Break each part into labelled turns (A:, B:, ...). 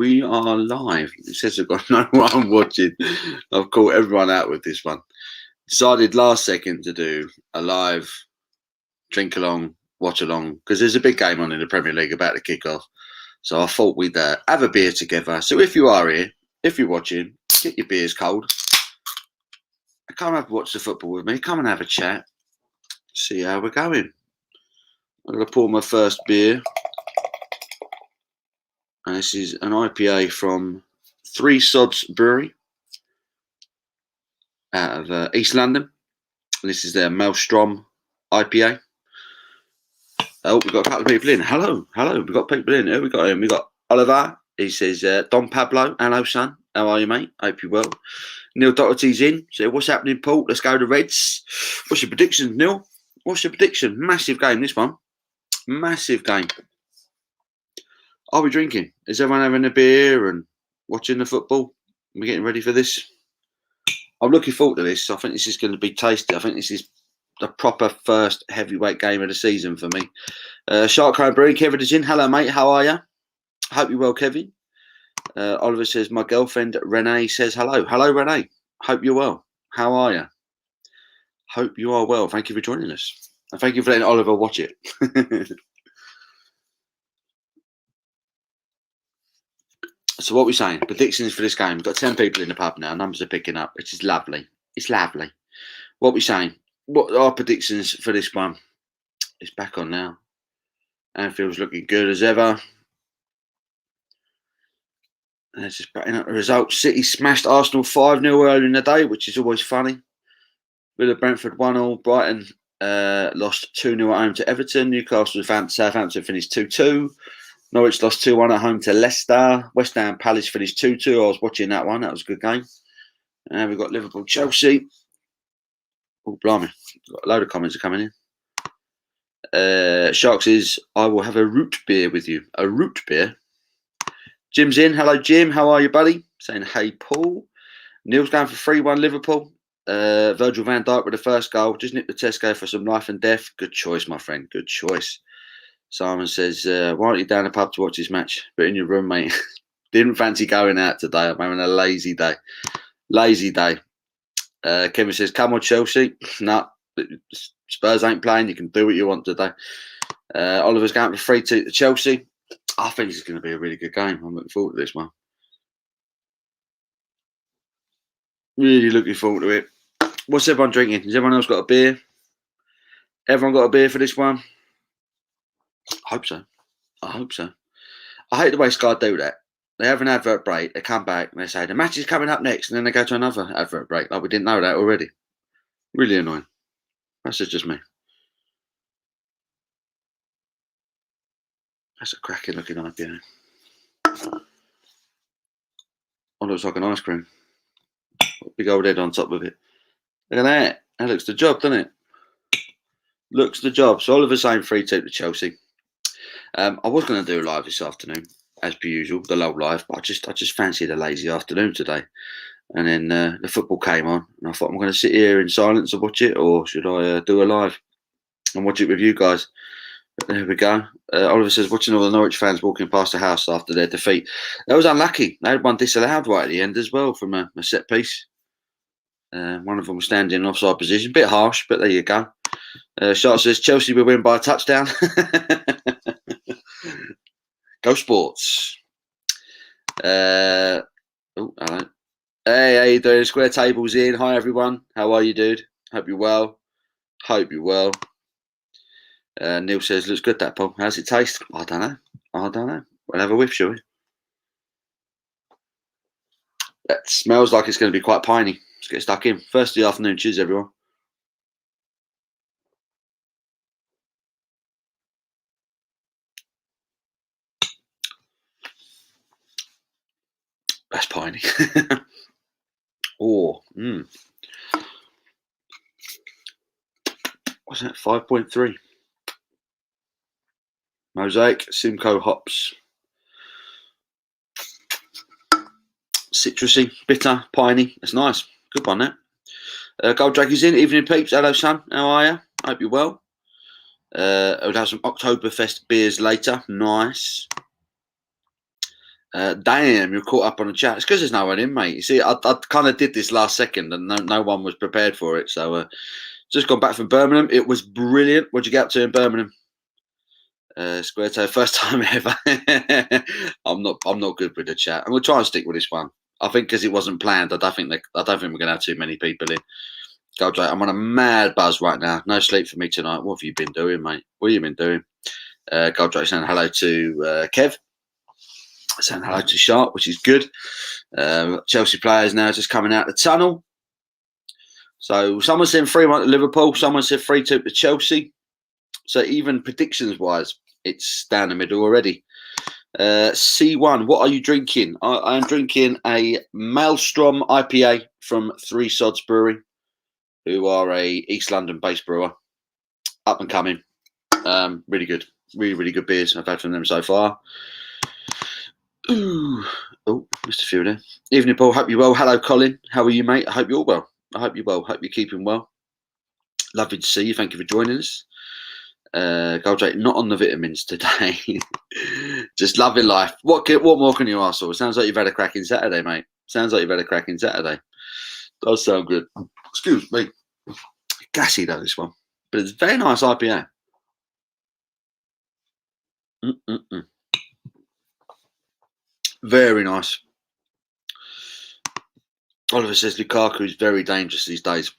A: We are live. It says I've got no one watching. I've caught everyone out with this one. Decided last second to do a live drink along, watch along, because there's a big game on in the Premier League about to kick off. So I thought we'd have a beer together. So if you are here, if you're watching, get your beers cold. Come have watch the football with me. Come and have a chat. See how we're going. I'm going to pour my first beer. And this is an IPA from Three Sods Brewery out of East London. This is their Maelstrom Ipa. Oh, we've got a couple of people in. Hello. We've got people in. Who we got in? We got Oliver. He says, Don Pablo. Hello, son. How are you, mate? Hope you're well. Neil Doherty's in. So, what's happening, Paul? Let's go to Reds. What's your prediction, Neil? What's your prediction? Massive game, this one. Massive game. Are we drinking? Is everyone having a beer and watching the football? We're getting ready for this. I'm looking forward to this. I think this is going to be tasty. I think this is the proper first heavyweight game of the season for me. Shark Cone Brewing, Kevin is in. Hello, mate. How are you? Hope you're well, Kevin. Oliver says, my girlfriend Renee says hello. Hello, Renee. Hope you're well. How are you? Hope you are well. Thank you for joining us. And thank you for letting Oliver watch it. So what we're saying, predictions for this game. We've got 10 people in the pub now. Numbers are picking up, which is lovely. It's lovely. What we're saying, what are predictions for this one? It's back on now. Anfield's looking good as ever. And it's just backing up the results. City smashed Arsenal 5-0 earlier in the day, which is always funny. Villa Brentford 1-0. Brighton lost 2-0 at home to Everton. Newcastle Southampton finished 2-2. Norwich lost 2-1 at home to Leicester. West Ham Palace finished 2-2. I was watching that one. That was a good game. And we've got Liverpool Chelsea. Oh, blimey. Got a load of comments are coming in. Sharks says, I will have a root beer with you. A root beer? Jim's in. Hello, Jim. How are you, buddy? Saying, hey, Paul. Neil's going for 3-1 Liverpool. Virgil van Dijk with the first goal. Just nipped the Tesco for some life and death. Good choice, my friend. Good choice. Simon says, why aren't you down the pub to watch this match? But in your room, mate. Didn't fancy going out today. I'm having a lazy day. Lazy day. Kevin says, come on, Chelsea. No, Spurs ain't playing. You can do what you want today. Oliver's going for 3-2 to Chelsea. I think this is going to be a really good game. I'm looking forward to this one. Really looking forward to it. What's everyone drinking? Has everyone else got a beer? Everyone got a beer for this one? I hope so. I hope so. I hate the way Sky do that. They have an advert break, they come back and they say the match is coming up next, and then they go to another advert break. Like we didn't know that already. Really annoying. That's just me. That's a cracking looking IPA. Oh, looks like an ice cream. Big old head on top of it. Look at that. That looks the job, doesn't it? Looks the job. So Oliver's saying 3-2 to Chelsea. I was going to do a live this afternoon, as per usual, the low live, but I just fancied a lazy afternoon today. And then the football came on, and I thought, I'm going to sit here in silence and watch it, or should I do a live and watch it with you guys? But there we go. Oliver says, watching all the Norwich fans walking past the house after their defeat. That was unlucky. They had one disallowed right at the end as well from a set piece. One of them was standing in offside position. Bit harsh, but there you go. Sharp says, Chelsea will win by a touchdown. Go Sports. Oh, hello. Hey, how you doing? Square Table's in. Hi, everyone. How are you, dude? Hope you're well. Hope you're well. Neil says, looks good, that, Paul. How's it taste? I don't know. We'll have a whiff, shall we? That smells like it's going to be quite piney. Let's get stuck in. First of the afternoon. Cheers, everyone. That's piney. Oh, what's that? 5.3. Mosaic, Simcoe hops. Citrusy, bitter, piney. That's nice. Good one, that. Gold Draggers in. Evening, peeps. Hello, son. How are you? Hope you're well. We'll have some Oktoberfest beers later. Nice. Damn, you're caught up on the chat. It's because there's no one in, mate. You see, I kind of did this last second, and no one was prepared for it. So, just gone back from Birmingham. It was brilliant. What'd you get up to in Birmingham? Square toe, first time ever. I'm not good with the chat, and we'll try and stick with this one. I think because it wasn't planned. I don't think we're gonna have too many people in. Go, Jake. I'm on a mad buzz right now. No sleep for me tonight. What have you been doing, mate? What have you been doing? Go, Jake, saying hello to Kev. Saying hello to Sharp, which is good. Chelsea players now just coming out the tunnel. So someone said 3-1 to Liverpool. Someone said 3-2 to Chelsea. So even predictions-wise, it's down the middle already. C1, what are you drinking? I am drinking a Maelstrom IPA from Three Sods Brewery, who are a East London-based brewer. Up and coming. Really good. Really, really good beers I've had from them so far. Ooh. Oh, missed a few there. Evening, Paul. Hope you're well. Hello, Colin. How are you, mate? I hope you're well. I hope you're well. Hope you're keeping well. Lovely to see you. Thank you for joining us. Goldrake, not on the vitamins today. Just loving life. What more can you ask for? It sounds like you've had a cracking Saturday, mate. Sounds like you've had a cracking Saturday. Does sound good. Excuse me. Gassy though, this one. But it's a very nice IPA. Very nice. Oliver says Lukaku is very dangerous these days.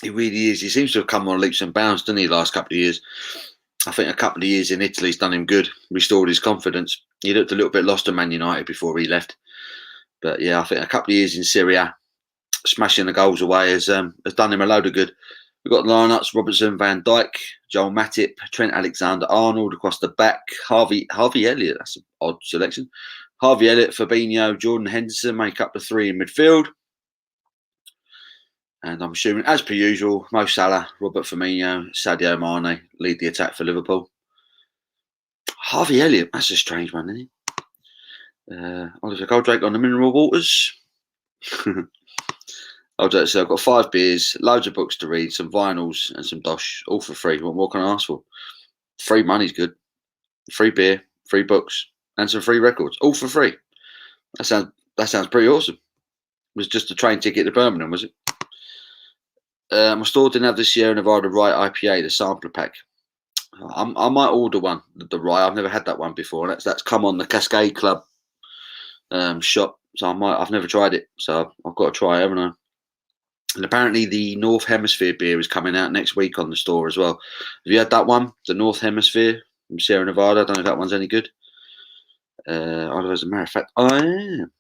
A: He really is. He seems to have come on leaps and bounds, didn't he, the last couple of years? I think a couple of years in Italy's done him good, restored his confidence. He looked a little bit lost to Man United before he left. But yeah, I think a couple of years in Syria, smashing the goals away has done him a load of good. We've got lineups: Robertson, Van Dijk, Joel Matip, Trent Alexander-Arnold across the back, Harvey Elliott, that's an odd selection. Harvey Elliott, Fabinho, Jordan Henderson make up the three in midfield. And I'm assuming, as per usual, Mo Salah, Robert Firmino, Sadio Mane lead the attack for Liverpool. Harvey Elliott, that's a strange one, isn't he? Oliver Goldrake on the mineral waters. Goldrake said, I've got 5 beers, loads of books to read, some vinyls and some dosh, all for free. What more can I ask for? Free money's good. Free beer, free books, and some free records, all for free. That sounds pretty awesome. It was just a train ticket to Birmingham, was it? My store didn't have the Sierra Nevada Rye IPA, the sampler pack. I might order one, the Rye. I've never had that one before. That's come on the Cascade Club shop, so I've never tried it, so I've got to try it, haven't I? And apparently the North Hemisphere beer is coming out next week on the store as well. Have you had that one, the North Hemisphere from Sierra Nevada? I don't know if that one's any good. As a matter of fact, I am.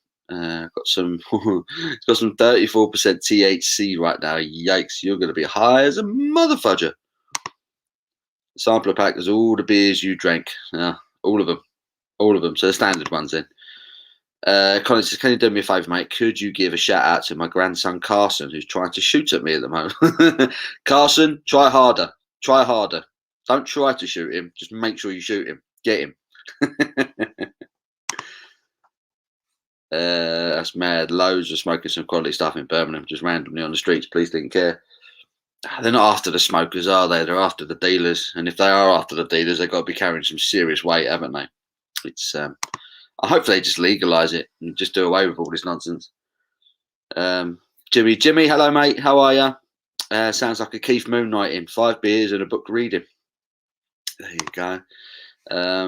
A: Got some 34% THC right now. Yikes, you're going to be high as a motherfudger. Sampler pack is all the beers you drank. All of them. So the standard ones then. Colin says, can you do me a favour, mate? Could you give a shout out to my grandson Carson, who's trying to shoot at me at the moment? Carson, try harder. Don't try to shoot him. Just make sure you shoot him. Get him. That's mad. Loads of smoking some quality stuff in Birmingham, just randomly on the streets. Please didn't care. They're not after the smokers, are they? They're after the dealers. And if they are after the dealers, they've got to be carrying some serious weight, haven't they? It's I hope they just legalise it and just do away with all this nonsense. Jimmy, hello, mate. How are you? Sounds like a Keith Moon night in 5 beers and a book reading. There you go.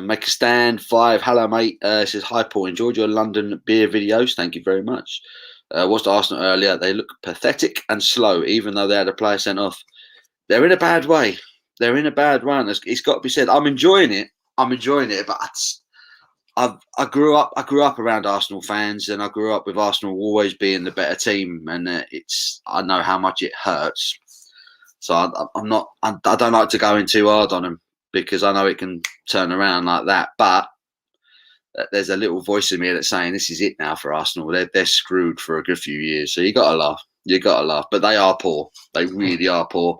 A: Make a stand 5. Hello, mate. Says, hi, Paul. Enjoyed your London beer videos. Thank you very much. Watched Arsenal earlier. They look pathetic and slow, even though they had a player sent off. They're in a bad way. They're in a bad run. It's got to be said. I'm enjoying it, but I grew up around Arsenal fans, and I grew up with Arsenal always being the better team, and I know how much it hurts. So I don't like to go in too hard on them, because I know it can turn around like that. But there's a little voice in me that's saying this is it now for Arsenal. They're screwed for a good few years. So you got to laugh. But they are poor. They really are poor.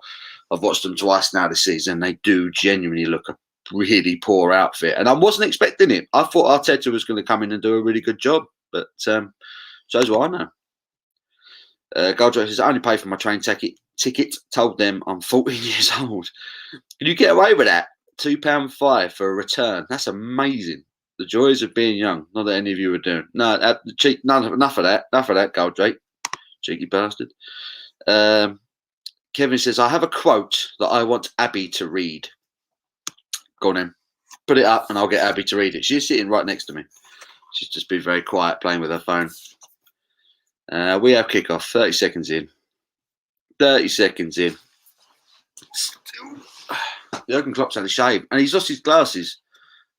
A: I've watched them twice now this season. They do genuinely look a really poor outfit, and I wasn't expecting it. I thought Arteta was going to come in and do a really good job, but shows what I know. Goldrick says, I only paid for my train ticket. Told them I'm 14 years old. Can you get away with that? £2.05 for a return. That's amazing. The joys of being young. Not that any of you are doing. No, enough of that. Enough of that, Goldrake. Cheeky bastard. Kevin says, I have a quote that I want Abby to read. Go on then. Put it up and I'll get Abby to read it. She's sitting right next to me. She's just been very quiet playing with her phone. We have kickoff. 30 seconds in. 30 seconds in. Still. Jurgen Klopp's had a shave. And he's lost his glasses.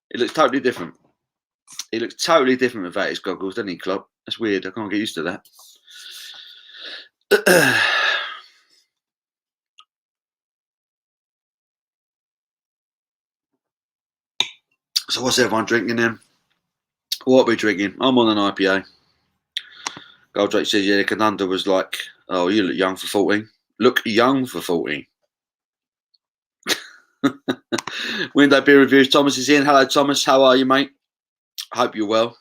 A: It looks totally different. He looks totally different without his goggles, doesn't he, Klopp? That's weird. I can't get used to that. So what's everyone drinking then? What are we drinking? I'm on an IPA. Goldrake says, yeah, Canunda was like, oh, you look young for 14. Look young for 14. Window beer reviews. Thomas is in. Hello, Thomas. How are you, mate? Hope you're well.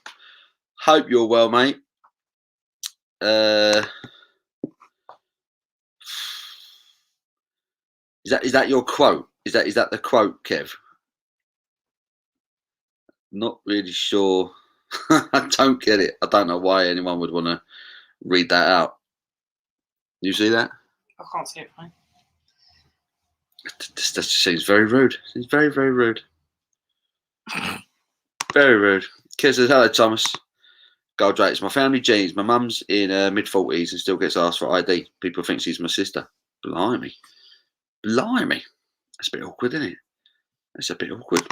A: Hope you're well, mate. Is that your quote? Is that the quote, Kev? Not really sure. I don't get it. I don't know why anyone would want to read that out. You see that?
B: I can't see it, fine.
A: That just seems very rude. It's very, very rude. Very rude. Kev says, hello, Thomas. Goldrake, it's my family genes. My mum's in her mid-40s and still gets asked for ID. People think she's my sister. Blimey. Blimey. That's a bit awkward, isn't it? That's a bit awkward.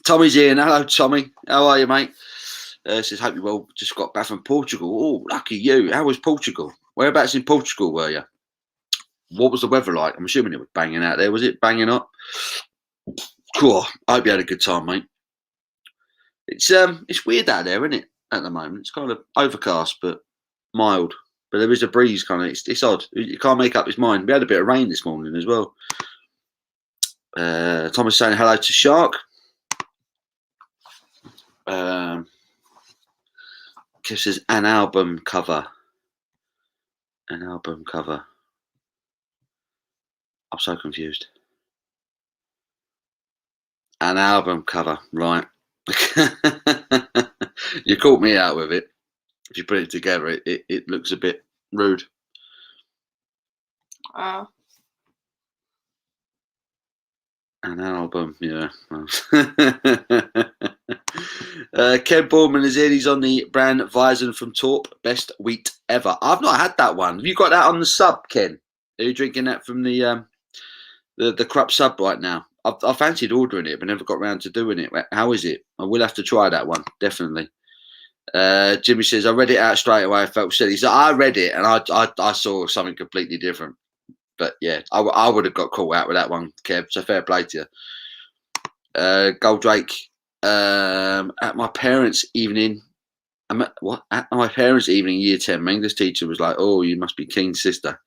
A: Tommy's in. Hello, Tommy. How are you, mate? Says, hope you well. Just got back from Portugal. Oh, lucky you. How was Portugal? Whereabouts in Portugal were you? What was the weather like? I'm assuming it was banging out there. Was it banging up? Cool. I hope you had a good time, mate. It's weird out there, isn't it? At the moment, it's kind of overcast but mild. But there is a breeze, kind of. It's odd. You can't make up his mind. We had a bit of rain this morning as well. Thomas saying hello to Shark. Kev says an album cover. An album cover. I'm so confused. An album cover, right? You caught me out with it. If you put it together, it looks a bit rude. An album, yeah. Ken Borman is in. He's on the brand Weizen from Torp. Best wheat ever. I've not had that one. Have you got that on the sub, Ken? Are you drinking that from the Krupp sub right now? I fancied ordering it, but never got around to doing it. How is it? I will have to try that one, definitely. Jimmy says, I read it out straight away. I felt silly. So I read it and I saw something completely different. But yeah, I would have got caught out with that one, Kev. So fair play to you. Goldrake, at my parents' evening. At my parents' evening, year 10, my English teacher was like, oh, you must be Keen's sister.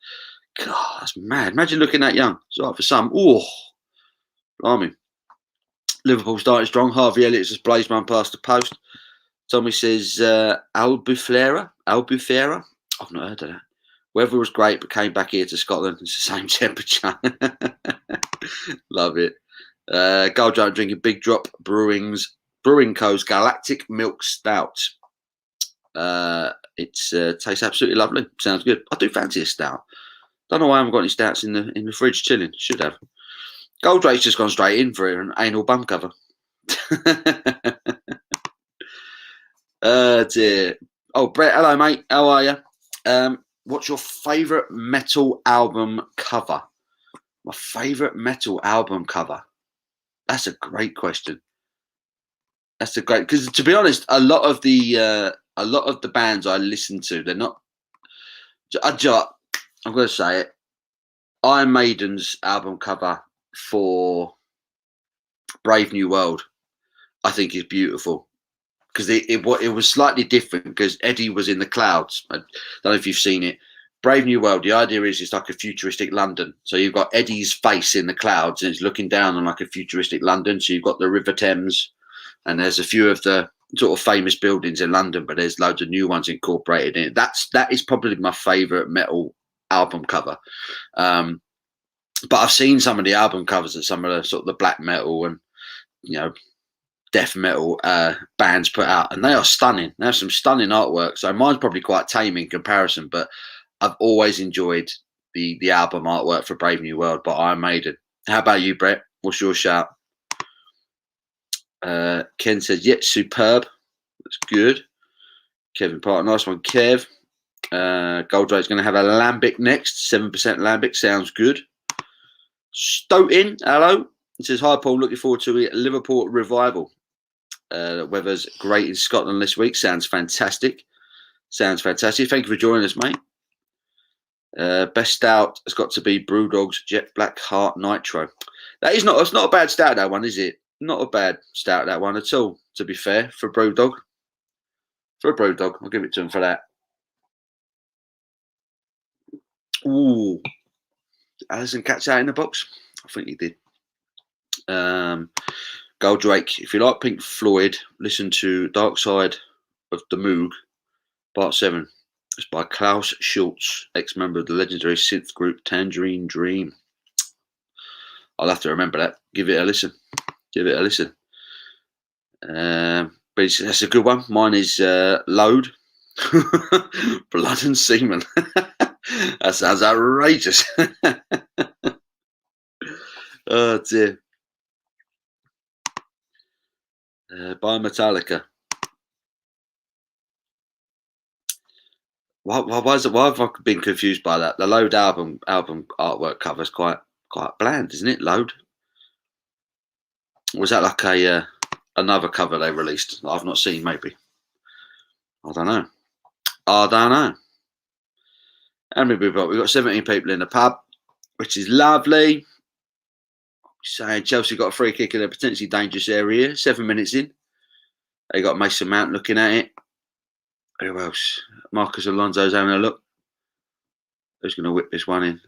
A: God, that's mad. Imagine looking that young. It's like for some. Oh, blimey. Liverpool started strong. Harvey Elliott just blazed one past the post. Tommy says, Albufeira. I've not heard of that. Weather was great, but came back here to Scotland. It's the same temperature. Love it. Goldrake drinking Big Drop Brewing Co.'s Galactic Milk Stout. It tastes absolutely lovely. Sounds good. I do fancy a stout. Don't know why I haven't got any stouts in the fridge chilling. Should have. Goldrake's just gone straight in for an anal bum cover. Dear. Oh, Brett, hello, mate. How are you? What's your favourite metal album cover? My favourite metal album cover? That's a great question. Because to be honest, a lot of the bands I listen to, they're not. I'm going to say it. Iron Maiden's album cover for Brave New World, I think, is beautiful. Because it was slightly different because Eddie was in the clouds. I don't know if you've seen it. Brave New World, the idea is it's like a futuristic London. So you've got Eddie's face in the clouds and it's looking down on like a futuristic London. So you've got the River Thames and there's a few of the sort of famous buildings in London, but there's loads of new ones incorporated in it. That is probably my favourite metal album cover. But I've seen some of the album covers of some of the sort of the black metal and, you know, death metal bands put out, and they are stunning. They have some stunning artwork. So mine's probably quite tame in comparison, but I've always enjoyed the album artwork for Brave New World by Iron Maiden. How about you, Brett? What's your shout? Ken says, yeah, superb. That's good. Kevin Parker, nice one, Kev. Goldrake's going to have a lambic next. 7% lambic, sounds good. Stoughton, hello. It says, hi, Paul. Looking forward to a Liverpool revival. Weather's great in Scotland this week. Sounds fantastic. Sounds fantastic. Thank you for joining us, mate. Best stout has got to be Brewdog's Jet Black Heart Nitro. It's not a bad stout, that one, is it? Not a bad stout, that one at all, to be fair, for Brewdog. For a Brewdog, I'll give it to him for that. Ooh. Alison catch that in the box? I think he did. Goldrake, if you like Pink Floyd, listen to Dark Side of the Moog, Part 7. It's by Klaus Schultz, ex-member of the legendary synth group Tangerine Dream. I'll have to remember that. Give it a listen. Give it a listen. But that's a good one. Mine is Load. Blood and Semen. That sounds outrageous. Oh, dear. By Metallica. Why have I been confused by that? The Load album artwork cover is quite bland, isn't it? Load. Was that like another cover they released that I've not seen? Maybe. I don't know. How many people? We've got 17 people in the pub, which is lovely. Saying Chelsea got a free kick in a potentially dangerous area. 7 minutes in, they got Mason Mount looking at it. Who else? Marcus Alonso's having a look. Who's going to whip this one in?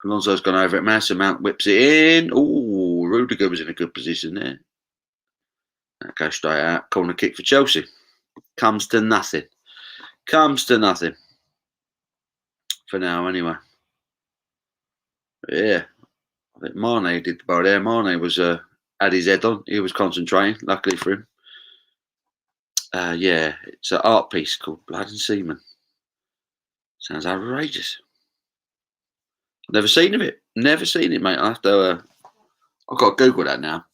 A: Alonso's gone over it. Mason Mount whips it in. Oh, Rudiger was in a good position there. That goes straight out. Corner kick for Chelsea. Comes to nothing. Comes to nothing. For now, anyway. But yeah. I think Mane did the ball there. Mane was had his head on. He was concentrating, luckily for him. Yeah, it's an art piece called Blood and Semen. Sounds outrageous. Never seen of it. Never seen it, mate. I have to. I've got to Google that now.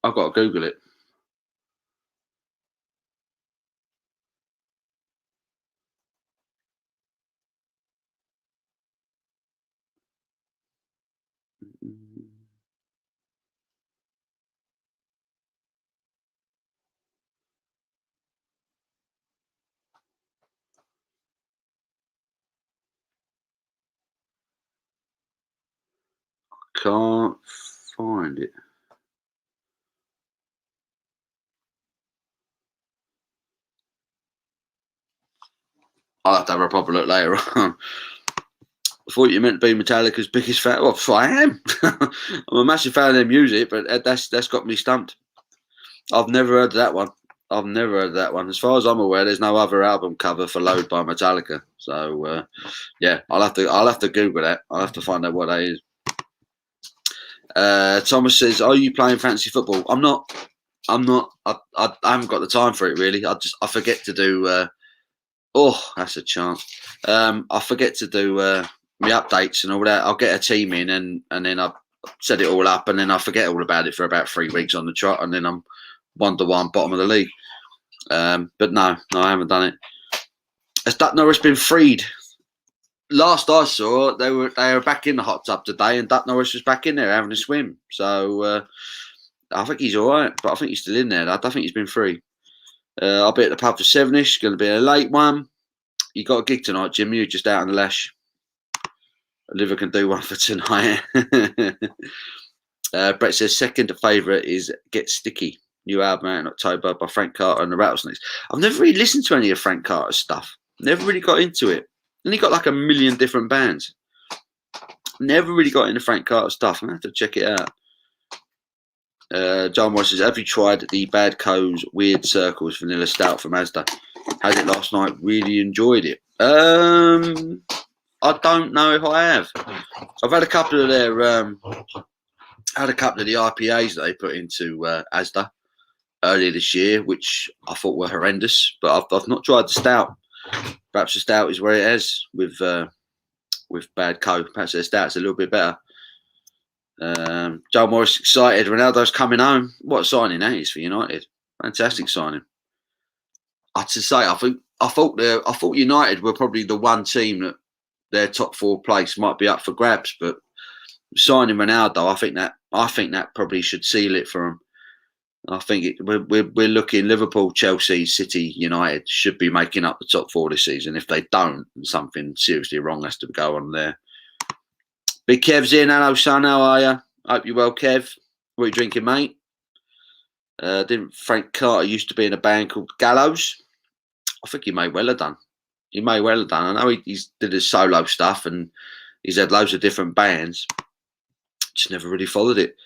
A: I've got to Google it. Can't find it. I'll have to have a proper look later on. I thought you meant to be Metallica's biggest fan. Well, I am. I'm a massive fan of their music, but that's got me stumped. I've never heard that one. I've never heard that one. As far as I'm aware, there's no other album cover for Load by Metallica. So yeah, I'll have to Google that. I'll have to find out what that is. Thomas says, "Are you playing fantasy football?" I'm not. I haven't got the time for it really. I forget to do. That's a chance. I forget to do my updates and all that. I'll get a team in and then I set it all up and then I forget all about it for about 3 weeks on the trot and then I'm 1-1 bottom of the league. But no, I haven't done it. Has Duck Norris been freed? Last I saw, they were back in the hot tub today, and Duck Norris was back in there having a swim. So I think he's all right, but I think he's still in there. I don't think he's been free. I'll be at the pub for 7ish. Going to be a late one. You got a gig tonight, Jim? You're just out on the lash. Oliver can do one for tonight. Brett says second favourite is Get Sticky. New album out in October by Frank Carter and the Rattlesnakes. I've never really listened to any of Frank Carter's stuff. Never really got into it. And he got like a million different bands. Never really got into Frank Carter stuff. I'm going to have to check it out. John Morris says, have you tried the Bad Co's Weird Circles Vanilla Stout from Asda? Had it last night. Really enjoyed it. I don't know if I have. I've had a couple of their... had a couple of the IPAs that they put into Asda. earlier this year, which I thought were horrendous. But I've not tried the Stout. Perhaps the Stout is where it is with bad co. Perhaps the Stout's a little bit better. Joe Morris excited. Ronaldo's coming home. What a signing that is for United. Fantastic signing. I have to say, I thought United were probably the one team that their top 4 place might be up for grabs, but signing Ronaldo, I think that probably should seal it for them. I think we're looking Liverpool, Chelsea, City, United should be making up the top 4 this season. If they don't, something seriously wrong has to go on there. Big Kev's in. Hello, son. How are you? Hope you're well, Kev. What are you drinking, mate? Didn't Frank Carter used to be in a band called Gallows? I think he may well have done. He may well have done. I know he's did his solo stuff and he's had loads of different bands. Just never really followed it.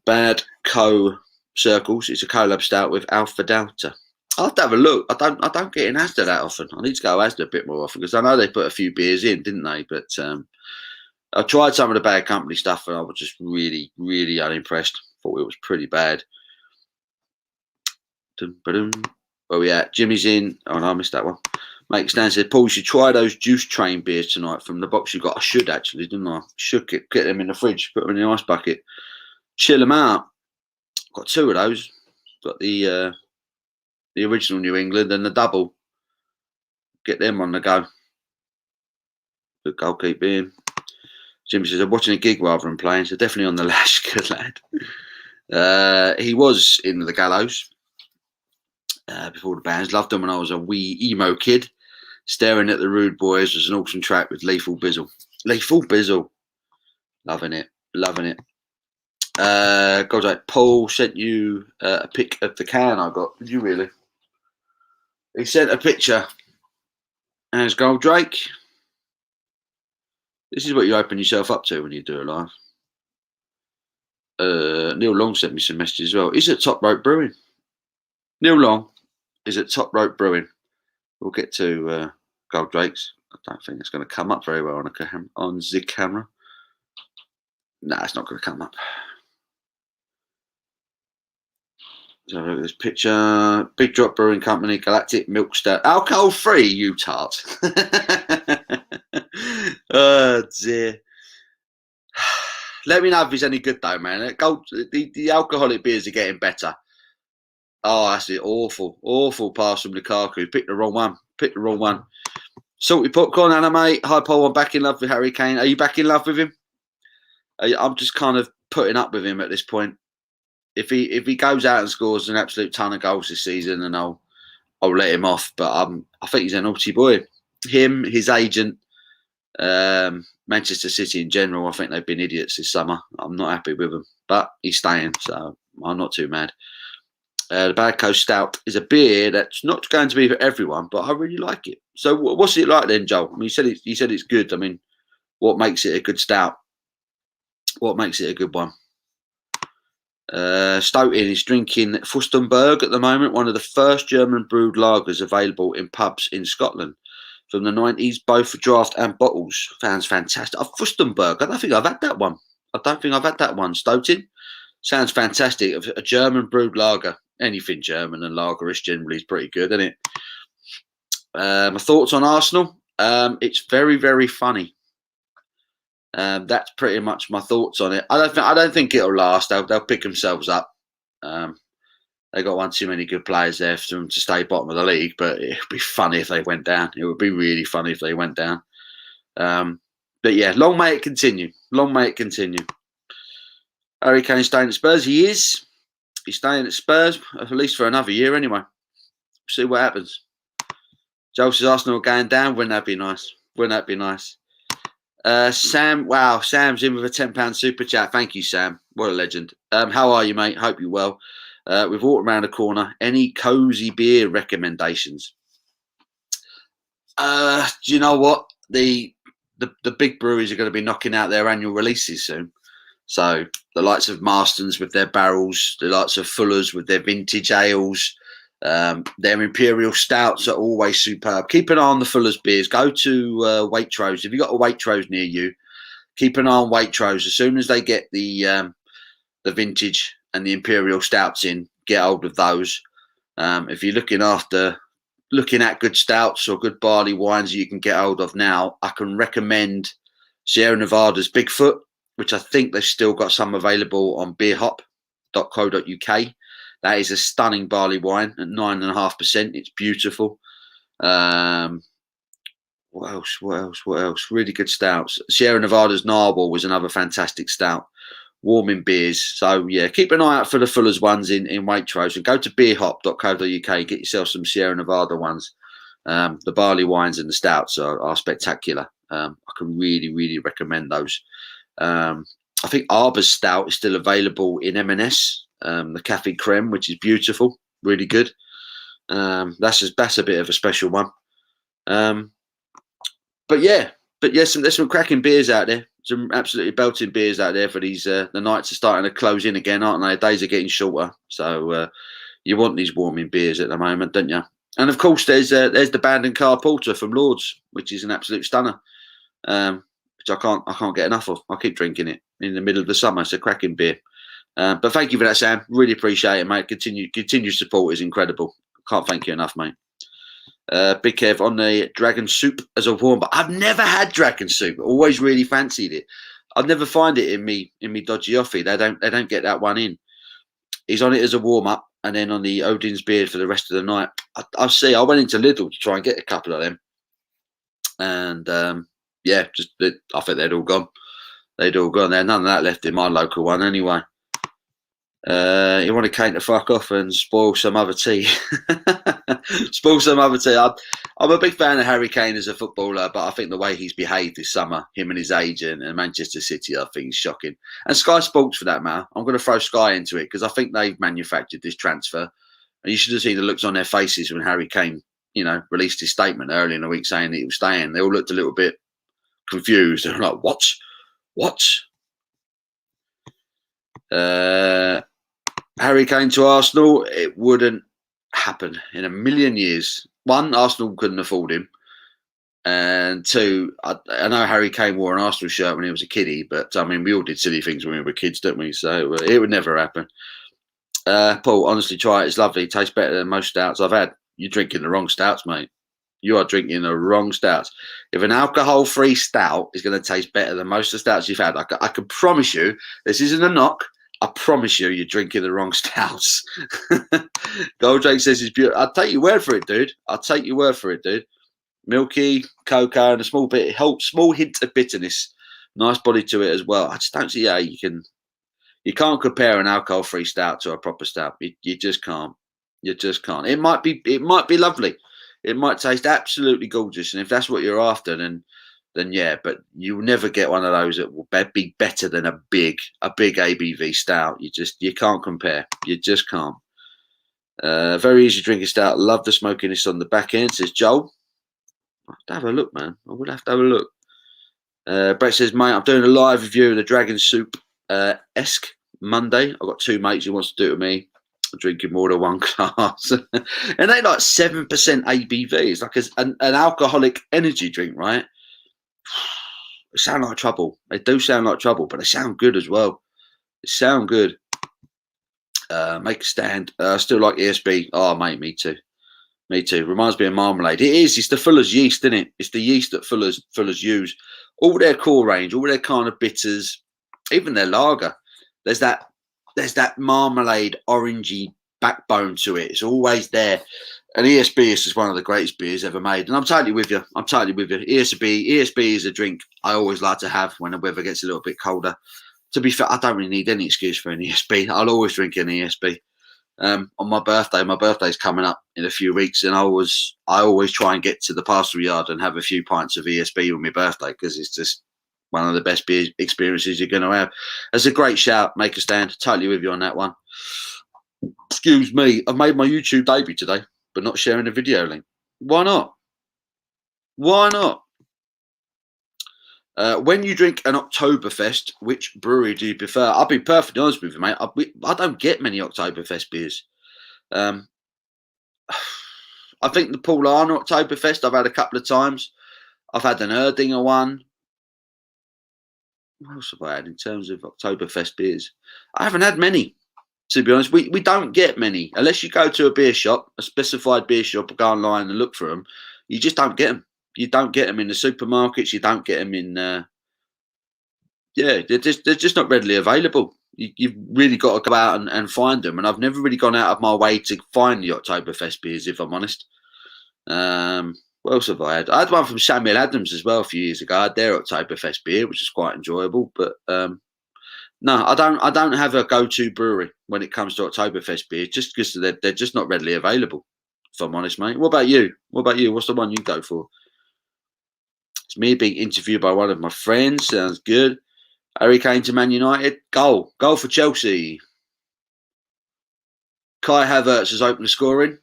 A: Bad Co Circles. It's a collab stout with Alpha Delta. I'll have to have a look. I don't get in Asda that often. I need to go Asda a bit more often because I know they put a few beers in, didn't they? But I tried some of the Bad Company stuff and I was just really, really unimpressed. Thought it was pretty bad. Where we at? Jimmy's in. Oh no, I missed that one. Mike Stan said, Paul, you should try those Juice Train beers tonight from the box you got. I should actually, didn't I? Should get them in the fridge, put them in the ice bucket, chill them out. Got 2 of those. Got the original New England and the double. Get them on the go. Good goalkeeper in. Jimmy says, I'm watching a gig rather than playing, so definitely on the lash. Good lad. He was in the Gallows before the bands. Loved them when I was a wee emo kid. Staring at the Rude Boys was an awesome track with Lethal Bizzle. Lethal Bizzle. Loving it. Loving it. God, like Paul sent you a pic of the can I got. Did you really? He sent a picture. There's Gold Drake. This is what you open yourself up to when you do a live. Neil Long sent me some messages as well. He's at Top Rope Brewing. Neil Long is at Top Rope Brewing. We'll get to Gold Drakes. I don't think it's going to come up very well on the camera. Nah, it's not going to come up. So look at this picture. Big Drop Brewing Company, Galactic Milk Stout. Alcohol free, you tart. Oh dear. Let me know if it's any good though, man. The alcoholic beers are getting better. Oh, that's it. Awful pass from Lukaku. Picked the wrong one. Salty Popcorn, Anime. Hi, Paul. I'm back in love with Harry Kane. Are you back in love with him? I'm just kind of putting up with him at this point. If he goes out and scores an absolute ton of goals this season, then I'll let him off. But I think he's a naughty boy. Him, his agent, Manchester City in general, I think they've been idiots this summer. I'm not happy with them, but he's staying, so I'm not too mad. The Bad Coast Stout is a beer that's not going to be for everyone, but I really like it. So what's it like then, Joel? I mean, you said it's good. I mean, what makes it a good stout? What makes it a good one? Stout is drinking Fustenberg at the moment, one of the first German brewed lagers available in pubs in Scotland from the 90s, both for draft and bottles. Sounds fantastic. Fustenberg, I don't think I've had that one. Stouting. Sounds fantastic. A German brewed lager. Anything German and lagerish generally is pretty good, isn't it? My thoughts on Arsenal. It's very, very funny. That's pretty much my thoughts on it. I don't think it'll last. They'll pick themselves up. They got one too many good players there for them to stay bottom of the league. But it'd be funny if they went down. It would be really funny if they went down. But yeah, long may it continue. Long may it continue. Harry Kane staying at Spurs. He is. He's staying at Spurs at least for another year anyway. See what happens. Joe says Arsenal are going down. Wouldn't that be nice? Wouldn't that be nice? Sam, wow, Sam's in with a £10 super chat. Thank you, Sam. What a legend. How are you, mate? Hope you're well. We've walked around the corner. Any cozy beer recommendations? Do you know what? The big breweries are going to be knocking out their annual releases soon. So the likes of Marston's with their barrels, the likes of Fuller's with their vintage ales, their imperial stouts are always superb. Keep an eye on the Fuller's beers. Go to Waitrose. If you've got a Waitrose near you, keep an eye on Waitrose. As soon as they get the vintage and the Imperial Stouts in, get hold of those. If you're looking at good stouts or good barley wines you can get hold of now, I can recommend Sierra Nevada's Bigfoot, which I think they've still got some available on beerhop.co.uk. That is a stunning barley wine at 9.5%. It's beautiful. What else? Really good stouts. Sierra Nevada's Narwhal was another fantastic stout. Warming beers. So yeah, keep an eye out for the Fuller's ones in Waitrose, and go to beerhop.co.uk. Get yourself some Sierra Nevada ones. The barley wines and the stouts are spectacular. I can really recommend those. I think Arbor's Stout is still available in M&S. The Cafe Creme, which is beautiful, really good. That's a bit of a special one. But there's some cracking beers out there. Some absolutely belting beers out there for these. The nights are starting to close in again, aren't they? Days are getting shorter, so you want these warming beers at the moment, don't you? And of course, there's the Bandon Car Porter from Lords, which is an absolute stunner, which I can't get enough of. I keep drinking it in the middle of the summer. It's a cracking beer. But thank you for that, Sam. Really appreciate it, mate. Continued support is incredible. Can't thank you enough, mate. Big Kev on the dragon soup as a warm, but I've never had dragon soup. Always really fancied it. I'd never find it in me dodgy offie. They don't get that one in. He's on it as a warm up, and then on the Odin's beard for the rest of the night. I went into Lidl to try and get a couple of them, and I think they'd all gone. There's none of that left in my local one anyway. You want to Kane to fuck off and spoil some other tea. Spoil some other tea. I'm a big fan of Harry Kane as a footballer, but I think the way he's behaved this summer, him and his agent and Manchester City, I think is shocking. And Sky Sports, for that matter, I'm going to throw Sky into it because I think they've manufactured this transfer. And you should have seen the looks on their faces when Harry Kane, released his statement early in the week saying that he was staying. They all looked a little bit confused. They're like, "What? What?" Harry Kane to Arsenal, it wouldn't happen in a million years. One, Arsenal couldn't afford him. And two, I know Harry Kane wore an Arsenal shirt when he was a kiddie, but I mean, we all did silly things when we were kids, didn't we? So it would never happen. Paul, honestly, try it. It's lovely. It tastes better than most stouts I've had. You're drinking the wrong stouts, mate. You are drinking the wrong stouts. If an alcohol-free stout is going to taste better than most of the stouts you've had, I can promise you, this isn't a knock. I promise you're drinking the wrong stouts. Goldrake says it's beautiful. I'll take your word for it, dude. Milky, cocoa, and a small hint of bitterness. Nice body to it as well. I just don't see how you can't compare an alcohol-free stout to a proper stout. You just can't. It might be lovely. It might taste absolutely gorgeous, and if that's what you're after, then yeah, but you'll never get one of those that will be better than a big ABV stout. You can't compare. You just can't. Very easy drinking stout. Love the smokiness on the back end, says Joel. I'll have to have a look, man. I will have to have a look. Brett says, mate, I'm doing a live review of the Dragon Soup esque Monday. I've got two mates who wants to do it with me. I'm drinking more than one glass. And they like 7% ABV. It's like an alcoholic energy drink, right? They sound like trouble. They do sound like trouble, but they sound good as well. They sound good. Make a stand. Still like ESB. Oh, mate, me too. Reminds me of marmalade. It is. It's the Fuller's yeast, isn't it? It's the yeast that Fuller's use. All their core range, all their kind of bitters, even their lager. There's that marmalade, orangey backbone to it. It's always there. And ESB is just one of the greatest beers ever made. And I'm totally with you. ESB is a drink I always like to have when the weather gets a little bit colder. To be fair, I don't really need any excuse for an ESB. I'll always drink an ESB. On my birthday's coming up in a few weeks, and I always try and get to the pastoral yard and have a few pints of ESB on my birthday because it's just one of the best beer experiences you're going to have. That's a great shout. Make a stand. Totally with you on that one. Excuse me. I've made my YouTube debut today, but not sharing a video link. Why not? When you drink an Oktoberfest, which brewery do you prefer? I'll be perfectly honest with you, mate. I don't get many Oktoberfest beers. I think the Paulaner Oktoberfest I've had a couple of times. I've had an Erdinger one. What else have I had in terms of Oktoberfest beers? I haven't had many. To be honest, we don't get many unless you go to a beer shop, a specified beer shop, or go online and look for them. You just don't get them. You don't get them in the supermarkets. You don't get them in. Yeah, they're just not readily available. You've really got to go out and find them. And I've never really gone out of my way to find the Oktoberfest beers, if I'm honest. What else have I had? I had one from Samuel Adams as well a few years ago. I had their Oktoberfest beer, which is quite enjoyable. But no, I don't have a go-to brewery when it comes to Oktoberfest beer, just because they're just not readily available. If I'm honest, mate. What about you? What's the one you go for? It's me being interviewed by one of my friends. Sounds good. Harry Kane to Man United. Goal for Chelsea. Kai Havertz has opened the scoring.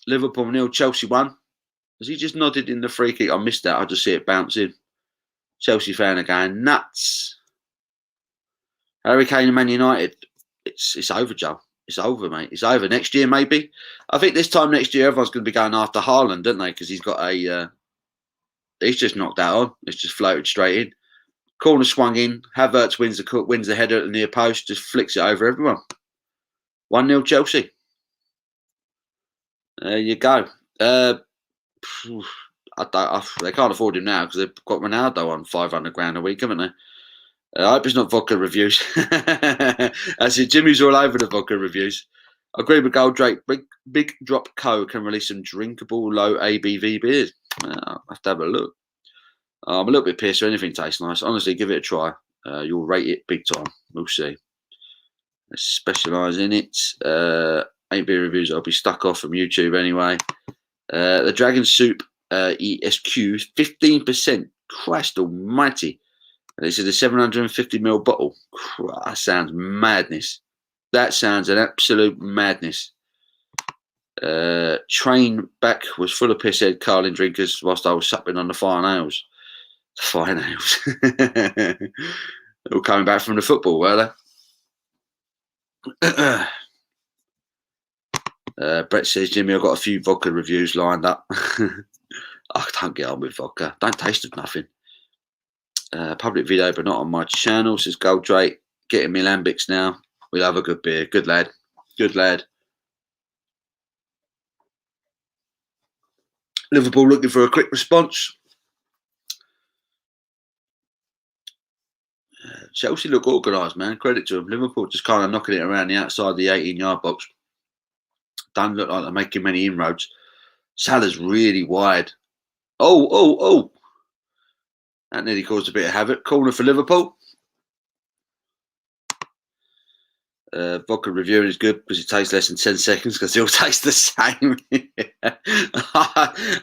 A: Liverpool 0, Chelsea 1. Has he just nodded in the free kick? I missed that. I just see it bounce in. Chelsea fan are going nuts. Harry Kane and Man United. It's over, Joe. It's over, mate. It's over. Next year, maybe. I think this time next year, everyone's going to be going after Haaland, don't they? Because he's got a... he's just knocked that on. It's just floated straight in. Corner swung in. Havertz wins the header at the near post. Just flicks it over everyone. 1-0 Chelsea. There you go. They can't afford him now because they've got Ronaldo on 500 grand a week, haven't they? I hope it's not vodka reviews. That's it. Jimmy's all over the vodka reviews. I agree with Goldrake. Big Drop Co. can release some drinkable low ABV beers. I'll have to have a look. I'm a little bit pissed. Anything tastes nice. Honestly, give it a try. You'll rate it big time. We'll see. Let's specialise in it. 8 beer reviews. I'll be stuck off from YouTube anyway. The Dragon Soup ESQ 15%. Christ almighty. This is a 750ml bottle. That sounds madness. That sounds an absolute madness. Train back was full of pisshead Carling drinkers whilst I was supping on the fire nails. The fire nails. All coming back from the football, were they? Brett says, Jimmy, I've got a few vodka reviews lined up. I don't get on with vodka. Don't taste of nothing. Public video, but not on my channel, says Goldrake. Getting me lambics now. We'll have a good beer. Good lad. Good lad. Liverpool looking for a quick response. Chelsea look organised, man. Credit to them. Liverpool just kind of knocking it around the outside of the 18-yard box. Don't look like they're making many inroads. Salah's really wide. Oh. That nearly caused a bit of havoc. Corner for Liverpool. Vodka reviewing is good because it takes less than 10 seconds because they all taste the same.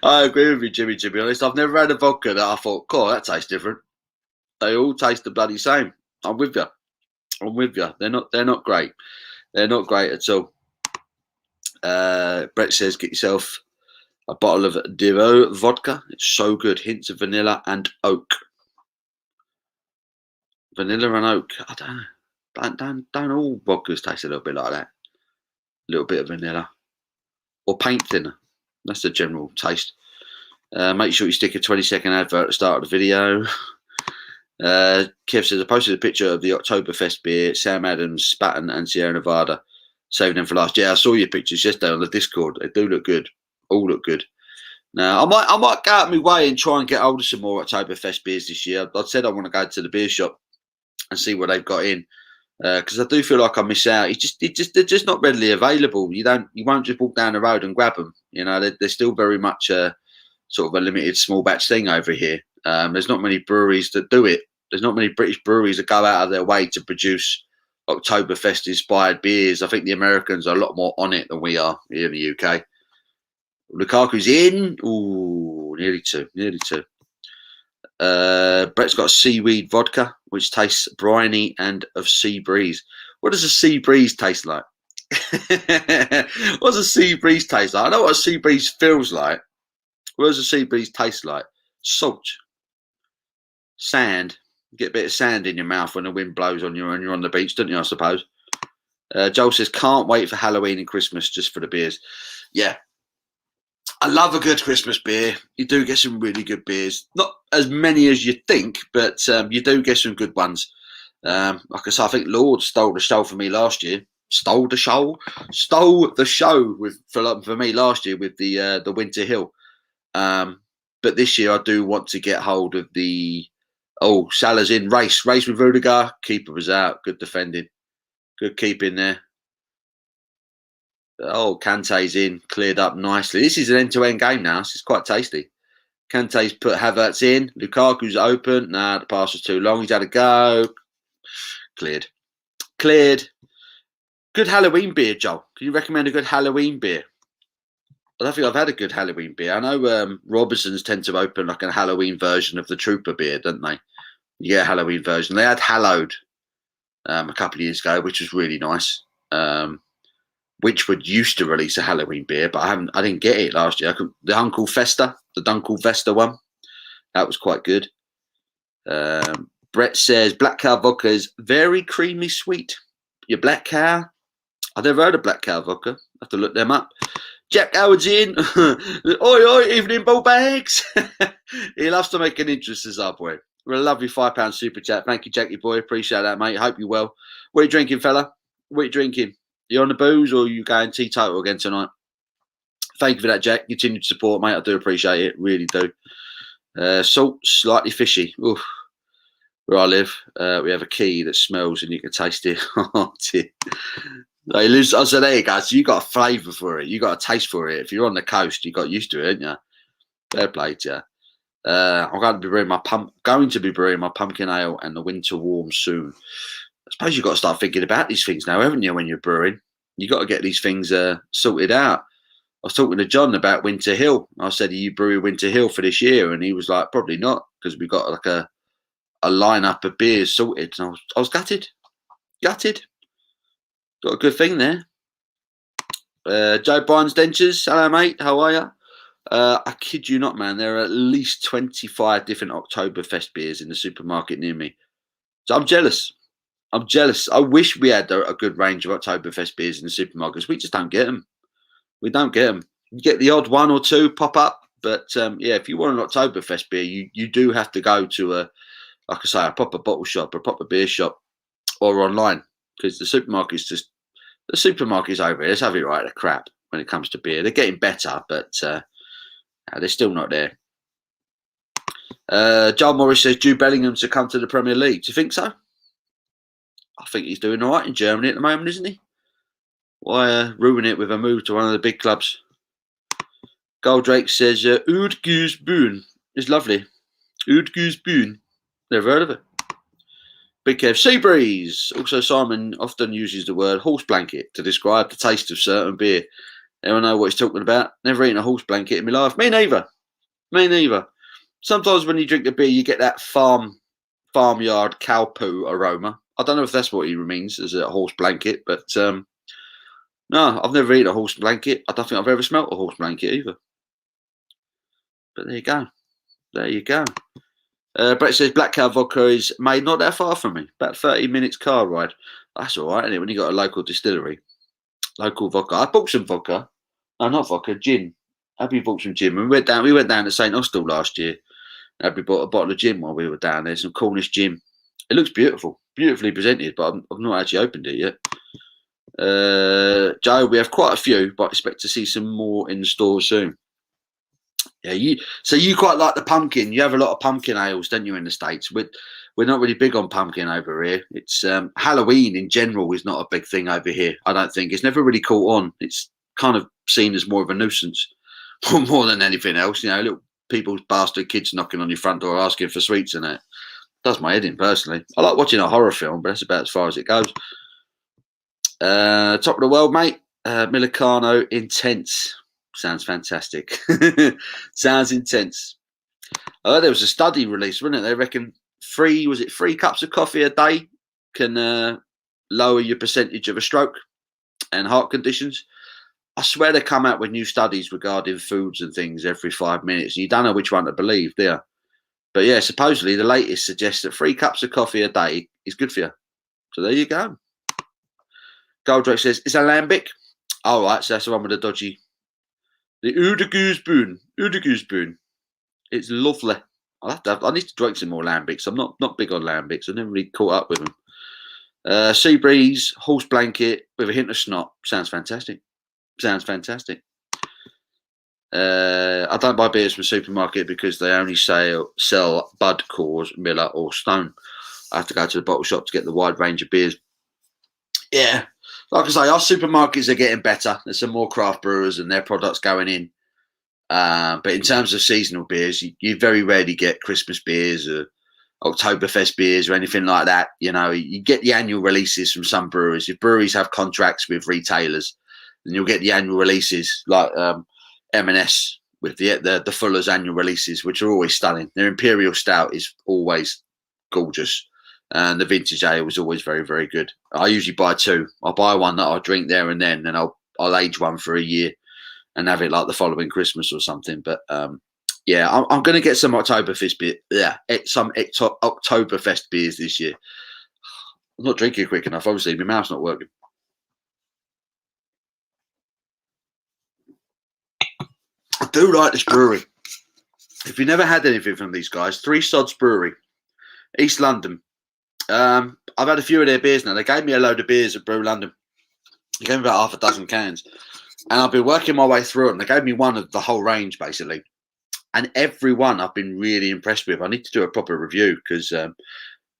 A: I agree with you, Jimmy, to be honest. I've never had a vodka that I thought, cool, that tastes different. They all taste the bloody same. I'm with you. They're not great. They're not great at all. Brett says, get yourself a bottle of Devo vodka. It's so good. Hints of vanilla and oak. Vanilla and oak. I don't know. Don't all vodkas taste a little bit like that? A little bit of vanilla. Or paint thinner. That's the general taste. Make sure you stick a 20-second advert at the start of the video. Kev says, I posted a picture of the Oktoberfest beer, Sam Adams, Spaten and Sierra Nevada. Saving them for last. Yeah, I saw your pictures yesterday on the Discord. They do look good. All look good. Now, I might go out of my way and try and get hold of some more Oktoberfest beers this year. I said I want to go to the beer shop and see what they've got in. Because I do feel like I miss out. They're just not readily available. You won't just walk down the road and grab them. You know, they're still very much sort of a limited small batch thing over here. There's not many breweries that do it. There's not many British breweries that go out of their way to produce Oktoberfest inspired beers. I think the Americans are a lot more on it than we are here in the UK. Lukaku's in. Ooh, nearly two. Brett's got a seaweed vodka, which tastes briny and of sea breeze. What does a sea breeze taste like? What does a sea breeze taste like? I know what a sea breeze feels like. What does a sea breeze taste like? Salt. Sand. You get a bit of sand in your mouth when the wind blows on you and you're on the beach, don't you, I suppose? Joel says, can't wait for Halloween and Christmas just for the beers. Yeah. I love a good Christmas beer. You do get some really good beers. Not as many as you think, but you do get some good ones. Like I said, I think Lord stole the show for me last year. stole the show with for me last year with the Winter Hill. But this year I do want to get hold of the Salah's in race with Rudiger. Keeper was out, good defending, good keeping there. Kante's in, cleared up nicely. This is an end-to-end game now. This is quite tasty. Kante's put Havertz in. Lukaku's open. Nah, the pass was too long. He's had a go. Cleared. Good Halloween beer, Joel. Can you recommend a good Halloween beer? I don't think I've had a good Halloween beer. I know Robinsons tend to open like a Halloween version of the Trooper beer, don't they? Yeah, Halloween version. They had Hallowed a couple of years ago, which was really nice. Witchwood used to release a Halloween beer, but I didn't get it last year. The Dunkel Festa one, that was quite good. Brett says Black Cow vodka is very creamy sweet. Your Black Cow? I've never heard of Black Cow vodka. I have to look them up. Jack Howard's in. Oi, evening ball bags. He loves to make an interest as our boy. We're a lovely £5 super chat. Thank you, Jackie boy. Appreciate that, mate. Hope you're well. What are you drinking, fella? What are you drinking? You on the booze or are you going teetotal again tonight? Thank you for that, Jack. Continued support, mate. I do appreciate it. Really do. Salt, slightly fishy. Oof. Where I live, we have a key that smells and you can taste it. Oh, dear. I said, there you go. So you got a flavour for it. You got a taste for it. If you're on the coast, you got used to it, haven't you? Fair play to you. I'm going to be brewing my pumpkin ale and the winter warm soon. I suppose you've got to start thinking about these things now, haven't you, when you're brewing? You've got to get these things sorted out. I was talking to John about Winter Hill. I said, are you brewing Winter Hill for this year? And he was like, probably not, because we've got like a lineup of beers sorted. And I was gutted. Got a good thing there. Joe Bynes Dentures. Hello, mate. How are you? I kid you not, man. There are at least 25 different Oktoberfest beers in the supermarket near me. So I'm jealous. I wish we had a good range of Oktoberfest beers in the supermarkets. We just don't get them. We don't get them. You get the odd one or two pop up. But, if you want an Oktoberfest beer, you do have to go to a proper bottle shop or a proper beer shop or online. Because the supermarkets over here, let's have it right, they're crap when it comes to beer. They're getting better, but they're still not there. John Morris says Jude Bellingham to come to the Premier League. Do you think so? I think he's doing all right in Germany at the moment, isn't he? Why ruin it with a move to one of the big clubs? Goldrake says Oud Goose Boon is lovely. Oud Goose Boon. Never heard of it. Big Kev, Sea Breeze. Also, Simon often uses the word horse blanket to describe the taste of certain beer. Anyone know what he's talking about? Never eaten a horse blanket in my life. Me neither. Sometimes when you drink the beer, you get that farmyard cow poo aroma. I don't know if that's what he means as a horse blanket, but no, I've never eaten a horse blanket. I don't think I've ever smelt a horse blanket either. But there you go. Brett says Black Cow vodka is made not that far from me. About 30 minutes car ride. That's all right, isn't it? When you got a local distillery. Local vodka. I bought some vodka. No, not vodka, gin. Abby bought some gin. We went down to St Austell last year. Abby bought a bottle of gin while we were down there. Some Cornish gin. It looks beautiful. Beautifully presented, but I've not actually opened it yet. Joe, we have quite a few, but I expect to see some more in the store soon. Yeah, you quite like the pumpkin. You have a lot of pumpkin ales, don't you, in the States? We're not really big on pumpkin over here. It's Halloween in general is not a big thing over here. I don't think it's never really caught on. It's kind of seen as more of a nuisance, more than anything else. You know, little people's bastard kids knocking on your front door asking for sweets and that. Does my head in personally. I like watching a horror film, but that's about as far as it goes. Top of the world, mate. Millicano Intense. Sounds fantastic. Sounds intense. There was a study released, wasn't it? They reckon 3 cups of coffee a day can lower your percentage of a stroke and heart conditions. I swear they come out with new studies regarding foods and things every 5 minutes. And you don't know which one to believe, do you? But yeah, supposedly the latest suggests that 3 cups of coffee a day is good for you. So there you go. Goldrake says, it's alembic. All right, so that's the one with the dodgy. The Oude Goose Boon. It's lovely. I need to drink some more lambics. I'm not big on lambics. I've never really caught up with them. Sea breeze, horse blanket with a hint of snot. Sounds fantastic. Sounds fantastic. I don't buy beers from the supermarket because they only sell Bud, Coors, Miller, or Stone. I have to go to the bottle shop to get the wide range of beers. Yeah, like I say, our supermarkets are getting better. There's some more craft brewers and their products going in. But in terms of seasonal beers, you very rarely get Christmas beers or Oktoberfest beers or anything like that. You know, you get the annual releases from some breweries. If breweries have contracts with retailers, then you'll get the annual releases like M&S with the Fuller's annual releases, which are always stunning. Their Imperial Stout is always gorgeous. And the vintage ale was always very, very good. I usually buy two. I'll buy one that I'll drink there and then I'll age one for a year and have it like the following Christmas or something. But yeah, I'm going to get some Oktoberfest beer. Yeah, some Oktoberfest beers this year. I'm not drinking quick enough. Obviously, my mouth's not working. I do like this brewery. If you never had anything from these guys, Three Sods Brewery, East London. I've had a few of their beers now. They gave me a load of beers at Brew London. They gave me about half a dozen cans. And I've been working my way through them. They gave me one of the whole range, basically. And every one I've been really impressed with. I need to do a proper review because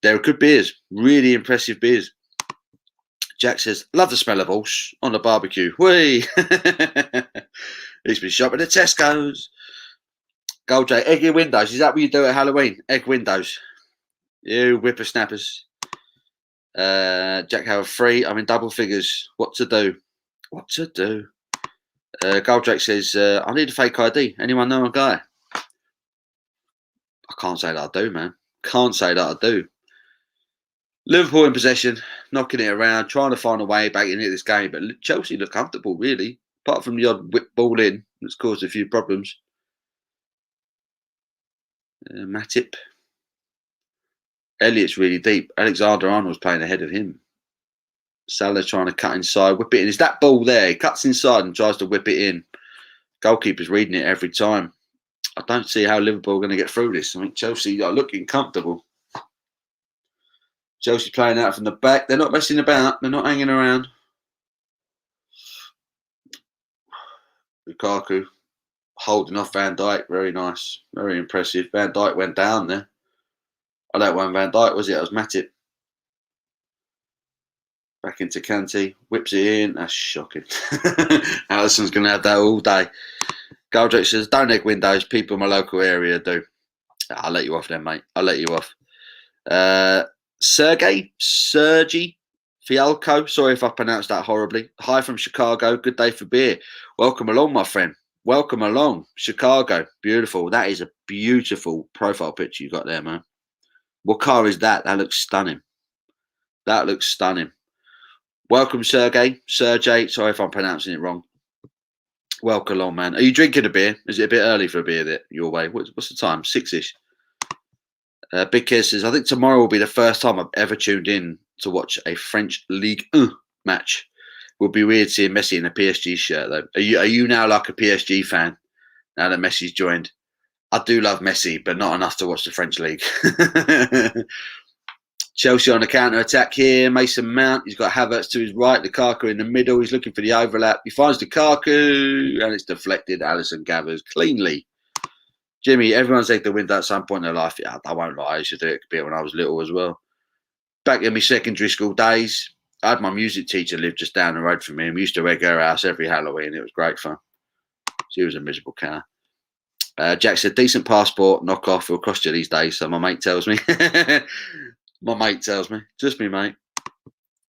A: they're good beers. Really impressive beers. Jack says, love the smell of horse on the barbecue. Whee! He's been shopping at Tesco's. Gold J, egg your windows. Is that what you do at Halloween? Egg windows. You whippersnappers. Jack Howard 3. I'm in double figures. What to do? What to do? Goldrake says, I need a fake ID. Anyone know a guy? I can't say that I do, man. Can't say that I do. Liverpool in possession, knocking it around, trying to find a way back into this game. But Chelsea look comfortable, really. Apart from the odd whip ball in, that's caused a few problems. Matip. Elliott's really deep. Alexander-Arnold's playing ahead of him. Salah trying to cut inside, whip it in. Is that ball there? He cuts inside and tries to whip it in. Goalkeeper's reading it every time. I don't see how Liverpool are going to get through this. I think Chelsea are looking comfortable. Chelsea playing out from the back. They're not messing about. They're not hanging around. Lukaku holding off Van Dijk. Very nice. Very impressive. Van Dijk went down there. I don't want Van Dijk, was it? It was Matip. Back into Kante. Whips it in. That's shocking. Alisson's going to have that all day. Goldrake says, don't egg windows. People in my local area do. I'll let you off then, mate. I'll let you off. Sergey Fialco. Sorry if I pronounced that horribly. Hi from Chicago. Good day for beer. Welcome along, my friend. Welcome along. Chicago. Beautiful. That is a beautiful profile picture you got there, man. What car is that? That looks stunning. That looks stunning. Welcome, Sergey. Sorry if I'm pronouncing it wrong. Welcome along, man. Are you drinking a beer? Is it a bit early for a beer that your way? What's the time? 6-ish. Big Kiss says, I think tomorrow will be the first time I've ever tuned in to watch a French Ligue 1 match. Would be weird seeing Messi in a PSG shirt, though. Are you now like a PSG fan now that Messi's joined? I do love Messi, but not enough to watch the French league. Chelsea on the counter-attack here. Mason Mount. He's got Havertz to his right. Lukaku in the middle. He's looking for the overlap. He finds Lukaku, and it's deflected. Alisson gathers cleanly. Jimmy, everyone's egged the window at some point in their life. Yeah, I won't lie. I used to do it a bit when I was little as well. Back in my secondary school days, I had my music teacher live just down the road from me, and we used to egg her house every Halloween. It was great fun. She was a miserable cat. Jack said, decent passport, knock off, will cost you these days, so my mate tells me. My mate tells me. Just me, mate.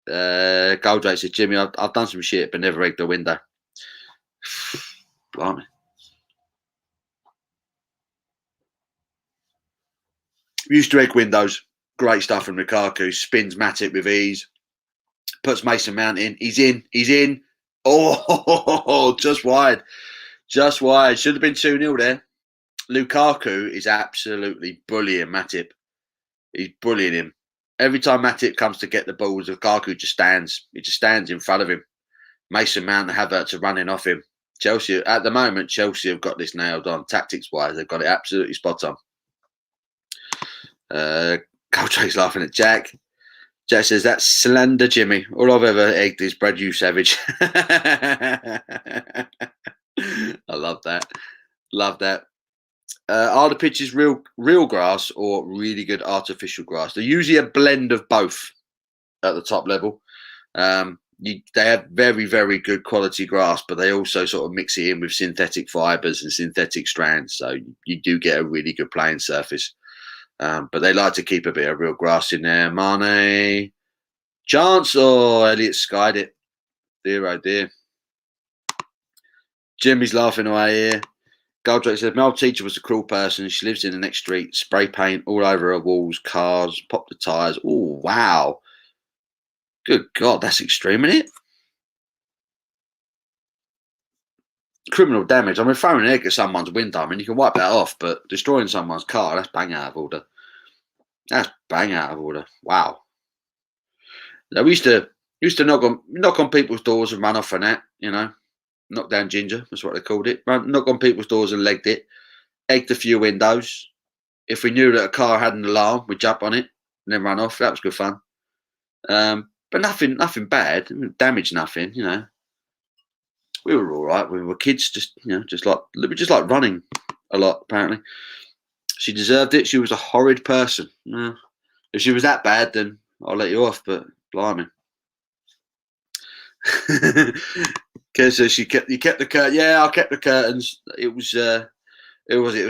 A: Goldrake said, Jimmy, I've done some shit, but never egged the window. Blimey. We used to egg windows. Great stuff from Lukaku. Spins Matip with ease. Puts Mason Mount in. He's in. Oh, just wide. Just wide. Should have been 2-0 there. Lukaku is absolutely bullying Matip. He's bullying him. Every time Matip comes to get the ball, Lukaku just stands. He just stands in front of him. Mason Mount and Havertz are running off him. Chelsea, at the moment, Chelsea have got this nailed on. Tactics-wise, they've got it absolutely spot on. Goldrake's laughing at Jack. Jack says, that's slender Jimmy. All I've ever egged is Brad, you savage. I love that. Love that. Are the pitches real grass or really good artificial grass? They're usually a blend of both at the top level. They have very, very good quality grass, but they also sort of mix it in with synthetic fibres and synthetic strands. So you do get a really good playing surface. But they like to keep a bit of real grass in there. Mane, chance, or Elliot skied it. Dear, oh dear. Jimmy's laughing away here. Goldrake says, my old teacher was a cruel person. She lives in the next street. Spray paint all over her walls, cars, pop the tyres. Oh, wow. Good God, that's extreme, isn't it? Criminal damage. I mean, throwing an egg at someone's window, I mean, you can wipe that off, but destroying someone's car, that's bang out of order. That's bang out of order. Wow. Now, we used to knock on people's doors and run off and that, you know. Knock down ginger, that's what they called it. Knock on people's doors and legged it. Egged a few windows. If we knew that a car had an alarm, we'd jump on it and then run off. That was good fun. But nothing bad. Damaged nothing, you know. We were all right. We were kids, just like running a lot. Apparently, she deserved it. She was a horrid person. If she was that bad, then I'll let you off. But blimey. Okay, so you kept the curtain. Yeah, I kept the curtains. It was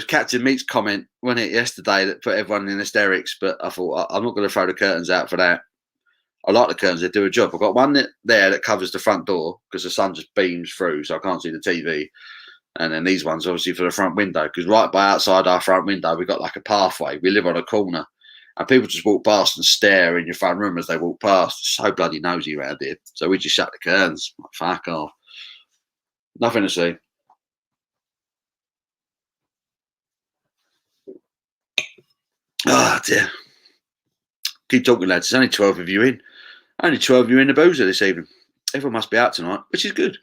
A: Captain Meat's comment, wasn't it, yesterday, that put everyone in hysterics. But I thought I'm not going to throw the curtains out for that. I like the curtains; they do a job. I've got one there that covers the front door because the sun just beams through, so I can't see the TV. And then these ones, obviously, for the front window, because right by outside our front window, we've got like a pathway. We live on a corner, and people just walk past and stare in your front room as they walk past. It's so bloody nosy around here. So we just shut the curtains. Fuck off. Nothing to see. Oh, dear. Keep talking, lads. There's only 12 of you in. Only 12 of you in the boozer this evening. Everyone must be out tonight, which is good.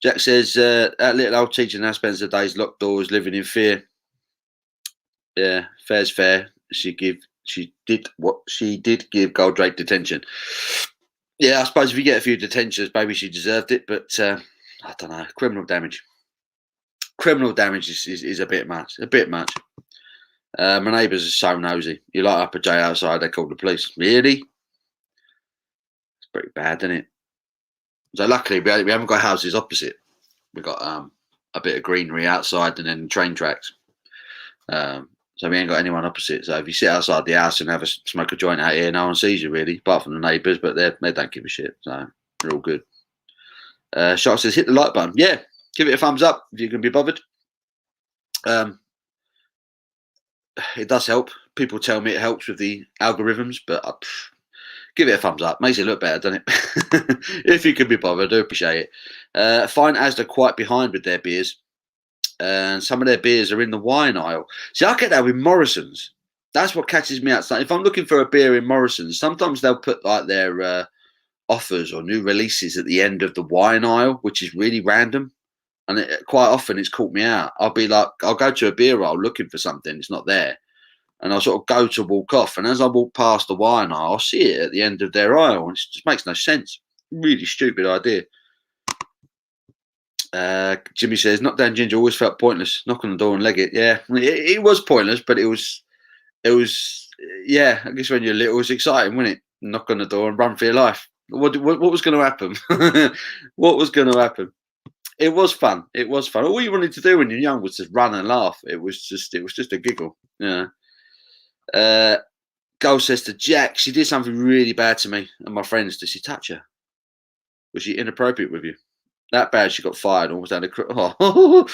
A: Jack says, that little old teacher now spends the days locked doors, living in fear. Yeah, fair's fair. She did give Goldrake detention. Yeah, I suppose if you get a few detentions, maybe she deserved it, but I don't know. Criminal damage. Criminal damage is a bit much. My neighbours are so nosy. You light up a J outside, they call the police. Really? It's pretty bad, isn't it? So luckily, we haven't got houses opposite. We've got a bit of greenery outside and then train tracks. So we ain't got anyone opposite. So if you sit outside the house and smoke a joint out here, no one sees you really, apart from the neighbours, but they don't give a shit. So they're all good. Shark says, hit the like button. Yeah, give it a thumbs up if you can be bothered. It does help. People tell me it helps with the algorithms, but give it a thumbs up. Makes it look better, doesn't it? If you can be bothered, I do appreciate it. Find Asda quite behind with their beers. And some of their beers are in the wine aisle. See, I get that with Morrison's. That's what catches me out. If I'm looking for a beer in Morrison's, sometimes they'll put like their offers or new releases at the end of the wine aisle, which is really random. And quite often it's caught me out. I'll go to a beer aisle looking for something. It's not there. And I'll sort of go to walk off. And as I walk past the wine aisle, I'll see it at the end of their aisle. And it just makes no sense. Really stupid idea. Jimmy says, knock down ginger always felt pointless. Knock on the door and leg it. Yeah, it was pointless, but it was. Yeah, I guess when you're little, it was exciting, wasn't it? Knock on the door and run for your life. What was going to happen? What was going to happen? It was fun. All you wanted to do when you're young was just run and laugh. It was just a giggle. Yeah. Goal says to Jack, she did something really bad to me and my friends. Did she touch her? Was she inappropriate with you? That bad, she got fired. Almost had oh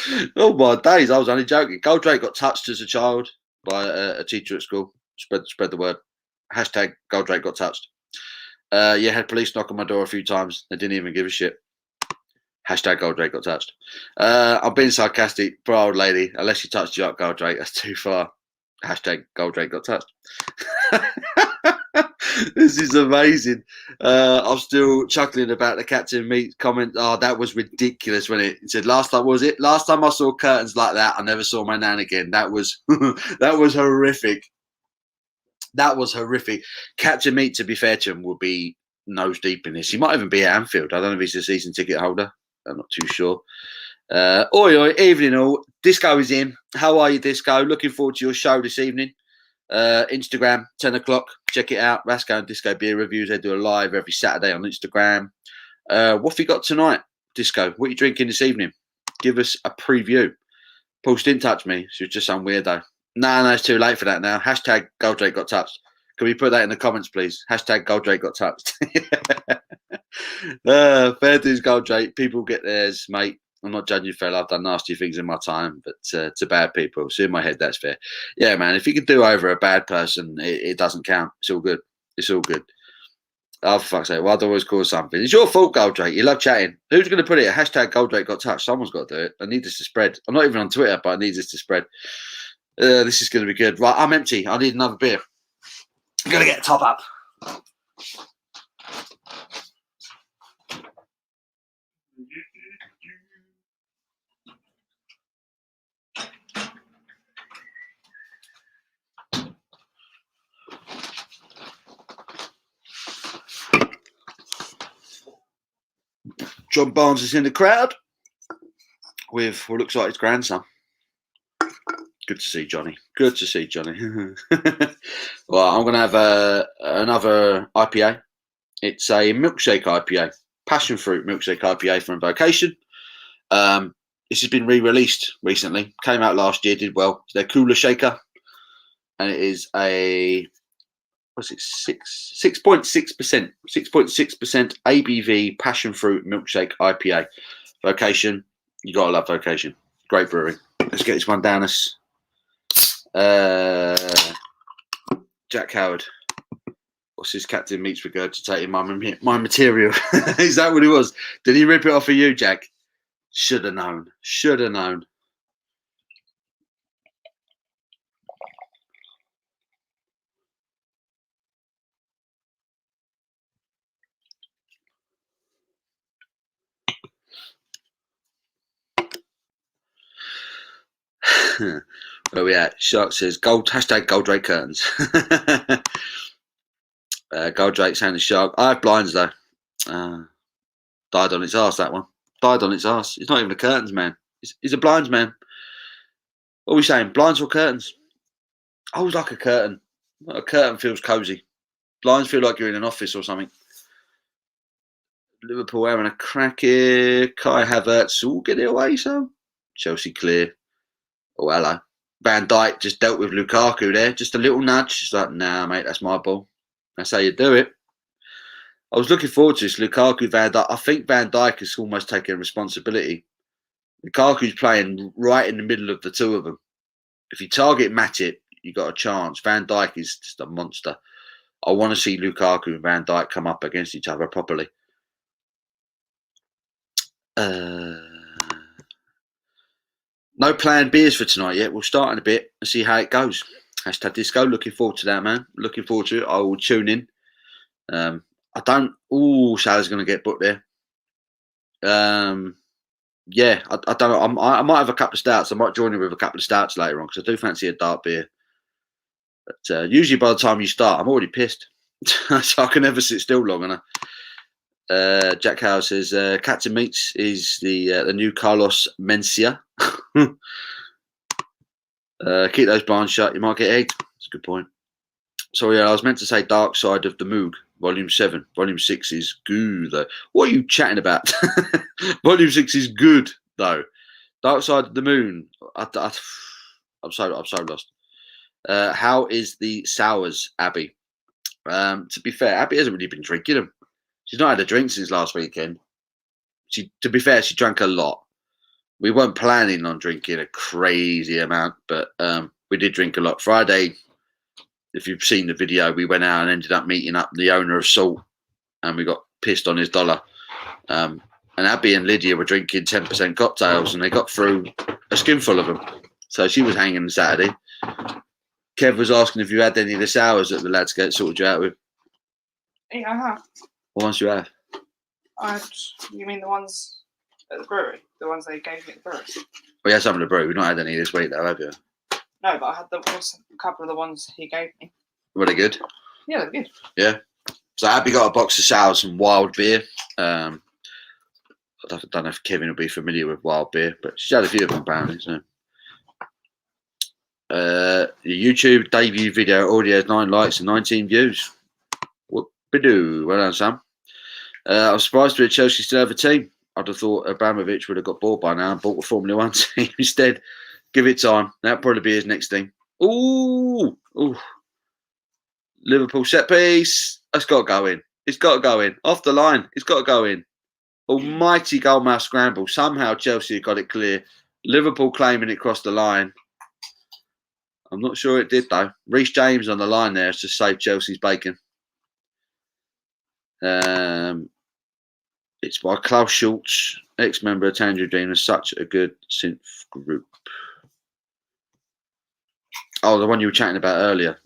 A: my days! I was only joking. Goldrake got touched as a child by a teacher at school. Spread the word. Hashtag Goldrake got touched. Yeah, had police knock on my door a few times. They didn't even give a shit. Hashtag Goldrake got touched. I'm being sarcastic, poor old lady. Unless she touched you up, Goldrake, that's too far. Hashtag Goldrake got touched. This is amazing. I'm still chuckling about the Captain Meat comment. Oh, that was ridiculous, wasn't it? He said, last time I saw curtains like that, I never saw my nan again. That was that was horrific. That was horrific. Captain Meat, to be fair to him, will be nose deep in this. He might even be at Anfield. I don't know if he's a season ticket holder. I'm not too sure. Oi, evening all. Disco is in. How are you, Disco? Looking forward to your show this evening. Instagram, 10 o'clock. Check it out. Rasco and Disco Beer Reviews. They do a live every Saturday on Instagram. What have you got tonight, Disco? What are you drinking this evening? Give us a preview. Paul didn't touch me. She was just some weirdo. No, it's too late for that now. Hashtag Goldrake got touched. Can we put that in the comments, please? Hashtag Goldrake got touched. Fair dues, Goldrake. People get theirs, mate. I'm not judging you, fella. I've done nasty things in my time, but to bad people. So in my head, that's fair. Yeah, man. If you can do over a bad person, it doesn't count. It's all good. It's all good. Oh, for fuck's sake. Well, I'd always call something. It's your fault, Goldrake. You love chatting. Who's going to put it? Hashtag Goldrake got touched. Someone's got to do it. I need this to spread. I'm not even on Twitter, but I need this to spread. This is going to be good. Right, I'm empty. I need another beer. I'm going to get a top up. John Barnes is in the crowd with what looks like his grandson. Good to see Johnny. Good to see Johnny. Well, I'm going to have another IPA. It's a milkshake IPA, passion fruit milkshake IPA from Vocation. This has been re-released recently. Came out last year, did well. It's their cooler shaker, and it is a 6.6%, 6.6% ABV passion fruit milkshake IPA. Vocation, you gotta love Vocation. Great brewery. Let's get this one down us. Jack Howard. What's his Captain Meats regurgitating my material? Is that what it was? Did he rip it off of you, Jack? Should have known. Should have known. Where we at? Shark says hashtag Goldrake curtains. Goldrake saying the Shark. I have blinds though. Died on its arse, that one. Died on its arse. It's not even a curtains man. He's a blinds man. What are we saying? Blinds or curtains? I always like a curtain. A curtain feels cosy. Blinds feel like you're in an office or something. Liverpool having a crack here. Kai Havertz. All get it away, so. Chelsea clear. Oh, hello. Van Dijk just dealt with Lukaku there. Just a little nudge. It's like, nah, mate, that's my ball. That's how you do it. I was looking forward to this. Lukaku, Van Dijk. I think Van Dijk is almost taking responsibility. Lukaku's playing right in the middle of the two of them. If you target Matip, you got a chance. Van Dijk is just a monster. I want to see Lukaku and Van Dijk come up against each other properly. No planned beers for tonight yet. We'll start in a bit and see how it goes. Hashtag Disco. Looking forward to that, man. Looking forward to it. I will tune in. I don't. Oh, Salah's going to get booked there. Yeah, I don't know. I might have a couple of stouts. I might join in with a couple of stouts later on because I do fancy a dark beer. But usually by the time you start, I'm already pissed. So I can never sit still long enough. Jack Howard says Captain Meats is the new Carlos Mencia. Keep those blinds shut. You might get egged. That's a good point. Sorry, I was meant to say Dark Side of the Moog, Volume 7. Volume 6 is good, though. What are you chatting about? Volume 6 is good, though. Dark Side of the Moon. I'm so lost. How is the sours, Abby? To be fair, Abby hasn't really been drinking them. She's not had a drink since last weekend. To be fair, she drank a lot. We weren't planning on drinking a crazy amount, but we did drink a lot. Friday, if you've seen the video, we went out and ended up meeting up the owner of Salt, and we got pissed on his dollar. And Abby and Lydia were drinking 10% cocktails, and they got through a skinful of them. So she was hanging Saturday. Kev was asking if you had any of the sours that the lads get sorted you out with.
B: Yeah, I have.
A: What ones do you have?
B: You mean the ones at the brewery? The ones they gave me at the brewery?
A: We had some at the brewery. We've not had any this week, though, have you?
B: No, but I had a couple of the ones he gave me.
A: Were they good?
B: Yeah, they're good.
A: Yeah. So Abby got a box of sours and wild beer. I don't know if Kevin will be familiar with wild beer, but she's had a few of them apparently. So. The YouTube debut video already has 9 likes and 19 views. Whoop-a-doo. Well done, Sam. I was surprised to hear Chelsea still have a team. I'd have thought Abramovich would have got bored by now and bought a Formula One team instead. Give it time. That'll probably be his next thing. Ooh. Liverpool set piece. It's got to go in. It's got to go in. Off the line. It's got to go in. Almighty goalmouth scramble. Somehow Chelsea got it clear. Liverpool claiming it crossed the line. I'm not sure it did though. Reece James on the line there has just saved Chelsea's bacon. It's by Klaus Schultz, ex-member of Tangerine Dream, such a good synth group. Oh, the one you were chatting about earlier.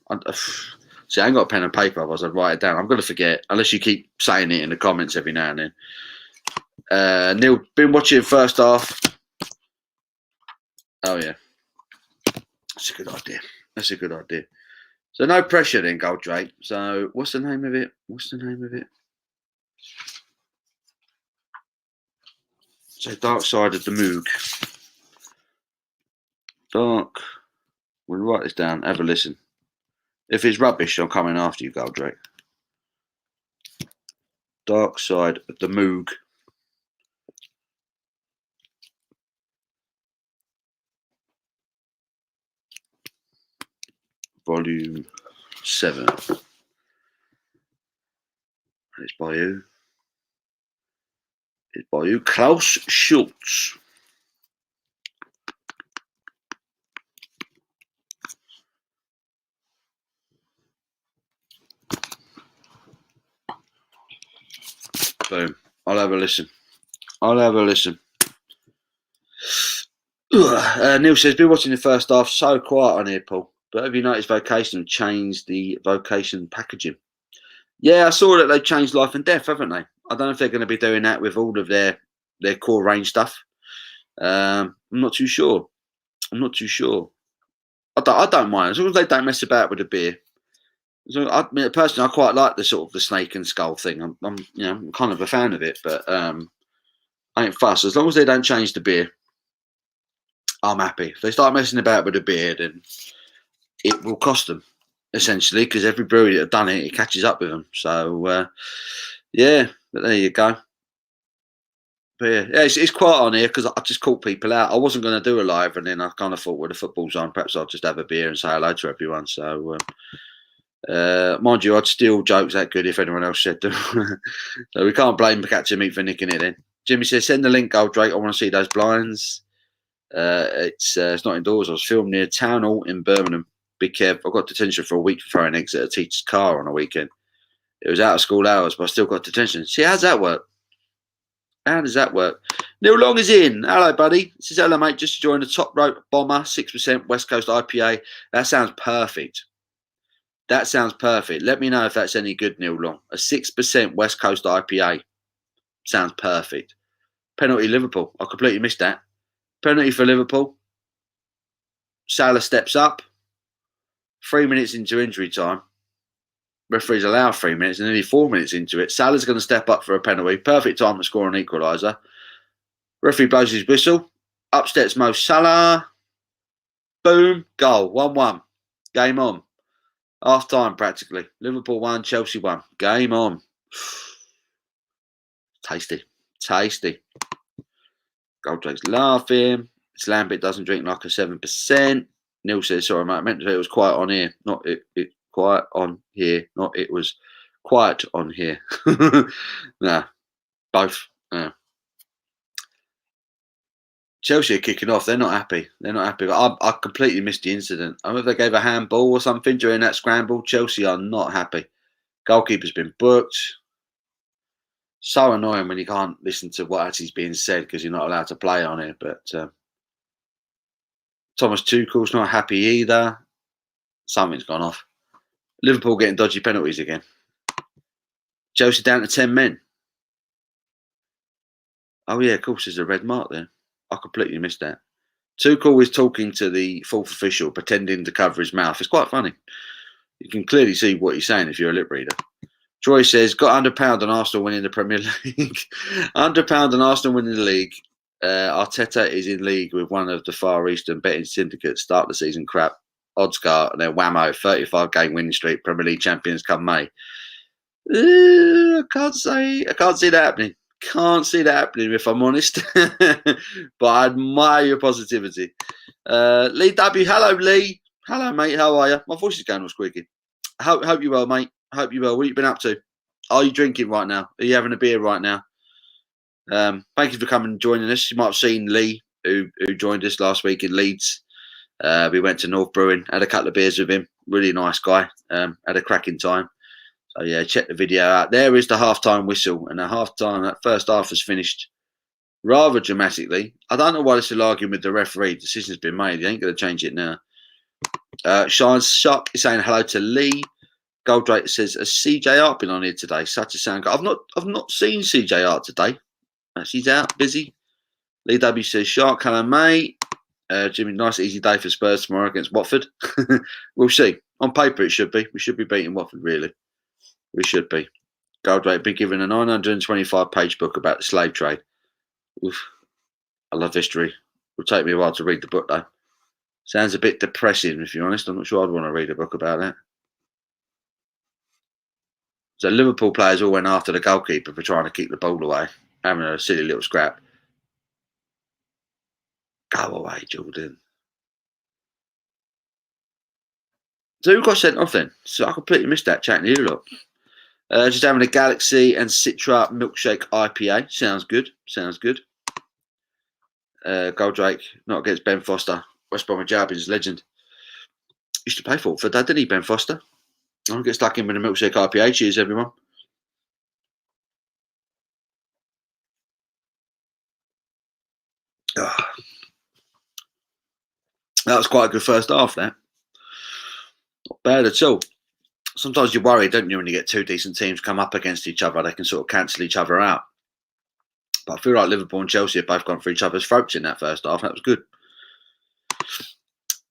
A: See, I ain't got a pen and paper, otherwise I'd write it down. I'm going to forget, unless you keep saying it in the comments every now and then. Neil, been watching first half. Oh, yeah. That's a good idea. That's a good idea. So no pressure then, Goldrake. So what's the name of it? So Dark Side of the Moog. Dark. We'll write this down. Have a listen. If it's rubbish, I'm coming after you, Goldrake. Dark Side of the Moog. Volume 7. And it's by who? It's by who? Klaus Schultz. Boom. I'll have a listen. Neil says, been watching the first half. So quiet on here, Paul. But have you noticed Vocation changed the Vocation packaging? Yeah, I saw that they've changed Life and Death, haven't they? I don't know if they're going to be doing that with all of their core range stuff. I'm not too sure. I don't mind as long as they don't mess about with the beer. So personally, I quite like the sort of the snake and skull thing. I'm kind of a fan of it, but I ain't fussed. As long as they don't change the beer, I'm happy. If they start messing about with the beer, then it will cost them essentially, because every brewery that have done it catches up with them. So yeah, but there you go. But yeah, it's quiet on here because I just called people out. I wasn't going to do a live, and then I kind of thought, well, the football's on. Perhaps I'll just have a beer and say hello to everyone. So. Mind you, I'd steal jokes that good if anyone else said them. So we can't blame Catcher Meat for nicking it in. Jimmy says, send the link, Goldrake. I want to see those blinds. It's not indoors. I was filmed near Town Hall in Birmingham. Big Kev, I got detention for a week for throwing eggs at a teacher's car on a weekend. It was out of school hours, but I still got detention. See, how's that work? How does that work? Neil Long is in. Hello, buddy. This is hello, mate. Just joined the Top Rope Bomber, 6% West Coast IPA. That sounds perfect. Let me know if that's any good, Neil Long. A 6% West Coast IPA. Sounds perfect. Penalty Liverpool. I completely missed that. Penalty for Liverpool. Salah steps up. 3 minutes into injury time. Referees allow 3 minutes and nearly 4 minutes into it. Salah's going to step up for a penalty. Perfect time to score an equaliser. Referee blows his whistle. Up steps Mo Salah. Boom. Goal. 1-1. Game on. Half time practically. Liverpool 1, Chelsea 1. Game on. Tasty. Goldrake's laughing. This Lambert doesn't drink like a 7%. Neil says, sorry, mate, I meant to say it was quiet on here. Not it quiet on here. Not it was quiet on here. Nah, both. Chelsea are kicking off. They're not happy. I completely missed the incident. I don't know if they gave a handball or something during that scramble. Chelsea are not happy. Goalkeeper's been booked. So annoying when you can't listen to what actually is being said because you're not allowed to play on it. But Thomas Tuchel's not happy either. Something's gone off. Liverpool getting dodgy penalties again. Chelsea down to 10 men. Oh, yeah, of course, there's a red mark there. I completely missed that. Tuchel is talking to the fourth official, pretending to cover his mouth. It's quite funny. You can clearly see what he's saying if you're a lip reader. Troy says, got £100 on Arsenal winning the Premier League. £100 on Arsenal winning the league. Arteta is in league with one of the Far Eastern betting syndicates. Start the season crap. Oddscar and then whammo, 35-game winning streak. Premier League champions come May. I can't see that happening. Can't see that happening if I'm honest. But I admire your positivity. Lee W, hello Lee. Hello mate, how are you? My voice is going all squeaky. Hope you well, mate. Hope you well. What have you been up to? Are you drinking right now? Are you having a beer right now? Thank you for coming and joining us. You might have seen Lee, who joined us last week in Leeds. We went to North Brewing, had a couple of beers with him. Really nice guy. Had a cracking time. So yeah, check the video out. There is the halftime whistle, and that first half has finished rather dramatically. I don't know why they're still arguing with the referee. The decision's been made. He ain't going to change it now. Shine Shock is saying hello to Lee. Goldrake says, has CJ Art been on here today? Such a sound guy. I've not seen CJ Art today. She's out, busy. Lee W says, Shark, hello mate. Jimmy, nice easy day for Spurs tomorrow against Watford. We'll see. On paper it should be. We should be beating Watford, really. We should be. Goldrake been given a 925-page book about the slave trade. Oof. I love history. It'll take me a while to read the book, though. Sounds a bit depressing, if you're honest. I'm not sure I'd want to read a book about that. So Liverpool players all went after the goalkeeper for trying to keep the ball away, having a silly little scrap. Go away, Jordan. So who got sent off then? So I completely missed that chatting to you lot. Just having a Galaxy and Citra milkshake IPA. Sounds good. Sounds good. Goldrake, not against Ben Foster. West Bromwich Albion's legend. Used to play for that, didn't he, Ben Foster? I'll get stuck in with a milkshake IPA. Cheers, everyone. That was quite a good first half, that. Not bad at all. Sometimes you worry, don't you, when you get two decent teams come up against each other, they can sort of cancel each other out. But I feel like Liverpool and Chelsea have both gone for each other's throats in that first half. That was good.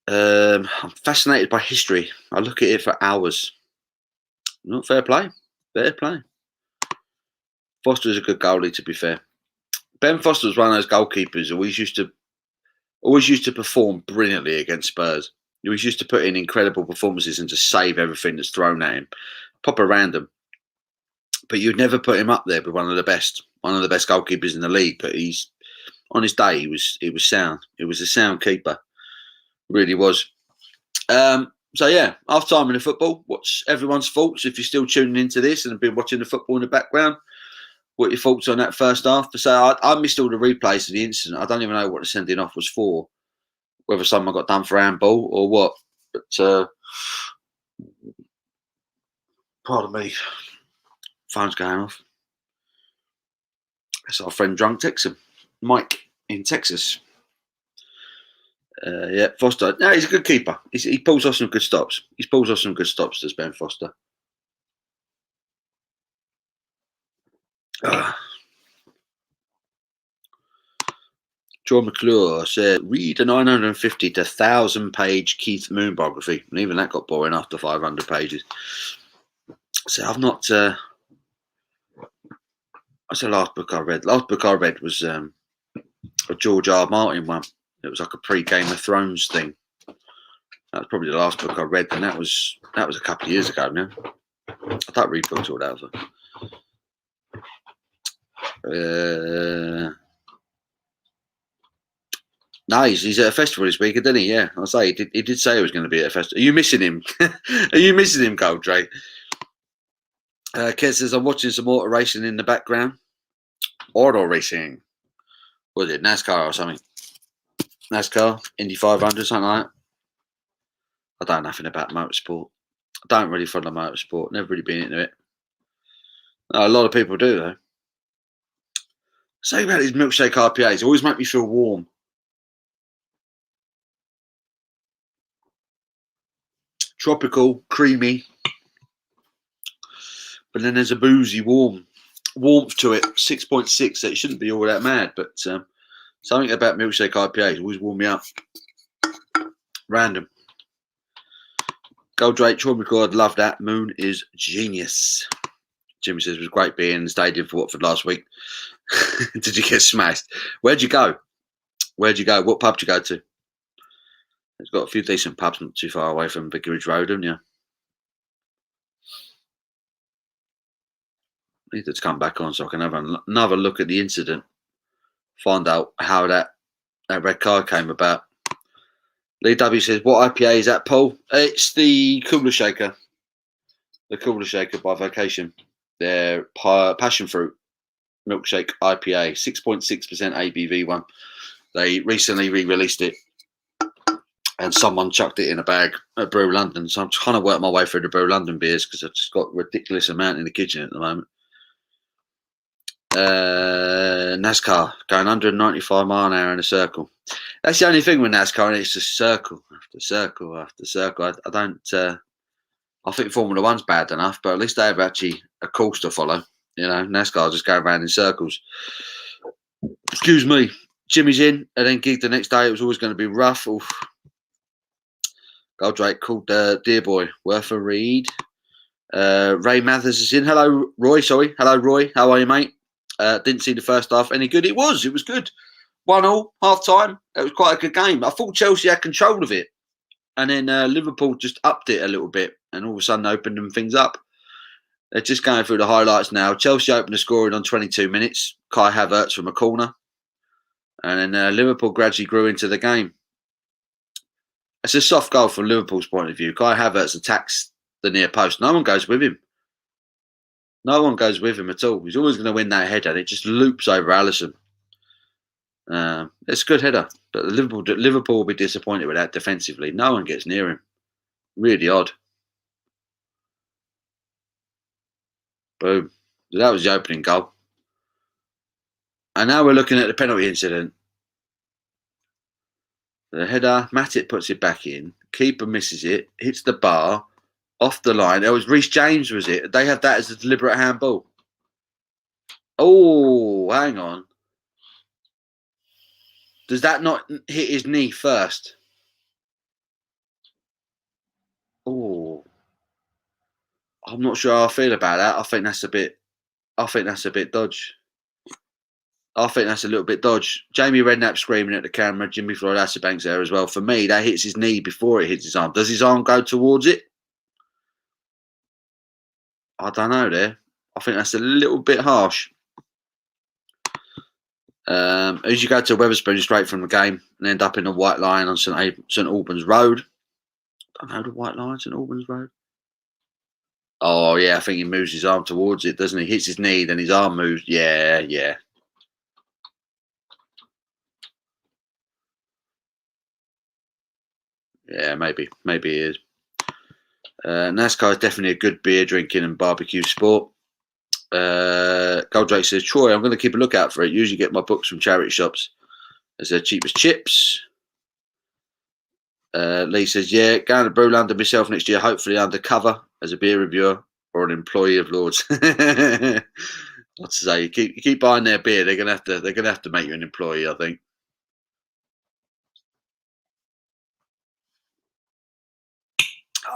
A: I'm fascinated by history. I look at it for hours. Not fair play. Fair play. Foster is a good goalie, to be fair. Ben Foster was one of those goalkeepers who always used to perform brilliantly against Spurs. He always used to put in incredible performances and just save everything that's thrown at him. Proper random. But you'd never put him up there with one of the best goalkeepers in the league. But he's on his day, he was sound. He was a sound keeper. Really was. So yeah, half time in the football. What's everyone's thoughts if you're still tuning into this and have been watching the football in the background? What are your thoughts on that first half? So I missed all the replays of the incident. I don't even know what the sending off was for. Whether someone got done for handball or what. But pardon me. Phone's going off. That's our friend Drunk Texan, Mike in Texas. Yeah, Foster. No, he's a good keeper. He pulls off some good stops. Does Ben Foster. John McClure said, read a 950 to 1,000-page Keith Moon biography. And even that got boring after 500 pages. So I've not... What's the last book I read? Last book I read was a George R. Martin one. It was like a pre-Game of Thrones thing. That was probably the last book I read, and that was a couple of years ago now. I don't read books all that. No, he's at a festival this week, didn't he? Yeah, I'll say he did say he was going to be at a festival. Are you missing him? Are you missing him, Goldrake? Kez says, I'm watching some auto racing in the background. Auto racing. What is it, NASCAR or something? NASCAR, Indy 500, something like that. I don't know nothing about motorsport. I don't really follow motorsport. Never really been into it. A lot of people do, though. Say about these milkshake IPAs, always make me feel warm. Tropical, creamy. But then there's a boozy warmth to it. 6.6, so it shouldn't be all that mad. But something about milkshake IPAs always warm me up. Random. Goldrake, Troy McCord, love that. Moon is genius. Jimmy says it was great being in the stadium for Watford last week. Did you get smashed? Where'd you go? Where'd you go? What pub did you go to? It's got a few decent pubs not too far away from Vicarage Road, haven't you? I need to come back on so I can have another look at the incident. Find out how that red card came about. Lee W says, what IPA is that, Paul? It's the Cooler Shaker. The Cooler Shaker by Vocation. Their passion fruit milkshake IPA. 6.6% ABV one. They recently re-released it. And someone chucked it in a bag at Brew London. So I'm trying to work my way through the Brew London beers because I've just got a ridiculous amount in the kitchen at the moment. NASCAR going 195 mile an hour in a circle. That's the only thing with NASCAR, and it's just circle after circle after circle. I don't. I think Formula One's bad enough, but at least they have actually a course to follow. You know, NASCAR just going around in circles. Excuse me. Jimmy's in, and then gig the next day. It was always going to be rough. Oof. Goldrake called Dear Boy worth a read. Ray Mathers is in. Hello, Roy. Sorry. Hello, Roy. How are you, mate? Didn't see the first half any good. It was good. 1-1, half time. It was quite a good game. I thought Chelsea had control of it. And then Liverpool just upped it a little bit and all of a sudden opened them things up. They're just going through the highlights now. Chelsea opened the scoring on 22 minutes. Kai Havertz from a corner. And then Liverpool gradually grew into the game. It's a soft goal from Liverpool's point of view. Kai Havertz attacks the near post. No one goes with him. No one goes with him at all. He's always going to win that header. And it just loops over Alisson. It's a good header. But Liverpool will be disappointed with that defensively. No one gets near him. Really odd. Boom. That was the opening goal. And now we're looking at the penalty incident. The header, Matip puts it back in. Keeper misses it. Hits the bar. Off the line. It was Reece James, was it? They have that as a deliberate handball. Oh, hang on. Does that not hit his knee first? Oh. I'm not sure how I feel about that. I think that's a bit dodge. I think that's a little bit dodge. Jamie Redknapp screaming at the camera. Jimmy Floyd Hasselbank's there as well. For me, that hits his knee before it hits his arm. Does his arm go towards it? I don't know there. I think that's a little bit harsh. As you go to Wetherspoon straight from the game and end up in the White Line on St Albans Road. I don't know the White Line, St Albans Road. Oh, yeah, I think he moves his arm towards it, doesn't he? Hits his knee, then his arm moves. Yeah. Yeah, maybe it is. NASCAR is definitely a good beer drinking and barbecue sport. Goldrake says, Troy, I'm going to keep a lookout for it. Usually get my books from charity shops as they're cheap as chips. Lee says, yeah, going to Brew London myself next year, hopefully undercover as a beer reviewer or an employee of Lords. What to say? You keep buying their beer, they're gonna have to make you an employee, I think.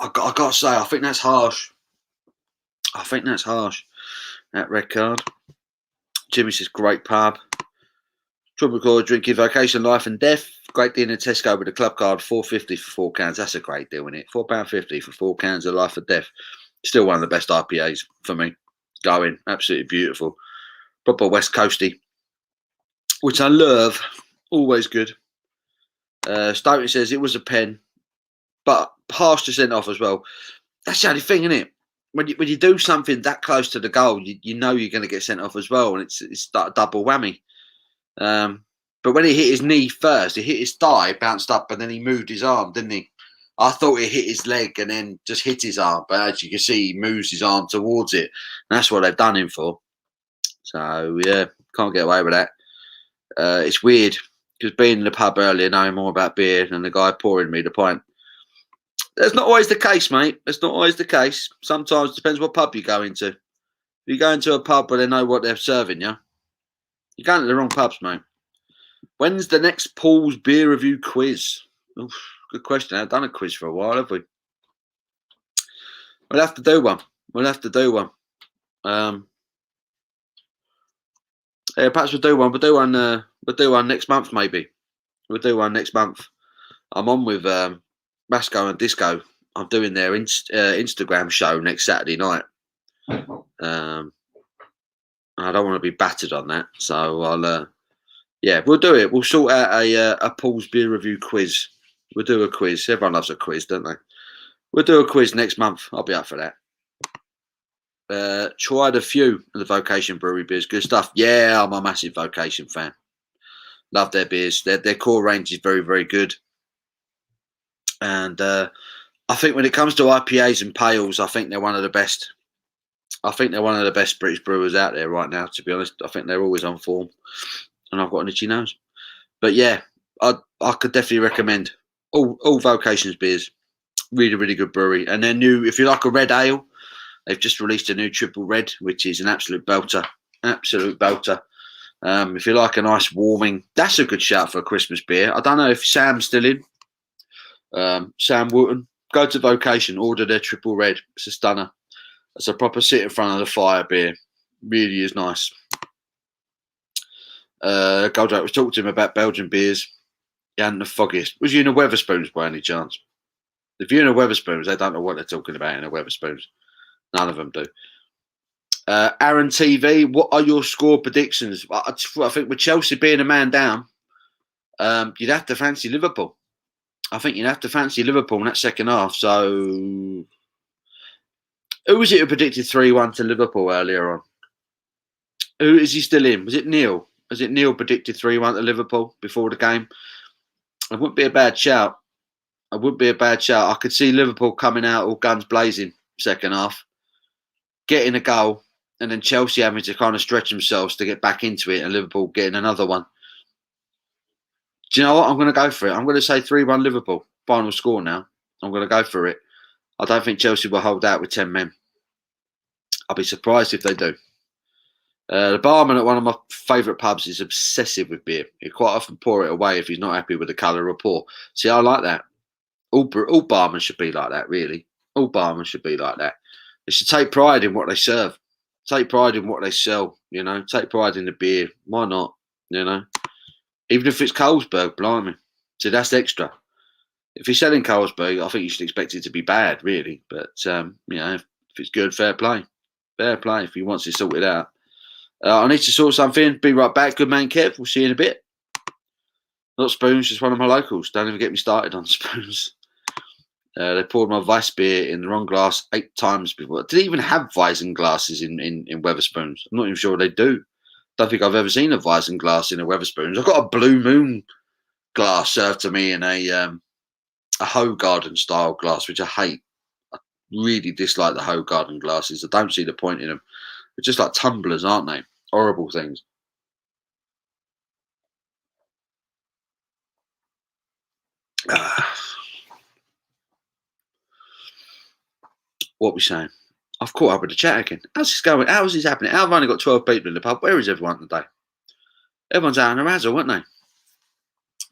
A: I got to say, I think that's harsh. That red card. Jimmy says, great pub. Tropical drinking vocation, life and death. Great deal in Tesco with a club card, £4.50 for 4 cans. That's a great deal, isn't it? £4.50 for 4 cans of life and death. Still one of the best IPAs for me. Going, absolutely beautiful. Proper West Coasty, which I love. Always good. Stout says it was a pen, but harsh to send off as well. That's the only thing, isn't it? When you do something that close to the goal, you know you're going to get sent off as well, and it's a double whammy. But when he hit his knee first, he hit his thigh, bounced up, and then he moved his arm, didn't he? I thought he hit his leg and then just hit his arm, but as you can see, he moves his arm towards it. And that's what they've done him for. So, yeah, can't get away with that. It's weird, because being in the pub earlier, knowing more about beer than the guy pouring me the pint. That's not always the case, mate. That's not always the case. Sometimes it depends what pub you go into. If you go into a pub where they know what they're serving you, you're going to the wrong pubs, mate. When's the next Paul's beer review quiz? Oof, good question. I haven't done a quiz for a while, have we? We'll have to do one. We'll have to do one. Yeah, perhaps we'll do one. We'll do one. We'll do one next month, maybe. We'll do one next month. I'm on with Masco and Disco. I'm doing their Instagram show next Saturday night. I don't want to be battered on that, so I'll. Yeah, we'll do it. We'll sort out a Paul's beer review quiz. We'll do a quiz. Everyone loves a quiz, don't they? We'll do a quiz next month. I'll be up for that. Tried a few of the Vocation Brewery beers. Good stuff. Yeah, I'm a massive Vocation fan. Love their beers. Their core range is very, very good. And I think when it comes to IPAs and pales, I think they're one of the best. I think they're one of the best British brewers out there right now, to be honest. I think they're always on form. And I've got an itchy nose. But yeah, I could definitely recommend all Vocations beers. Really, really good brewery. And they're new. If you like a red ale, they've just released a new triple red, which is an absolute belter. Absolute belter. If you like a nice warming, that's a good shout for a Christmas beer. I don't know if Sam's still in. Sam Wooten. Go to Vocation, order their triple red. It's a stunner. It's a proper sit in front of the fire beer. Really is nice. Goldrake was talking to him about Belgian beers. He hadn't the foggiest. Was you in a Wetherspoons by any chance? If you're in a Wetherspoons, they don't know what they're talking about in a Wetherspoons. None of them do. Aaron TV, what are your score predictions? I think with Chelsea being a man down, you'd have to fancy Liverpool. I think you'd have to fancy Liverpool in that second half. So, who was it who predicted 3-1 to Liverpool earlier on? Who is he still in? Was it Neil? Was it Neil predicted 3-1 to Liverpool before the game? It wouldn't be a bad shout. It wouldn't be a bad shout. I could see Liverpool coming out all guns blazing second half, getting a goal, and then Chelsea having to kind of stretch themselves to get back into it, and Liverpool getting another one. Do you know what? I'm going to go for it. I'm going to say 3-1 Liverpool. Final score now. I'm going to go for it. I don't think Chelsea will hold out with 10 men. I'll be surprised if they do. The barman at one of my favourite pubs is obsessive with beer. He'll quite often pour it away if he's not happy with the colour or pour. See, I like that. All barmen should be like that, really. All barmen should be like that. They should take pride in what they serve. Take pride in what they sell, you know. Take pride in the beer. Why not, you know? Even if it's Carlsberg, blimey. So that's extra. If you're selling Carlsberg, I think you should expect it to be bad, really. But, you know, if it's good, fair play. Fair play if he wants it sorted out. I need to sort something. Be right back. Good man, Kev. We'll see you in a bit. Not Spoons, just one of my locals. Don't even get me started on Spoons. They poured my Weiss beer in the wrong glass 8 times before. Did they even have Weizen glasses in Wetherspoons? I'm not even sure they do. Don't think I've ever seen a Weizen glass in a Wetherspoons. I've got a Blue Moon glass served to me in a Hoegaarden style glass, which I hate. I really dislike the Hoegaarden glasses. I don't see the point in them. They're just like tumblers, aren't they? Horrible things. What we saying? I've caught up with the chat again. How's this going? How is this happening? I've only got 12 people in the pub. Where is everyone today? Everyone's out on a razzle, weren't they?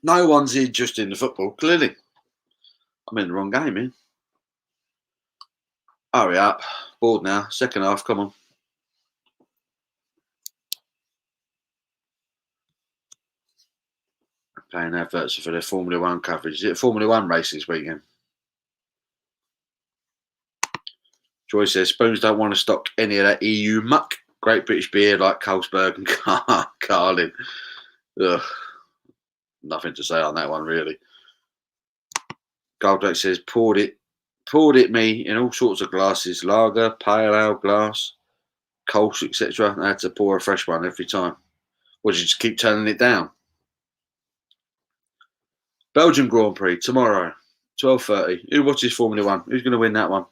A: No one's just in the football, clearly. I'm in the wrong game here. Hurry up. Bored now. Second half, come on. Playing adverts for their Formula 1 coverage. Is it a Formula 1 race this weekend? Joy says, Spoons don't want to stock any of that EU muck. Great British beer like Carlsberg and Carlin. Ugh. Nothing to say on that one, really. Goldrake says, poured it me in all sorts of glasses. Lager, pale ale glass, Kolsch, etc. I had to pour a fresh one every time. Or did you just keep turning it down? Belgian Grand Prix tomorrow, 12:30. Who watches Formula 1? Who's going to win that one?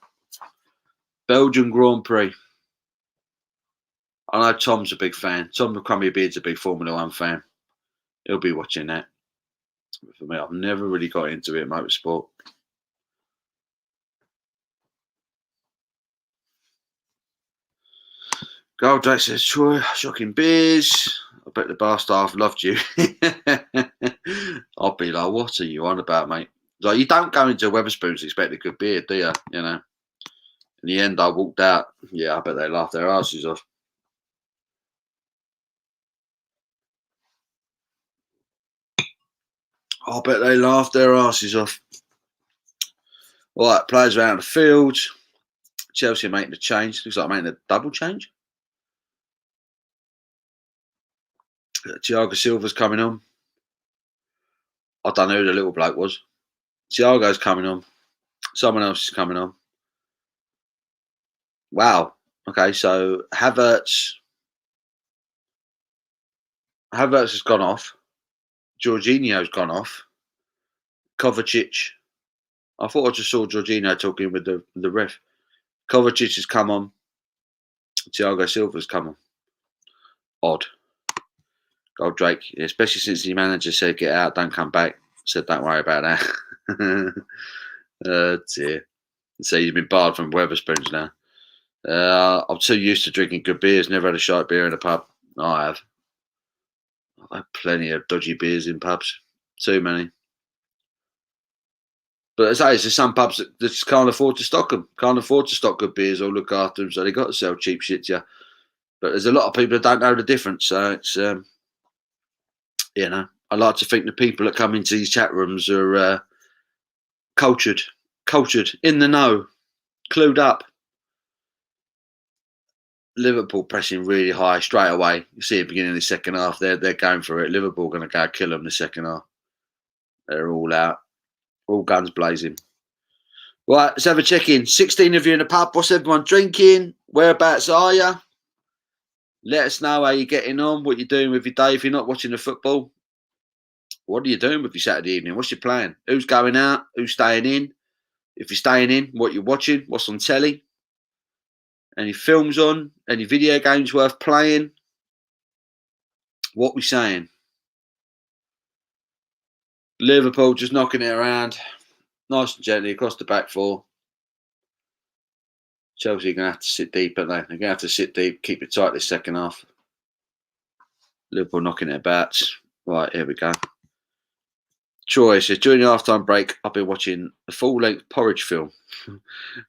A: Belgian Grand Prix. I know Tom's a big fan. Tom McCrummy Beard's a big Formula 1 fan. He'll be watching that. For me, I've never really got into it, motorsport. Goldrake says, Troy, shocking beers. I bet the bar staff loved you. I'll be like, what are you on about, mate? Like, you don't go into Wetherspoons expect a good beer, do you? You know, In the end, I walked out. Yeah, I bet they laughed their asses off. I bet they laughed their asses off. All right, players around the field. Chelsea making a change. Looks like making a double change. Thiago Silva's coming on. I don't know who the little bloke was. Thiago's coming on. Someone else is coming on. Wow. Okay, so Havertz has gone off. Jorginho's gone off. Kovacic. I thought I just saw Jorginho talking with the ref. Kovacic has come on. Thiago Silva's come on. Odd. Gold Drake, especially since the manager said get out, don't come back. Said don't worry about that. Dear. So he's been barred from Wetherspoons now. I'm too used to drinking good beers. Never had a shite beer in a pub. I have. I've had plenty of dodgy beers in pubs. Too many. But as I say, there's some pubs that just can't afford to stock them. Can't afford to stock good beers or look after them, so they got to sell cheap shit to you. But there's a lot of people that don't know the difference. So it's, you know, I like to think the people that come into these chat rooms are cultured, in the know, clued up. Liverpool pressing really high straight away. You see at the beginning of the second half, they're going for it. Liverpool going to go kill them in the second half. They're all out, all guns blazing. Right, let's have a check-in. 16 of you in the pub. What's everyone drinking? Whereabouts are you? Let us know how you're getting on, what you're doing with your day. If you're not watching the football, what are you doing with your Saturday evening? What's your plan? Who's going out? Who's staying in? If you're staying in, what you're watching? What's on telly? Any films on? Any video games worth playing? What we saying? Liverpool just knocking it around. Nice and gently across the back four. Chelsea are going to have to sit deep, aren't they? They're going to have to sit deep, keep it tight this second half. Liverpool knocking it about. Right, here we go. Troy says, during the halftime break, I've been watching a full-length Porridge film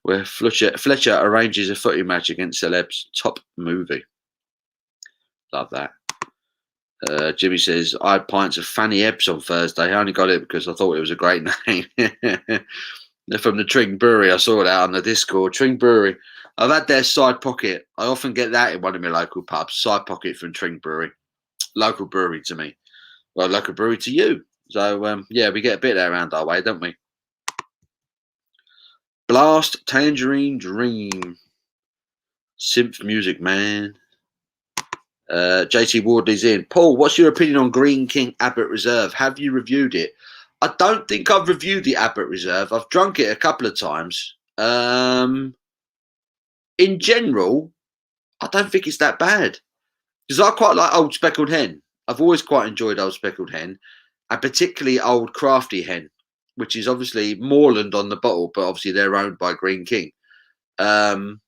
A: where Fletcher arranges a footy match against celebs. Top movie. Love that. Jimmy says, I had pints of Fanny Ebbs on Thursday. I only got it because I thought it was a great name. They're from the Tring Brewery. I saw that on the Discord. Tring Brewery. I've had their side pocket. I often get that in one of my local pubs. Side pocket from Tring Brewery. Local brewery to me. Well, local brewery to you. So, yeah, we get a bit there around our way, don't we? Blast, Tangerine Dream. Synth music, man. JT Wardley's in. Paul, what's your opinion on Green King Abbott Reserve? Have you reviewed it? I don't think I've reviewed the Abbott Reserve. I've drunk it a couple of times. In general, I don't think it's that bad. Because I quite like Old Speckled Hen. I've always quite enjoyed Old Speckled Hen. And particularly Old Crafty Hen, which is obviously Moreland on the bottle, but obviously they're owned by Green King. The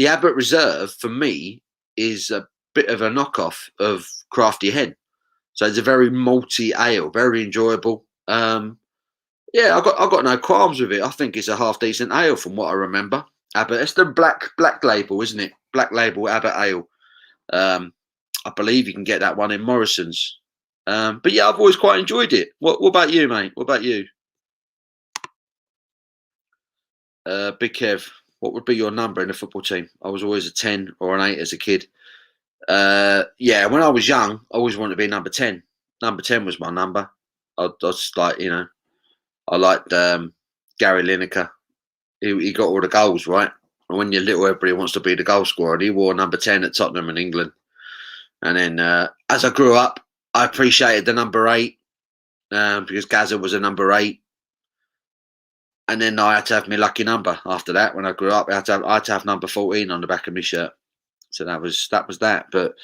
A: Abbott Reserve, for me, is a bit of a knockoff of Crafty Hen. So it's a very malty ale, very enjoyable. Yeah, I got no qualms with it. I think it's a half decent ale from what I remember. Abbott, it's the black label, isn't it? Black label Abbott ale. I believe you can get that one in Morrison's. But yeah, I've always quite enjoyed it. What about you, mate? What about you? Big Kev, what would be your number in the football team? I was always a 10 or an 8 as a kid. Yeah, when I was young, I always wanted to be number 10. Number 10 was my number. I was like, you know, I liked Gary Lineker. He got all the goals, right? And when you're little, everybody wants to be the goal scorer. And he wore number 10 at Tottenham in England. And then as I grew up, I appreciated the number 8 because Gazza was a number 8. And then I had to have my lucky number after that. When I grew up, I had to have number 14 on the back of my shirt. So that was that. But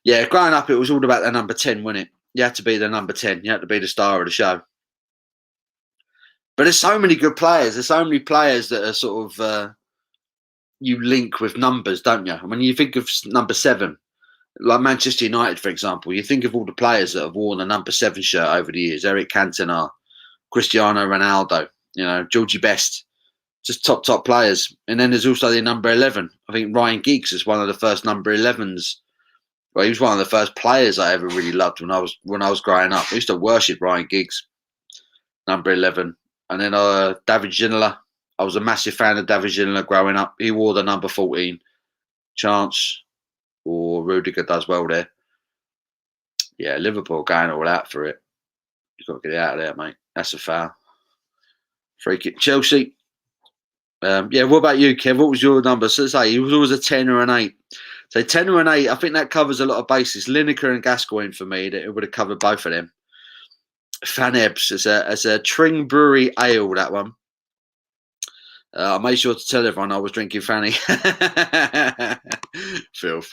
A: yeah, growing up, it was all about the number 10, wasn't it? You had to be the number 10. You had to be the star of the show. But there's so many good players. There's so many players that are sort of you link with numbers, don't you? I mean, you think of number 7. Like Manchester United, for example, you think of all the players that have worn the number 7 shirt over the years. Eric Cantona, Cristiano Ronaldo, you know, Georgie Best. Just top players. And then there's also the number 11. I think Ryan Giggs is one of the first number 11s. Well, he was one of the first players I ever really loved when I was growing up. I used to worship Ryan Giggs, number 11. And then David Ginola. I was a massive fan of David Ginola growing up. He wore the number 14. Chance or Rudiger does well there. Yeah, Liverpool going all out for it. You've got to get it out of there, mate. That's a foul. Free kick. Chelsea. Yeah, what about you, Kev? What was your number? So say he was always a 10 or an 8. So 10 or an 8, I think that covers a lot of bases. Lineker and Gascoigne for me, it would have covered both of them. Fan Ebbs as a Tring Brewery Ale, that one. I made sure to tell everyone I was drinking Fanny. Filth.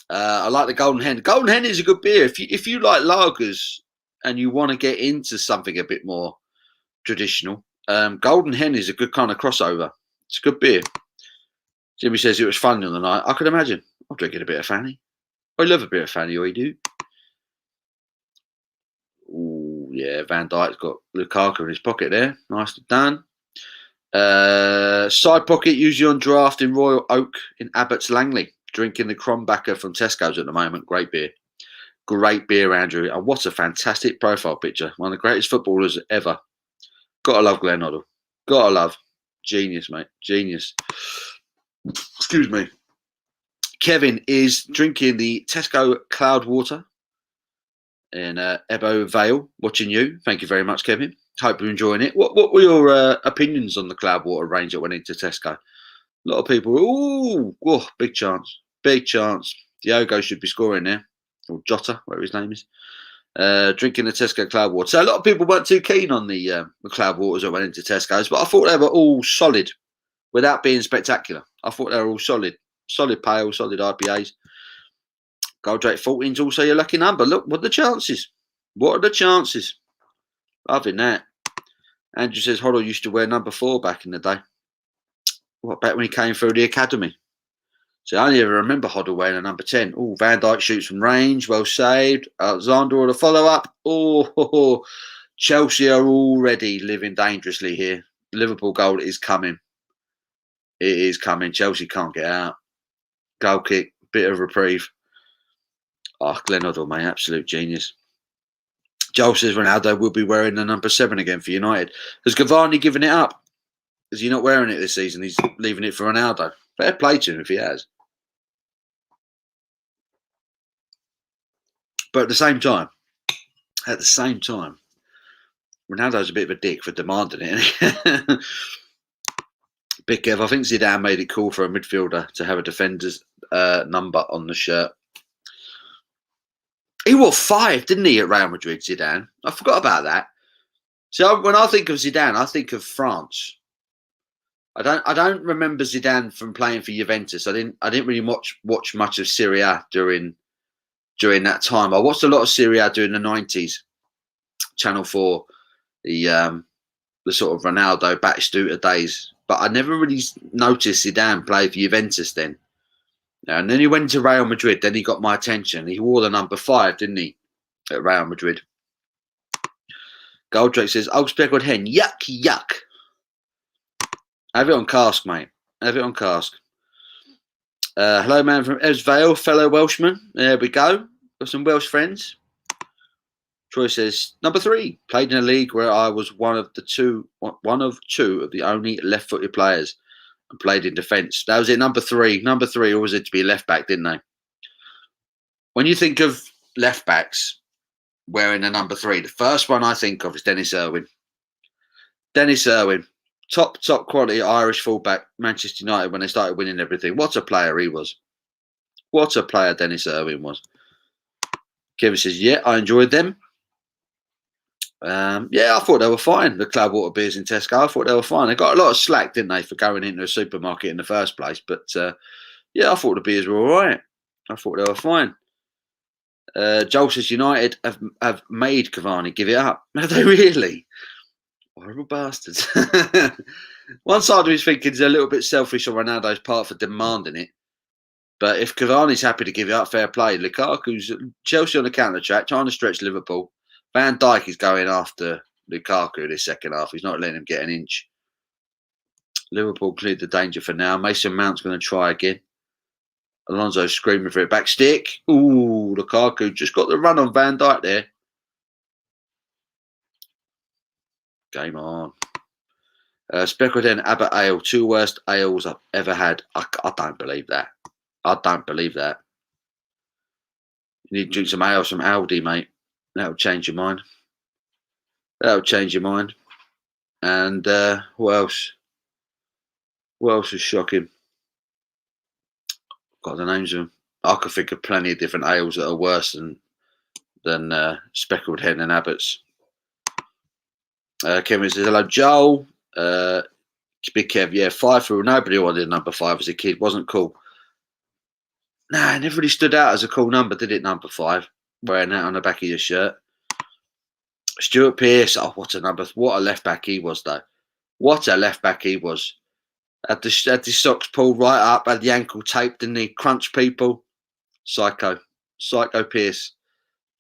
A: I like the Golden Hen. Golden Hen is a good beer. If you like lagers and you want to get into something a bit more traditional, Golden Hen is a good kind of crossover. It's a good beer. Jimmy says it was fun on the night. I can imagine. I'm drinking a bit of Fanny. I love a bit of Fanny, I do. Oh, yeah, Van Dijk's got Lukaku in his pocket there. Nicely done. Side pocket, usually on draft in Royal Oak in Abbots Langley. Drinking the Krombacher from Tesco's at the moment. Great beer. Great beer, Andrew. And what a fantastic profile picture. One of the greatest footballers ever. Gotta love Glenn Hoddle. Gotta love. Genius, mate. Genius. Excuse me. Kevin is drinking the Tesco Cloud Water in Ebbo Vale. Watching you. Thank you very much, Kevin. Hope you're enjoying it. What were your opinions on the Cloud Water range that went into Tesco? A lot of people, oh, big chance. Big chance. Diogo should be scoring there. Or Jota, whatever his name is. Drinking the Tesco Cloud Water. So a lot of people weren't too keen on the Cloud Waters that went into Tesco's, but I thought they were all solid without being spectacular. I thought they were all solid. Solid pale, solid IPAs. Gold rate 14 is also your lucky number. Look, what are the chances? What are the chances? Loving that. Andrew says Hoddle used to wear number 4 back in the day. What, back when he came through the academy? So I only ever remember Hoddle wearing a number 10. Oh, Van Dijk shoots from range. Well saved. Alexander on the follow-up. Oh, Chelsea are already living dangerously here. Liverpool goal is coming. It is coming. Chelsea can't get out. Goal kick. Bit of reprieve. Oh, Glenn Hoddle, mate. Absolute genius. Joel says Ronaldo will be wearing the number 7 again for United. Has Cavani given it up? Is he not wearing it this season? He's leaving it for Ronaldo. Fair play to him if he has. But at the same time, Ronaldo's a bit of a dick for demanding it. Big Kev, I think Zidane made it cool for a midfielder to have a defender's number on the shirt. He wore 5, didn't he, at Real Madrid, Zidane? I forgot about that. So when I think of Zidane, I think of France. I don't remember Zidane from playing for Juventus. I didn't really watch much of Serie A during that time. I watched a lot of Serie A during the 90s. Channel 4, the sort of Ronaldo, Batistuta days. But I never really noticed Zidane play for Juventus then. And then he went to Real Madrid. Then he got my attention. He wore the number 5, didn't he, at Real Madrid? Goldrake says, Augsburg Hen. Yuck, yuck. Have it on cask, mate. Have it on cask. Hello, man from Ebbsvale, fellow Welshman. There we go. Got some Welsh friends. Troy says, number 3. Played in a league where I was one of two of the only left-footed players and played in defence. That was it, number 3. Number 3 always had to be left back, didn't they? When you think of left backs wearing a number 3, the first one I think of is Dennis Irwin. Dennis Irwin. Top quality Irish fullback, Manchester United, when they started winning everything. What a player he was. What a player Dennis Irwin was. Kevin says, yeah, I enjoyed them. Yeah, I thought they were fine, the Cloudwater beers in Tesco. I thought they were fine. They got a lot of slack, didn't they, for going into a supermarket in the first place. But, yeah, I thought the beers were all right. I thought they were fine. Joel says, United have made Cavani give it up. Have they really? Horrible bastards. One side of his thinking is a little bit selfish on Ronaldo's part for demanding it. But if Cavani's happy to give it up, fair play. Lukaku's Chelsea on the counter-attack, trying to stretch Liverpool. Van Dijk is going after Lukaku this second half. He's not letting him get an inch. Liverpool cleared the danger for now. Mason Mount's going to try again. Alonso's screaming for it. Back stick. Ooh, Lukaku just got the run on Van Dijk there. Game on. Speckled in Abbott Ale. 2 worst ales I've ever had. I don't believe that. I don't believe that. You need to drink some ale, some Aldi, mate. That'll change your mind. That'll change your mind. And what else? What else is shocking? Got the names of them. I could think of plenty of different ales that are worse than Speckled Hen and Abbott's. Kevin says, hello, Joel. Big Kev, yeah, 5 through. Nobody wanted number 5 as a kid. Wasn't cool. Nah, it never really stood out as a cool number, did it? Number 5, wearing that on the back of your shirt. Stuart Pearce, oh, what a left back he was, though. What a left back he was. Had the socks pulled right up, had the ankle taped, and he crunched people. Psycho Pearce,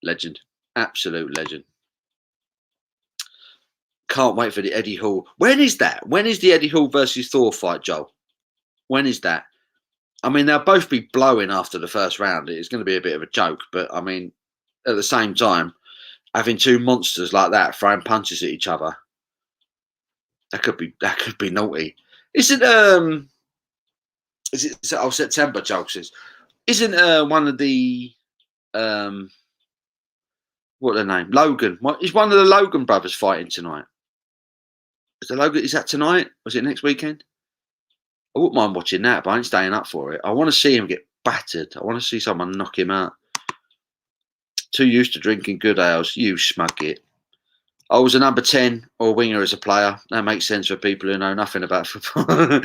A: legend, absolute legend. Can't wait for the Eddie Hall. When is that? When is the Eddie Hall versus Thor fight, Joel? When is that? I mean, they'll both be blowing after the first round. It's going to be a bit of a joke, but I mean, at the same time, having 2 monsters like that throwing punches at each other, that could be naughty. Isn't September, Joel says. Isn't one of the what the name? Logan. Is one of the Logan brothers fighting tonight? Is that tonight? Was it next weekend? I wouldn't mind watching that, but I ain't staying up for it. I want to see him get battered. I want to see someone knock him out. Too used to drinking good ales. You smug it. I was a number 10 or winger as a player. That makes sense for people who know nothing about football.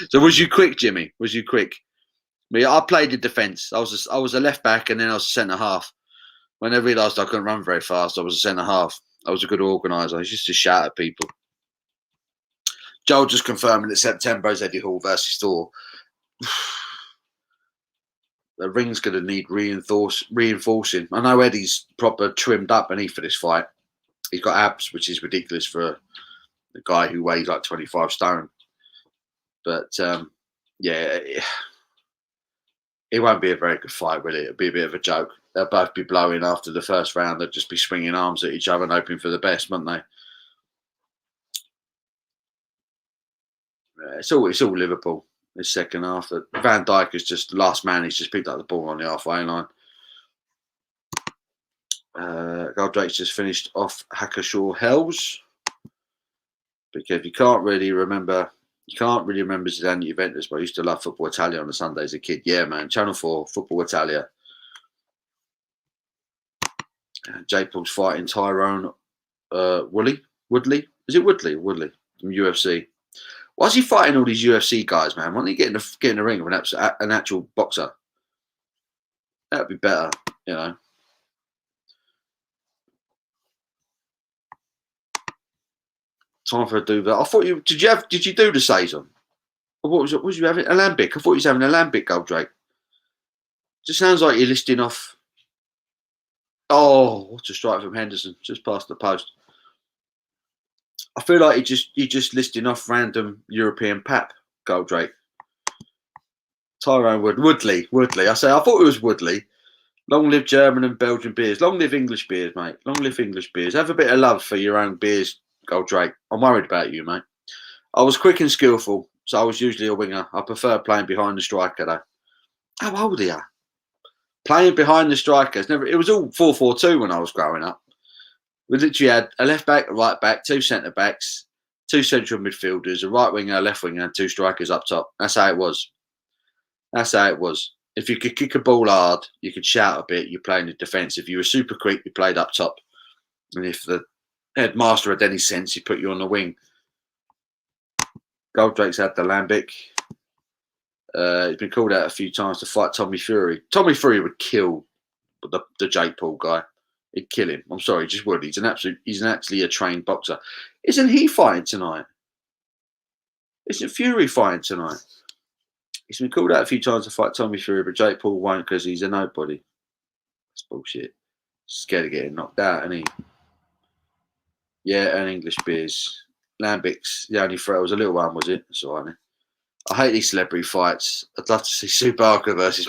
A: So was you quick, Jimmy? Was you quick? I played in defence. I was a left back and then I was a centre half. When I realised I couldn't run very fast, I was a centre half. I was a good organiser. I used to shout at people. Joel just confirming that September is Eddie Hall versus Thor. The ring's going to need reinforcing. I know Eddie's proper trimmed up beneath for this fight. He's got abs, which is ridiculous for a guy who weighs like 25 stone. But yeah, it won't be a very good fight, will it? It'll be a bit of a joke. They'll both be blowing after the first round. They'll just be swinging arms at each other and hoping for the best, won't they? It's all Liverpool. This second half. Van Dijk is just the last man. He's just picked up the ball on the halfway line. Goldrake's just finished off Hackashaw Hells. Because you can't really remember Zidane Juventus, but I used to love Football Italia on the Sunday as a kid. Yeah, man. Channel 4, Football Italia. J Paul's fighting Tyrone Woodley. Is it Woodley? Woodley from UFC. Why is he fighting all these UFC guys, man? Why don't he get in the ring with an actual boxer? That'd be better, you know. Time for a duvet. I thought did you do the saison? Or what was it? What was you having? A lambic? I thought you was having a lambic, Goldrake. Just sounds like you're listing off. Oh, what a strike from Henderson, just past the post. I feel like you're just listing off random European pap, Goldrake. Tyrone Woodley. I thought it was Woodley. Long live German and Belgian beers. Long live English beers, mate. Long live English beers. Have a bit of love for your own beers, Goldrake. I'm worried about you, mate. I was quick and skillful, so I was usually a winger. I prefer playing behind the striker, though. How old are you? Playing behind the strikers. It was all 4-4-2 when I was growing up. We literally had a left back, a right back, 2 centre backs, 2 central midfielders, a right winger, a left winger, and 2 strikers up top. That's how it was. If you could kick a ball hard, you could shout a bit, you played in the defence. If you were super quick, you played up top. And if the headmaster had any sense, he put you on the wing. Goldrake's had the lambic. He's been called out a few times to fight Tommy Fury. Tommy Fury would kill the Jake Paul guy. He'd kill him. I'm sorry, he just would. He's actually a trained boxer. Isn't he fighting tonight? Isn't Fury fighting tonight? He's been called out a few times to fight Tommy Fury, but Jake Paul won't because he's a nobody. That's bullshit. Scared of getting knocked out, isn't he? Yeah, and English beers. Lambics, the only threat was a little one, was it? So I hate these celebrity fights. I'd love to see Sue Barker versus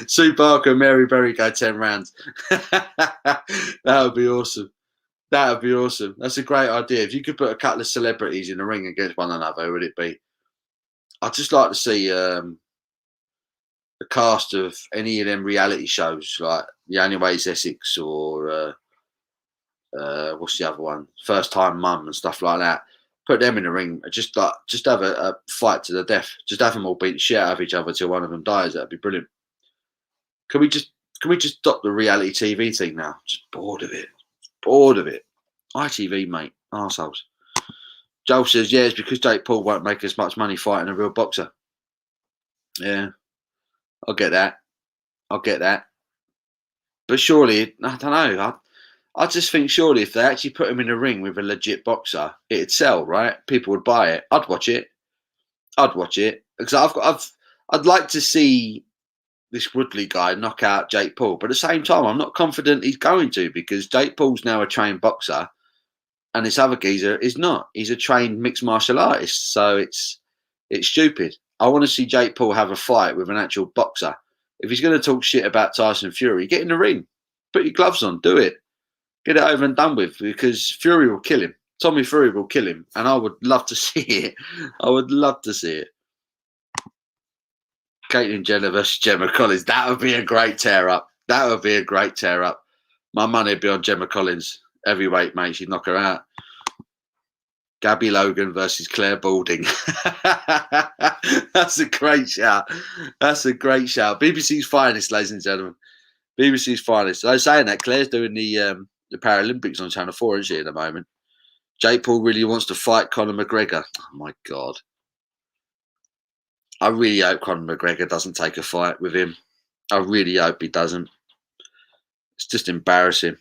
A: Sue Barker and Mary Berry go 10 rounds. That would be awesome. That would be awesome. That's a great idea. If you could put a couple of celebrities in the ring against one another, who would it be? I'd just like to see the cast of any of them reality shows, like The Only Way Is Essex or what's the other one? First Time Mum and stuff like that. Put them in the ring. Just have a fight to the death. Just have them all beat the shit out of each other till one of them dies. That'd be brilliant. Can we just stop the reality TV thing now? Just bored of it. Bored of it. ITV, mate. Arseholes. Joel says, yeah, it's because Jake Paul won't make as much money fighting a real boxer. Yeah. I'll get that. But surely, I don't know. I just think surely if they actually put him in a ring with a legit boxer, it'd sell, right? People would buy it. I'd watch it. Because I'd like to see this Woodley guy knock out Jake Paul. But at the same time, I'm not confident he's going to, because Jake Paul's now a trained boxer and this other geezer is not. He's a trained mixed martial artist. So it's stupid. I want to see Jake Paul have a fight with an actual boxer. If he's going to talk shit about Tyson Fury, get in the ring. Put your gloves on. Do it. Get it over and done with, because Fury will kill him. Tommy Fury will kill him. And I would love to see it. I would love to see it. Caitlyn Jenner versus Gemma Collins. That would be a great tear up. My money would be on Gemma Collins. Heavyweight, mate. She'd knock her out. Gabby Logan versus Claire Balding. That's a great shout. BBC's finest, ladies and gentlemen. BBC's finest. I was saying that Claire's doing the Paralympics on Channel 4, isn't she, at the moment? Jake Paul really wants to fight Conor McGregor. Oh, my God. I really hope Conor McGregor doesn't take a fight with him. I really hope he doesn't. It's just embarrassing.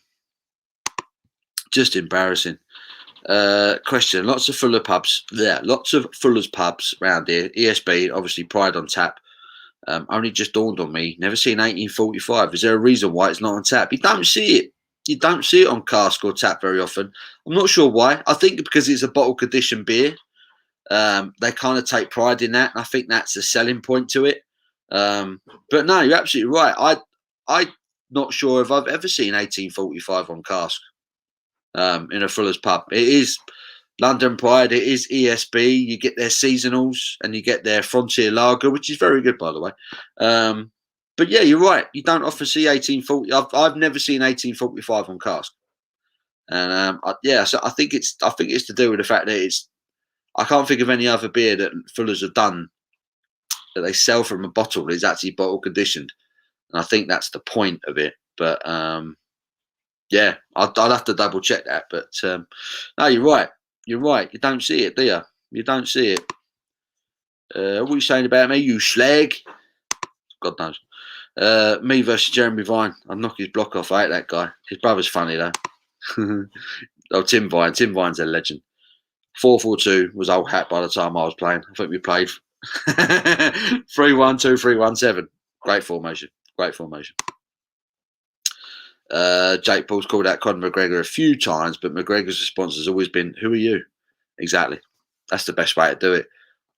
A: Question. Lots of Fuller pubs. Yeah, lots of Fuller's pubs around here. ESB, obviously Pride on tap. Only just dawned on me. Never seen 1845. Is there a reason why it's not on tap? You don't see it. You don't see it on cask or tap very often. I'm not sure why. I think because it's a bottle conditioned beer. They kind of take pride in that. And I think that's a selling point to it. But no, you're absolutely right. I'm not sure if I've ever seen 1845 on cask in a Fuller's pub. It is London Pride. It is ESB. You get their seasonals and you get their Frontier Lager, which is very good, by the way. But yeah, you're right. You don't often see 1840. I've never seen 1845 on cask. And so I think it's to do with the fact that I can't think of any other beer that Fuller's have done that they sell from a bottle that is actually bottle conditioned. And I think that's the point of it. But yeah, I'd have to double check that. But no, you're right. You don't see it, do you? You don't see it. What are you saying about me, you slag? God knows. Me versus Jeremy Vine. I'd knock his block off. I hate that guy. His brother's funny, though. Oh, Tim Vine. Tim Vine's a legend. 4-4-2 was old hat by the time I was playing. I think we played 3-1-2, 3-1-7. Great formation. Jake Paul's called out Conor McGregor a few times, but McGregor's response has always been, "Who are you?" Exactly. That's the best way to do it.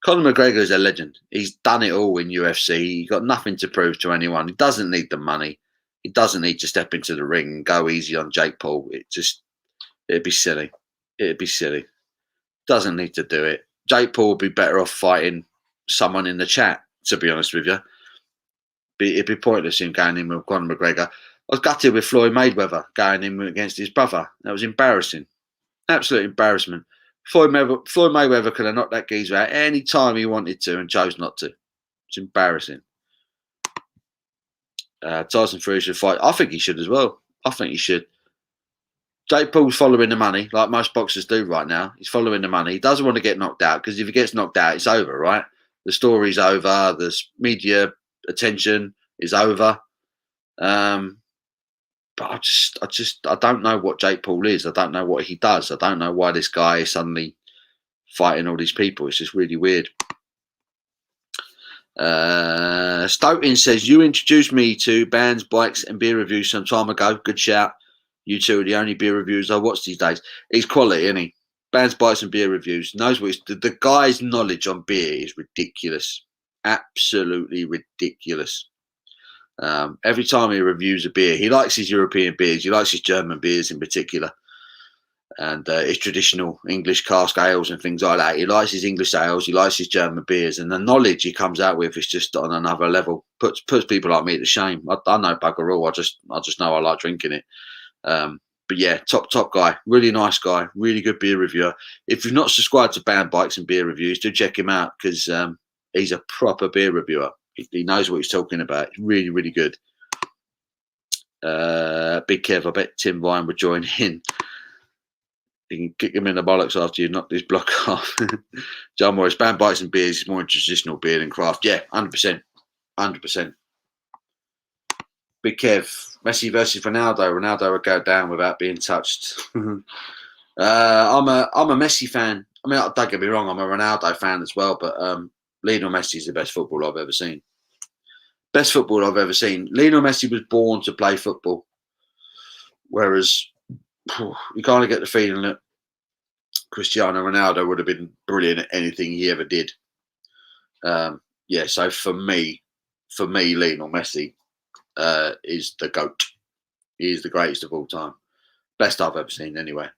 A: Conor McGregor is a legend. He's done it all in UFC. He's got nothing to prove to anyone. He doesn't need the money. He doesn't need to step into the ring and go easy on Jake Paul. It'd be silly. Doesn't need to do it. Jake Paul would be better off fighting someone in the chat, to be honest with you. It'd be pointless him going in with Conor McGregor. I was gutted with Floyd Mayweather going in against his brother. That was embarrassing. Absolute embarrassment. Floyd Mayweather could have knocked that geezer out any time he wanted to and chose not to. It's embarrassing. Tyson Fury should fight. I think he should as well. I think he should. Jake Paul's following the money, like most boxers do right now. He's following the money. He doesn't want to get knocked out, because if he gets knocked out, it's over, right? The story's over. The media attention is over. But I don't know what Jake Paul is. I don't know what he does. I don't know why this guy is suddenly fighting all these people. It's just really weird. Stoughton says, you introduced me to bands, bikes and beer reviews some time ago. Good shout. You two are the only beer reviews I watch these days. He's quality, isn't he? Bands, Bites and Beer Reviews. Knows what the guy's knowledge on beer is ridiculous. Absolutely ridiculous. Every time he reviews a beer, he likes his European beers. He likes his German beers in particular. And his traditional English cask ales and things like that. He likes his English ales. He likes his German beers. And the knowledge he comes out with is just on another level. Puts people like me to shame. I know bugger all. I just know I like drinking it. But yeah, top guy, really nice guy, really good beer reviewer. If you've not subscribed to Band Bikes and Beer Reviews, do check him out because he's a proper beer reviewer. He knows what he's talking about. He's really, really good. Big Kev, I bet Tim Vine would join in. You can kick him in the bollocks after you knock this block off. John Morris, Band Bikes and Beers is more traditional beer than craft. Yeah, 100%. 100%. Big Kev, Messi versus Ronaldo. Ronaldo would go down without being touched. I'm a Messi fan. I mean, don't get me wrong, I'm a Ronaldo fan as well, but Lionel Messi is the best footballer I've ever seen. Best footballer I've ever seen. Lionel Messi was born to play football, whereas you kind of get the feeling that Cristiano Ronaldo would have been brilliant at anything he ever did. Yeah, so for me, Lionel Messi is the GOAT. He is the greatest of all time. Best I've ever seen, anyway.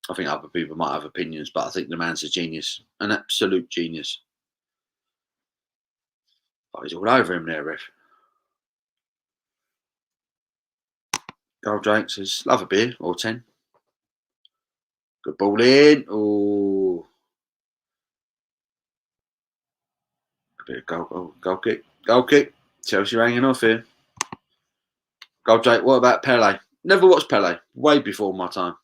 A: I think other people might have opinions, but I think the man's a genius. An absolute genius. Oh, he's all over him there, ref. Gold Drake says, love a beer, or 10. Good ball in. Oh. A bit of goal kick. Goal kick. Chelsea hanging off here. Gold Drake, what about Pele? Never watched Pele. Way before my time.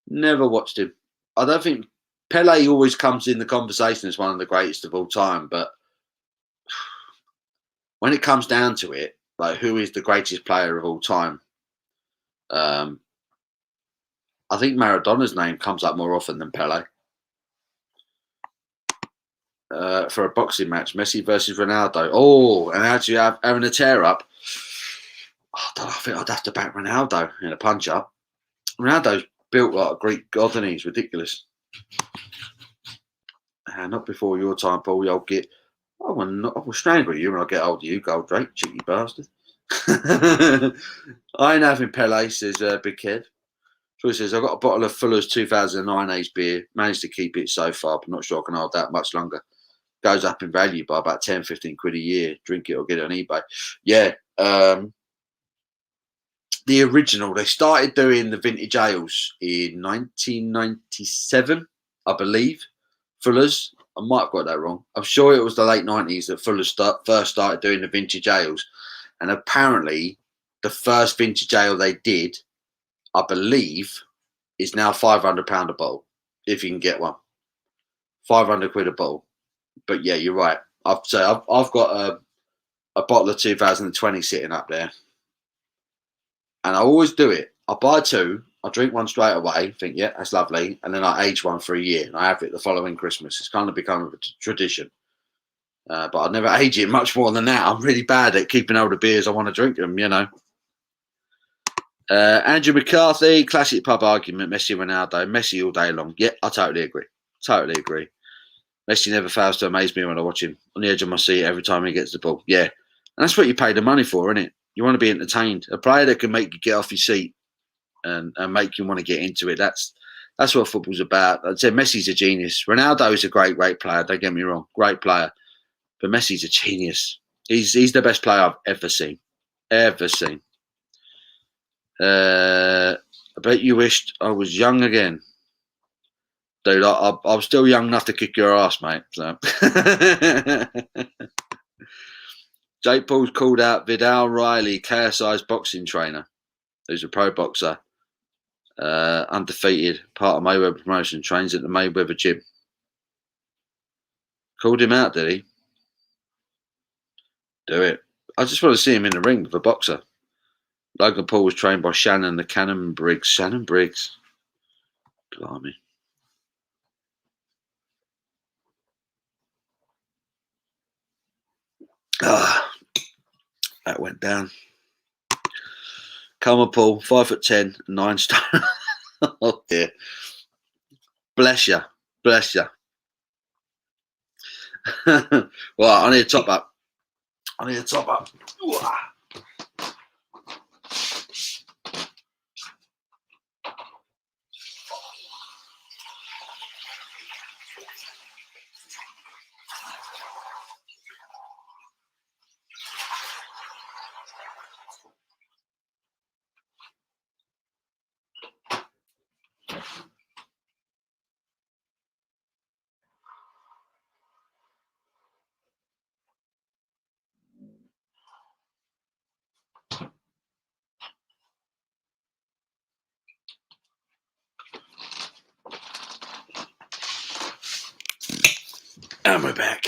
A: Never watched him. I don't think Pele always comes in the conversation as one of the greatest of all time, but when it comes down to it, like who is the greatest player of all time? I think Maradona's name comes up more often than Pele. For a boxing match, Messi versus Ronaldo. Oh, and actually having a tear up. I think I'd have to back Ronaldo in a punch up. Ronaldo's built like a Greek god, and he's ridiculous. Not before your time, Paul. You'll get. I will strangle you when I get older. You Gold Drake, cheeky bastard. I ain't having Pele, says Big Kev. Troy says, I've got a bottle of Fuller's 2009 age beer. Managed to keep it so far, but not sure I can hold that much longer. Goes up in value by about 10, 15 quid a year. Drink it or get it on eBay. Yeah. The original, they started doing the vintage ales in 1997, I believe. Fuller's. I might have got that wrong. I'm sure it was the late 90s that Fuller's first started doing the vintage ales. And apparently, the first vintage ale they did, I believe, is now £500 a bottle, if you can get one. 500 quid a bottle. But yeah, you're right. I've got a bottle of 2020 sitting up there. And I always do it. I buy two, I drink one straight away, think, yeah, that's lovely. And then I age one for a year and I have it the following Christmas. It's kind of become a tradition. But I never age it much more than that. I'm really bad at keeping older beers. I want to drink them, you know. Andrew McCarthy, classic pub argument, Messi, Ronaldo, Messi all day long. Yeah, I totally agree. Totally agree. Messi never fails to amaze me when I watch him on the edge of my seat every time he gets the ball. Yeah. And that's what you pay the money for, isn't it? You want to be entertained. A player that can make you get off your seat and make you want to get into it. That's what football's about. I'd say Messi's a genius. Ronaldo is a great player. Don't get me wrong. Great player. But Messi's a genius. He's the best player I've ever seen. Ever seen. I bet you wished I was young again. Dude, I'm still young enough to kick your ass, mate. So. Jake Paul's called out Vidal Riley, KSI's boxing trainer, who's a pro boxer, undefeated, part of Mayweather promotion, trains at the Mayweather gym. Called him out, did he? Do it. I just want to see him in the ring with a boxer. Logan Paul was trained by Shannon the Cannon Briggs. Shannon Briggs. Blimey. That went down. Come on, Paul. 5'10", 9 stone. Oh dear. Bless you. Bless you. Well, I need a top up. Ooh. And we're back.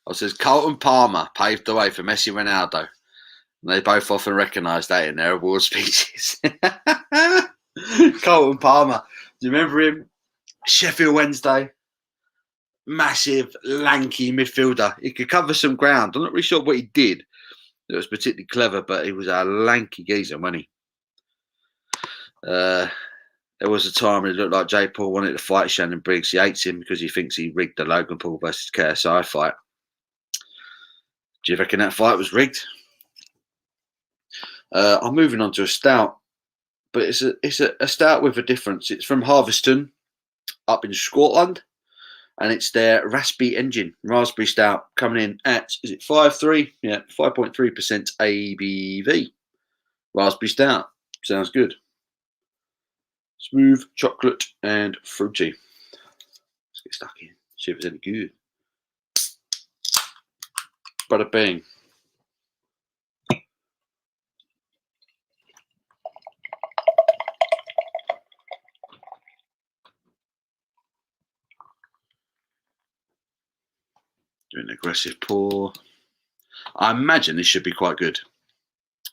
A: I says Carlton Palmer paved the way for Messi and Ronaldo. And they both often recognise that in their award speeches. Carlton Palmer. Do you remember him? Sheffield Wednesday. Massive, lanky midfielder. He could cover some ground. I'm not really sure what he did that was particularly clever, but he was a lanky geezer, wasn't he? There was a time when it looked like Jay Paul wanted to fight Shannon Briggs. He hates him because he thinks he rigged the Logan Paul versus KSI fight. Do you reckon that fight was rigged? I'm moving on to a stout, but it's a stout with a difference. It's from Harveston up in Scotland, and it's their raspberry engine raspberry stout coming in at, is it 5.3? Yeah, 5.3% ABV. Raspberry stout. Sounds good. Smooth, chocolate, and fruity. Let's get stuck in. See if it's any good. Bada bing. Doing an aggressive pour. I imagine this should be quite good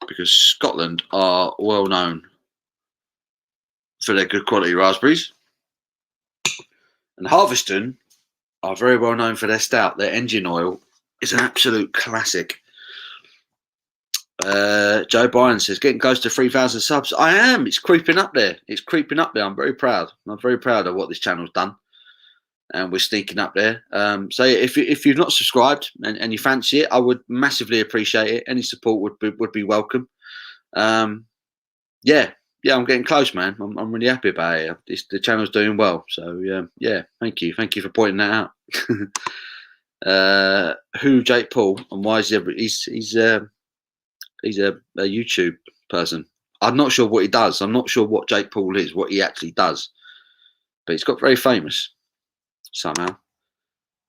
A: because Scotland are well known for their good quality raspberries. And Harveston are very well known for their stout. Their engine oil is an absolute classic. Joe Biden says, getting close to 3,000 subs. I am. It's creeping up there. I'm very proud. I'm very proud of what this channel's done. And we're sneaking up there. So if you've not subscribed and you fancy it, I would massively appreciate it. Any support would be welcome. Yeah, I'm getting close, man. I'm really happy about it. The channel's doing well. So yeah, thank you for pointing that out. Who Jake Paul and why is he's a YouTube person. I'm not sure what he does. I'm not sure what Jake Paul is, what he actually does. But he's got very famous somehow.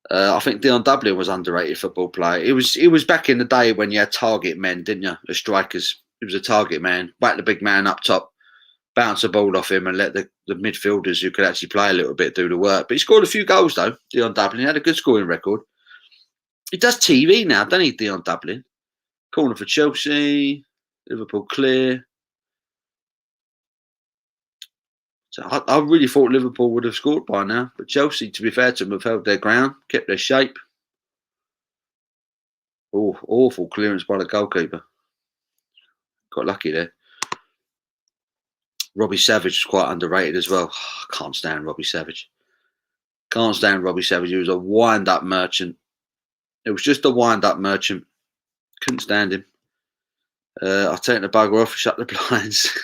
A: I think Dion Dublin was underrated football player. It was back in the day when you had target men, didn't you? As strikers. He was a target man. Whack the big man up top, bounce the ball off him and let the midfielders who could actually play a little bit do the work. But he scored a few goals though, Dion Dublin. He had a good scoring record. He does TV now, doesn't he, Dion Dublin? Corner for Chelsea, Liverpool clear. So I really thought Liverpool would have scored by now. But Chelsea, to be fair to them, have held their ground, kept their shape. Oh, awful clearance by the goalkeeper. Got lucky there. Robbie Savage was quite underrated as well. I can't stand Robbie Savage. He was a wind-up merchant. It was just a wind-up merchant. Couldn't stand him. I'll take the bugger off and shut the blinds.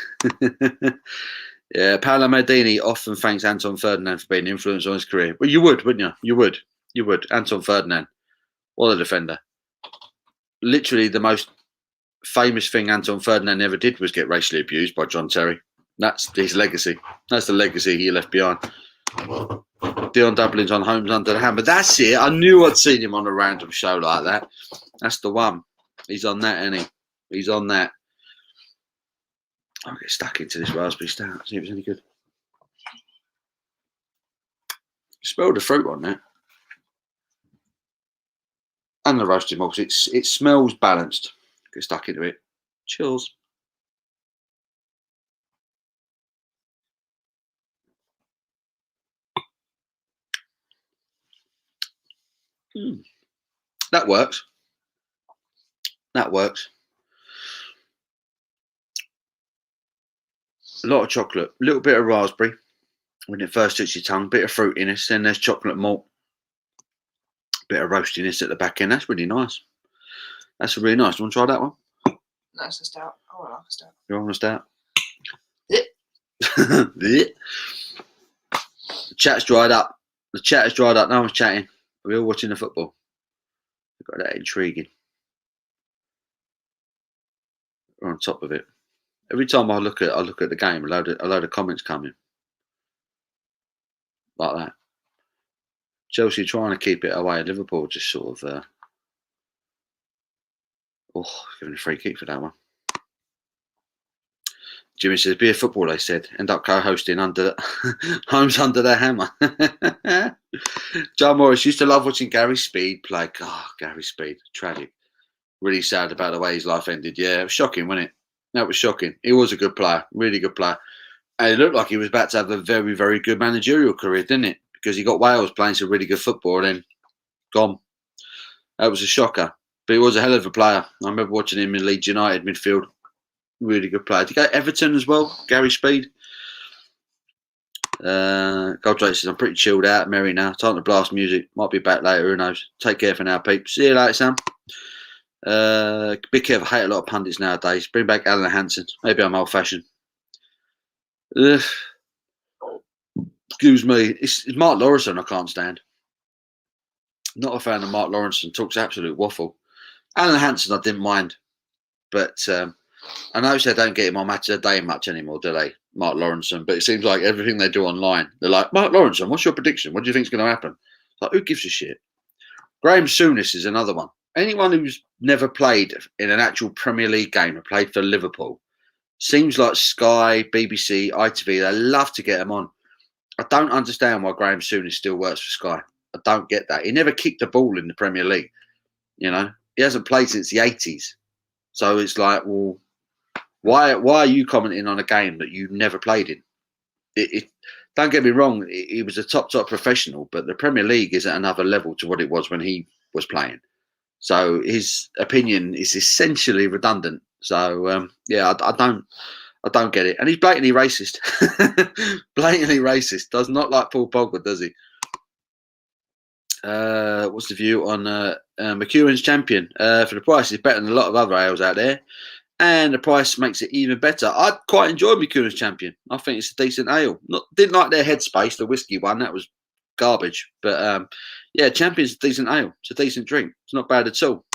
A: Yeah, Paolo Maldini often thanks Anton Ferdinand for being an influence on his career. Well, you would, wouldn't you? You would. Anton Ferdinand. What a defender. Literally the most famous thing Anton Ferdinand ever did was get racially abused by John Terry. That's his legacy. That's the legacy he left behind. Dion Dublin's on Homes Under the Hammer. That's it. I knew I'd seen him on a random show like that. That's the one. He's on that, isn't he? He's on that. I'll get stuck into this raspberry stout. See if it's any good. Smell the fruit on that. And the roasted malts. It smells balanced. Get stuck into it. Chills. That works. A lot of chocolate, a little bit of raspberry when it first hits your tongue, bit of fruitiness, then there's chocolate malt, bit of roastiness at the back end. That's really nice. That's really nice. You want to try that one?
B: That's a stout. Oh, I like a stout.
A: You want a stout?
B: Yeah.
A: The chat's dried up. The chat has dried up. No one's chatting. We're all watching the football. We've got that intriguing. We're on top of it. Every time I look at the game, a load of comments come in. Like that. Chelsea trying to keep it away. Liverpool just sort of giving a free kick for that one. Jimmy says, be a football, they said. End up co-hosting under Homes under their hammer. John Morris used to love watching Gary Speed play. Oh, Gary Speed. Tragic. Really sad about the way his life ended. Yeah, it was shocking, wasn't it? That was shocking. He was a good player. Really good player. And it looked like he was about to have a very, very good managerial career, didn't it? Because he got Wales playing some really good football and then gone. That was a shocker. But he was a hell of a player. I remember watching him in Leeds United midfield. Really good player. Did he go to Everton as well? Gary Speed. Goldrake says, I'm pretty chilled out, merry now. Time to blast music. Might be back later, who knows. Take care for now, peeps. See you later, Sam. Be careful. I hate a lot of pundits nowadays. Bring back Alan Hansen. Maybe I'm old-fashioned. Excuse me. It's Mark Lawrenson I can't stand. Not a fan of Mark Lawrenson. Talks absolute waffle. Alan Hansen I didn't mind. But I know they don't get him on Match of the Day much anymore, do they? Mark Lawrenson. But it seems like everything they do online, they're like, Mark Lawrenson, what's your prediction? What do you think's going to happen? Like, who gives a shit? Graham Souness is another one. Anyone who's never played in an actual Premier League game or played for Liverpool, seems like Sky, BBC, ITV, they love to get him on. I don't understand why Graham Souness still works for Sky. I don't get that. He never kicked a ball in the Premier League. You know, he hasn't played since the 80s. So it's like, well, why are you commenting on a game that you never played in? Don't get me wrong, he was a top professional, but the Premier League is at another level to what it was when he was playing. So his opinion is essentially redundant. So yeah, I don't get it. And he's blatantly racist. Blatantly racist. Does not like Paul Pogba, does he? What's the view on McEwen's Champion? For the price, it's better than a lot of other ales out there. And the price makes it even better. I quite enjoyed McEwen's Champion. I think it's a decent ale. Didn't like their Headspace, the whiskey one. That was garbage. But yeah, Champion's a decent ale. It's a decent drink. It's not bad at all.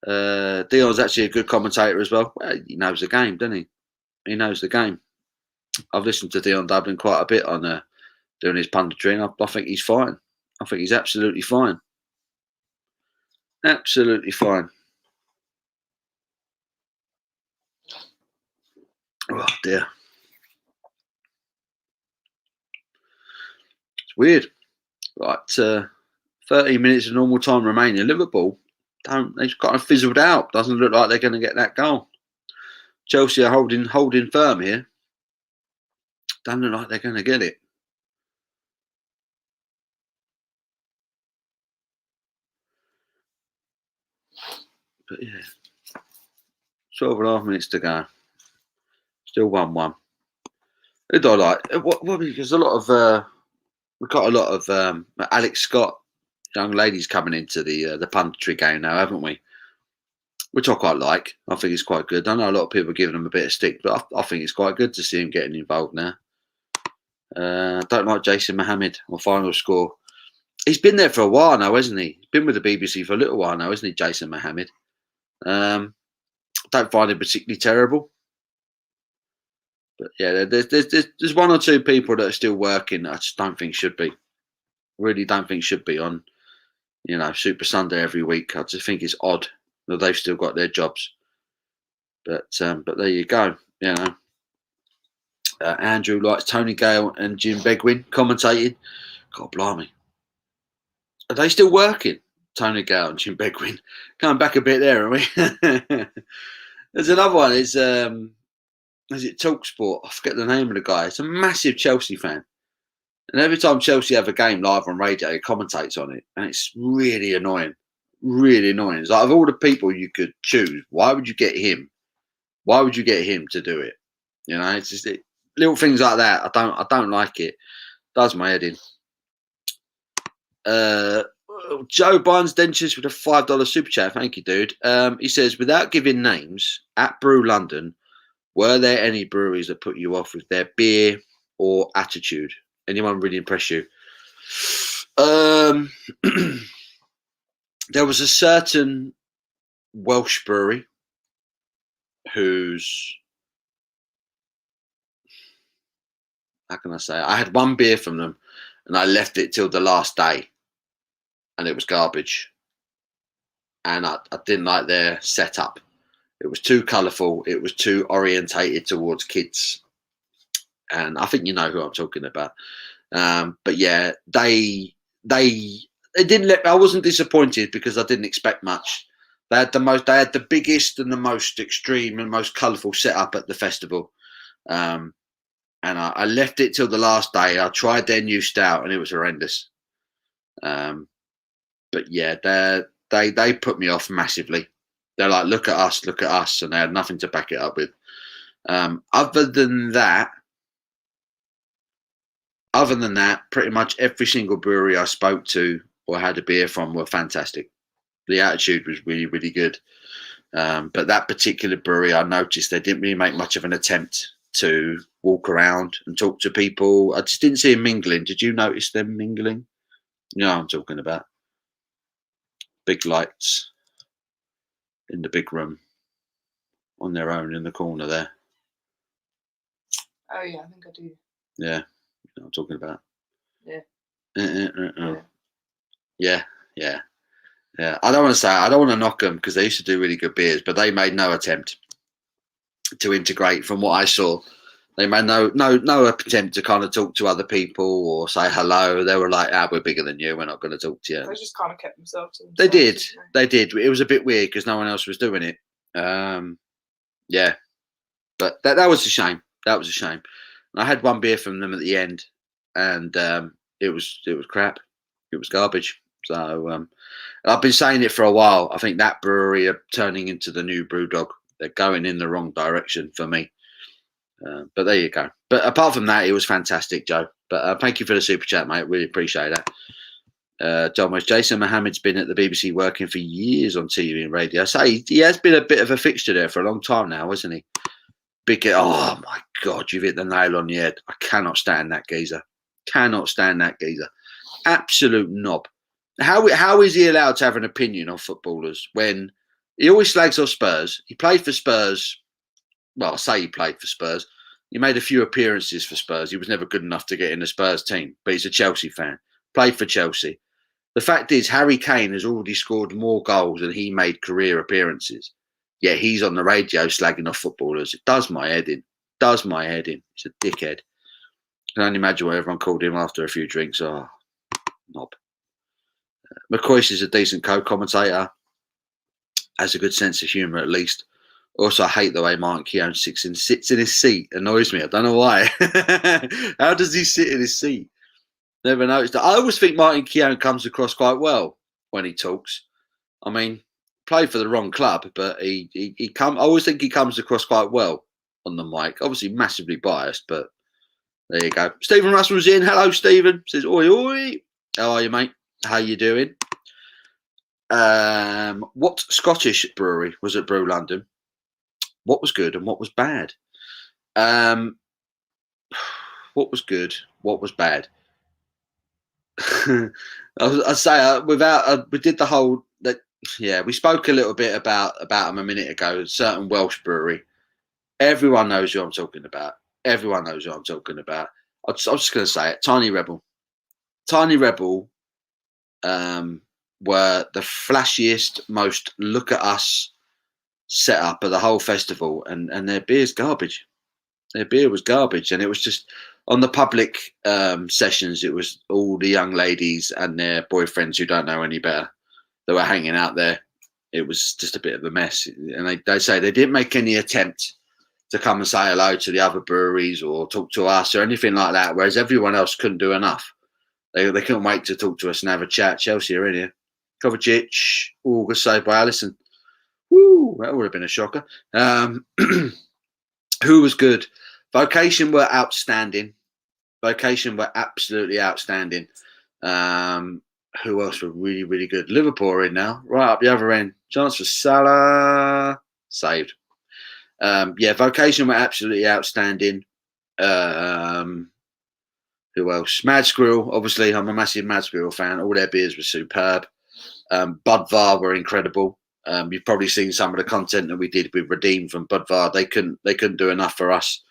A: Dion's actually a good commentator as well. Well, he knows the game, doesn't he? He knows the game. I've listened to Dion Dublin quite a bit on doing his punditry, and I think he's fine. I think he's absolutely fine. Absolutely fine. Oh dear. It's weird. Right, 30 minutes of normal time remaining. Liverpool, they've kind of fizzled out. Doesn't look like they're going to get that goal. Chelsea are holding firm here. Don't look like they're going to get it. But yeah, 12.5 minutes to go. Still 1-1. Who do I like? What? Because a lot of we've got a lot of Alex Scott, young ladies coming into the punditry game now, haven't we? Which I quite like. I think it's quite good. I know a lot of people are giving him a bit of stick, but I think it's quite good to see him getting involved now. Don't like Jason Mohammed or Final Score. He's been there for a while now, hasn't he? He's been with the BBC for a little while now, isn't he, Jason Mohammed? Don't find him particularly terrible. But yeah, there's one or two people that are still working that I just don't think should be. Really don't think should be on, Super Sunday every week. I just think it's odd that they've still got their jobs. But there you go. Andrew likes Tony Gale and Jim Begwin commentating. God blimey. Are they still working? Tony Gale and Jim Begwin. Coming back a bit there, are we? There's another one. Is it TalkSport? I forget the name of the guy. It's a massive Chelsea fan. And every time Chelsea have a game live on radio, he commentates on it. And it's really annoying. Really annoying. It's like, of all the people you could choose, why would you get him? Why would you get him to do it? You know, it's just little things like that. I don't like it. Does my head in. Joe Barnes Dentures with a $5 super chat. Thank you, dude. He says, without giving names, at Brew London, were there any breweries that put you off with their beer or attitude? Anyone really impress you? There was a certain Welsh brewery whose, how can I say, I had one beer from them and I left it till the last day and it was garbage. And I didn't like their setup. It was too colourful. It was too orientated towards kids. And I think you know who I'm talking about. But yeah, they didn't let. I wasn't disappointed because I didn't expect much. They had the biggest and the most extreme and most colourful setup at the festival. And I left it till the last day. I tried their new stout and it was horrendous. But yeah, they put me off massively. They're like, look at us, and they had nothing to back it up with. Other than that, pretty much every single brewery I spoke to or had a beer from were fantastic. The attitude was really, really good. But that particular brewery, I noticed they didn't really make much of an attempt to walk around and talk to people. I just didn't see them mingling. Did you notice them mingling? You know what I'm talking about. Big lights in the big room on their own in the corner there.
B: Oh yeah, I think I do.
A: Yeah, you know what I'm talking about.
B: Yeah.
A: Yeah. I don't want to knock them because they used to do really good beers, but they made no attempt to integrate. From what I saw, they made no attempt to kind of talk to other people or say hello. They were like, we're bigger than you. We're not going to talk to you.
B: They just kind of kept themselves to themselves.
A: They did. It was a bit weird because no one else was doing it. Yeah, but that was a shame. That was a shame. And I had one beer from them at the end, and it was crap. It was garbage. So I've been saying it for a while. I think that brewery are turning into the new Brewdog. They're going in the wrong direction for me. But there you go. But apart from that, it was fantastic, Joe. But thank you for the super chat, mate. Really appreciate that. John was Jason Mohammed's been at the BBC working for years on TV and radio. So he has been a bit of a fixture there for a long time now, hasn't he? Oh my God, you've hit the nail on the head. I cannot stand that geezer. Absolute knob. How is he allowed to have an opinion on footballers when he always slags off Spurs? He played for Spurs. Well, I say he played for Spurs. He made a few appearances for Spurs. He was never good enough to get in the Spurs team, but he's a Chelsea fan. Played for Chelsea. The fact is, Harry Kane has already scored more goals than he made career appearances. Yet he's on the radio slagging off footballers. It does my head in. He's a dickhead. I can only imagine what everyone called him after a few drinks. Oh, knob. McCoy's is a decent co-commentator. Has a good sense of humour, at least. Also, I hate the way Martin Keown sits in his seat. Annoys me. I don't know why. How does he sit in his seat? Never noticed that. I always think Martin Keown comes across quite well when he talks. I mean, played for the wrong club, but I always think he comes across quite well on the mic. Obviously, massively biased, but there you go. Stephen Russell's in. Hello, Stephen. Says, oi, oi. How are you, mate? How you doing? What Scottish brewery was at Brew London? What was good and what was bad? What was good? What was bad? I'd say we did the whole that. Yeah, we spoke a little bit about them a minute ago. A certain Welsh brewery. Everyone knows who I'm talking about. I'm just going to say it. Tiny Rebel. Were the flashiest, most look at us setup of the whole festival, and their beer's garbage. Their beer was garbage, and it was just on the public sessions. It was all the young ladies and their boyfriends who don't know any better that were hanging out there. It was just a bit of a mess, and they say they didn't make any attempt to come and say hello to the other breweries or talk to us or anything like that. Whereas everyone else couldn't do enough. They couldn't wait to talk to us and have a chat. Chelsea are in here. Kovacic, good save by Alisson. Woo, that would have been a shocker. Who was good? Vocation were outstanding. Vocation were absolutely outstanding. Who else were really, really good? Liverpool are in now, right up the other end. Chance for Salah, saved. Vocation were absolutely outstanding. Who else? Mad Squirrel, obviously. I'm a massive Mad Squirrel fan. All their beers were superb. Budvar were incredible. You've probably seen some of the content that we did with Redeem from Budvar. They couldn't do enough for us.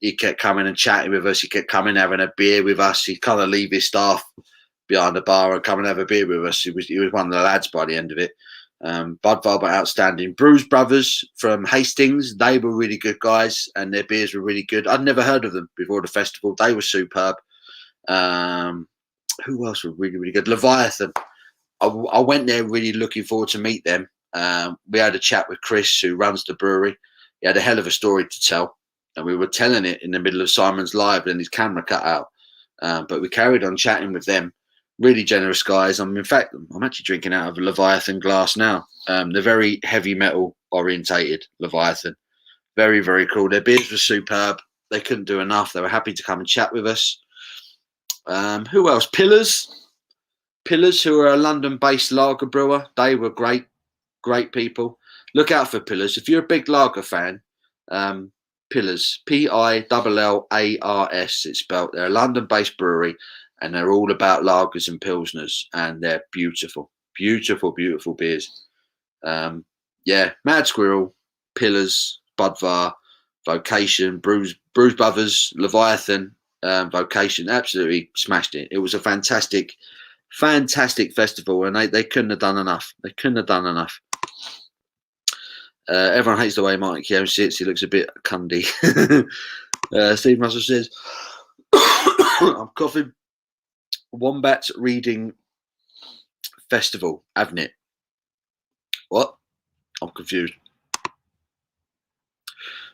A: He kept coming and chatting with us. He kept coming having a beer with us. He'd kind of leave his staff behind the bar and come and have a beer with us. He was one of the lads by the end of it. Budvar were outstanding. Bruise Brothers from Hastings, they were really good guys and their beers were really good. I'd never heard of them before the festival. They were superb. Who else were really, really good? Leviathan. I went there really looking forward to meet them. We had a chat with Chris, who runs the brewery. He had a hell of a story to tell, and we were telling it in the middle of Simon's live, and his camera cut out. But we carried on chatting with them. Really generous guys. In fact, I'm actually drinking out of a Leviathan glass now. They're very heavy metal orientated, Leviathan. Very, very cool. Their beers were superb. They couldn't do enough. They were happy to come and chat with us. Who else? Pillars, who are a London-based lager brewer. They were great people. Look out for Pillars. If you're a big lager fan, Pillars, Pillars, it's spelled. They're a London-based brewery, and they're all about lagers and pilsners, and they're beautiful, beautiful, beautiful beers. Mad Squirrel, Pillars, Budvar, Vocation, Bruise Brothers, Leviathan, Vocation, absolutely smashed it. It was a fantastic festival, and they couldn't have done enough. Everyone hates the way Martin Keown sits. He looks a bit cundy. Steve Russell says, I'm coughing. Wombat Reading Festival, haven't it? What? I'm confused.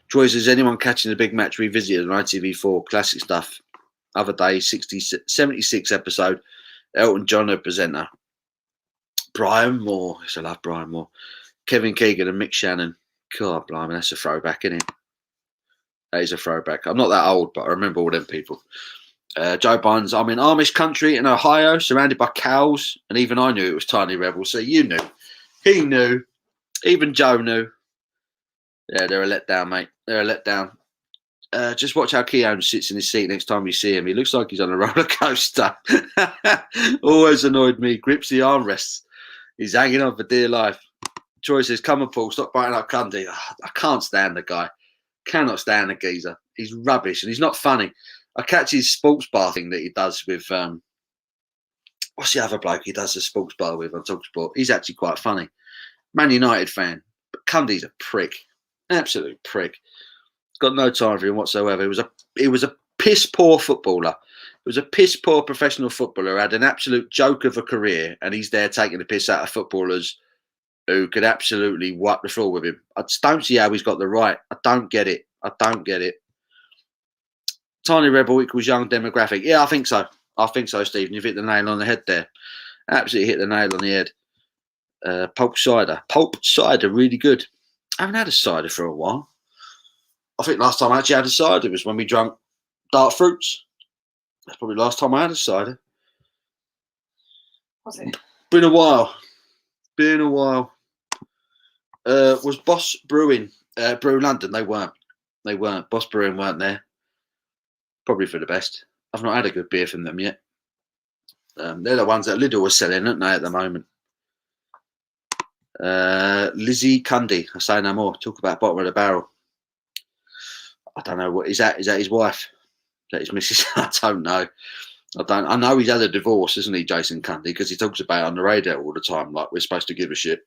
A: Troy says, anyone catching the big match revisited on ITV4? Classic stuff. Other day, 76 episode. Elton John, the presenter. Brian Moore. I love Brian Moore. Kevin Keegan and Mick Shannon. God, blimey, that's a throwback, isn't it? That is a throwback. I'm not that old, but I remember all them people. Joe Barnes, I'm in Amish country in Ohio, surrounded by cows, and even I knew it was Tiny Rebel, so you knew. He knew. Even Joe knew. Yeah, they're a letdown, mate. They're a letdown. Just watch how Keown sits in his seat next time you see him. He looks like he's on a roller coaster. Always annoyed me. Grips the armrests. He's hanging on for dear life. Troy says, come on, Paul, stop biting up Cundy. I can't stand the guy. Cannot stand the geezer. He's rubbish, and he's not funny. I catch his sports bar thing that he does with what's the other bloke he does the sports bar with on TalkSport? He's actually quite funny. Man United fan, but Cundy's a prick, absolute prick. Got no time for him whatsoever. He was a piss poor footballer. It was a piss poor professional footballer. Had an absolute joke of a career, and he's there taking the piss out of footballers who could absolutely wipe the floor with him. I just don't see how he's got the right. I don't get it. Tiny Rebel equals young demographic. Yeah, I think so. Stephen. You've hit the nail on the head there. Absolutely hit the nail on the head. Pulp cider, really good. I haven't had a cider for a while. I think last time I actually had a cider was when we drank dark fruits. That's probably the last time I had a cider.
B: Was it?
A: Been a while. Was Boss Brewing Brew London? They weren't. Boss Brewing weren't there. Probably for the best. I've not had a good beer from them yet. They're the ones that Lidl was selling, aren't they, at the moment? Lizzie Cundy. I say no more. Talk about bottom of the barrel. I don't know. What is that? Is that his wife? Is that his missus? I don't know. I know he's had a divorce, isn't he, Jason Cundy? Because he talks about it on the radio all the time, like we're supposed to give a shit.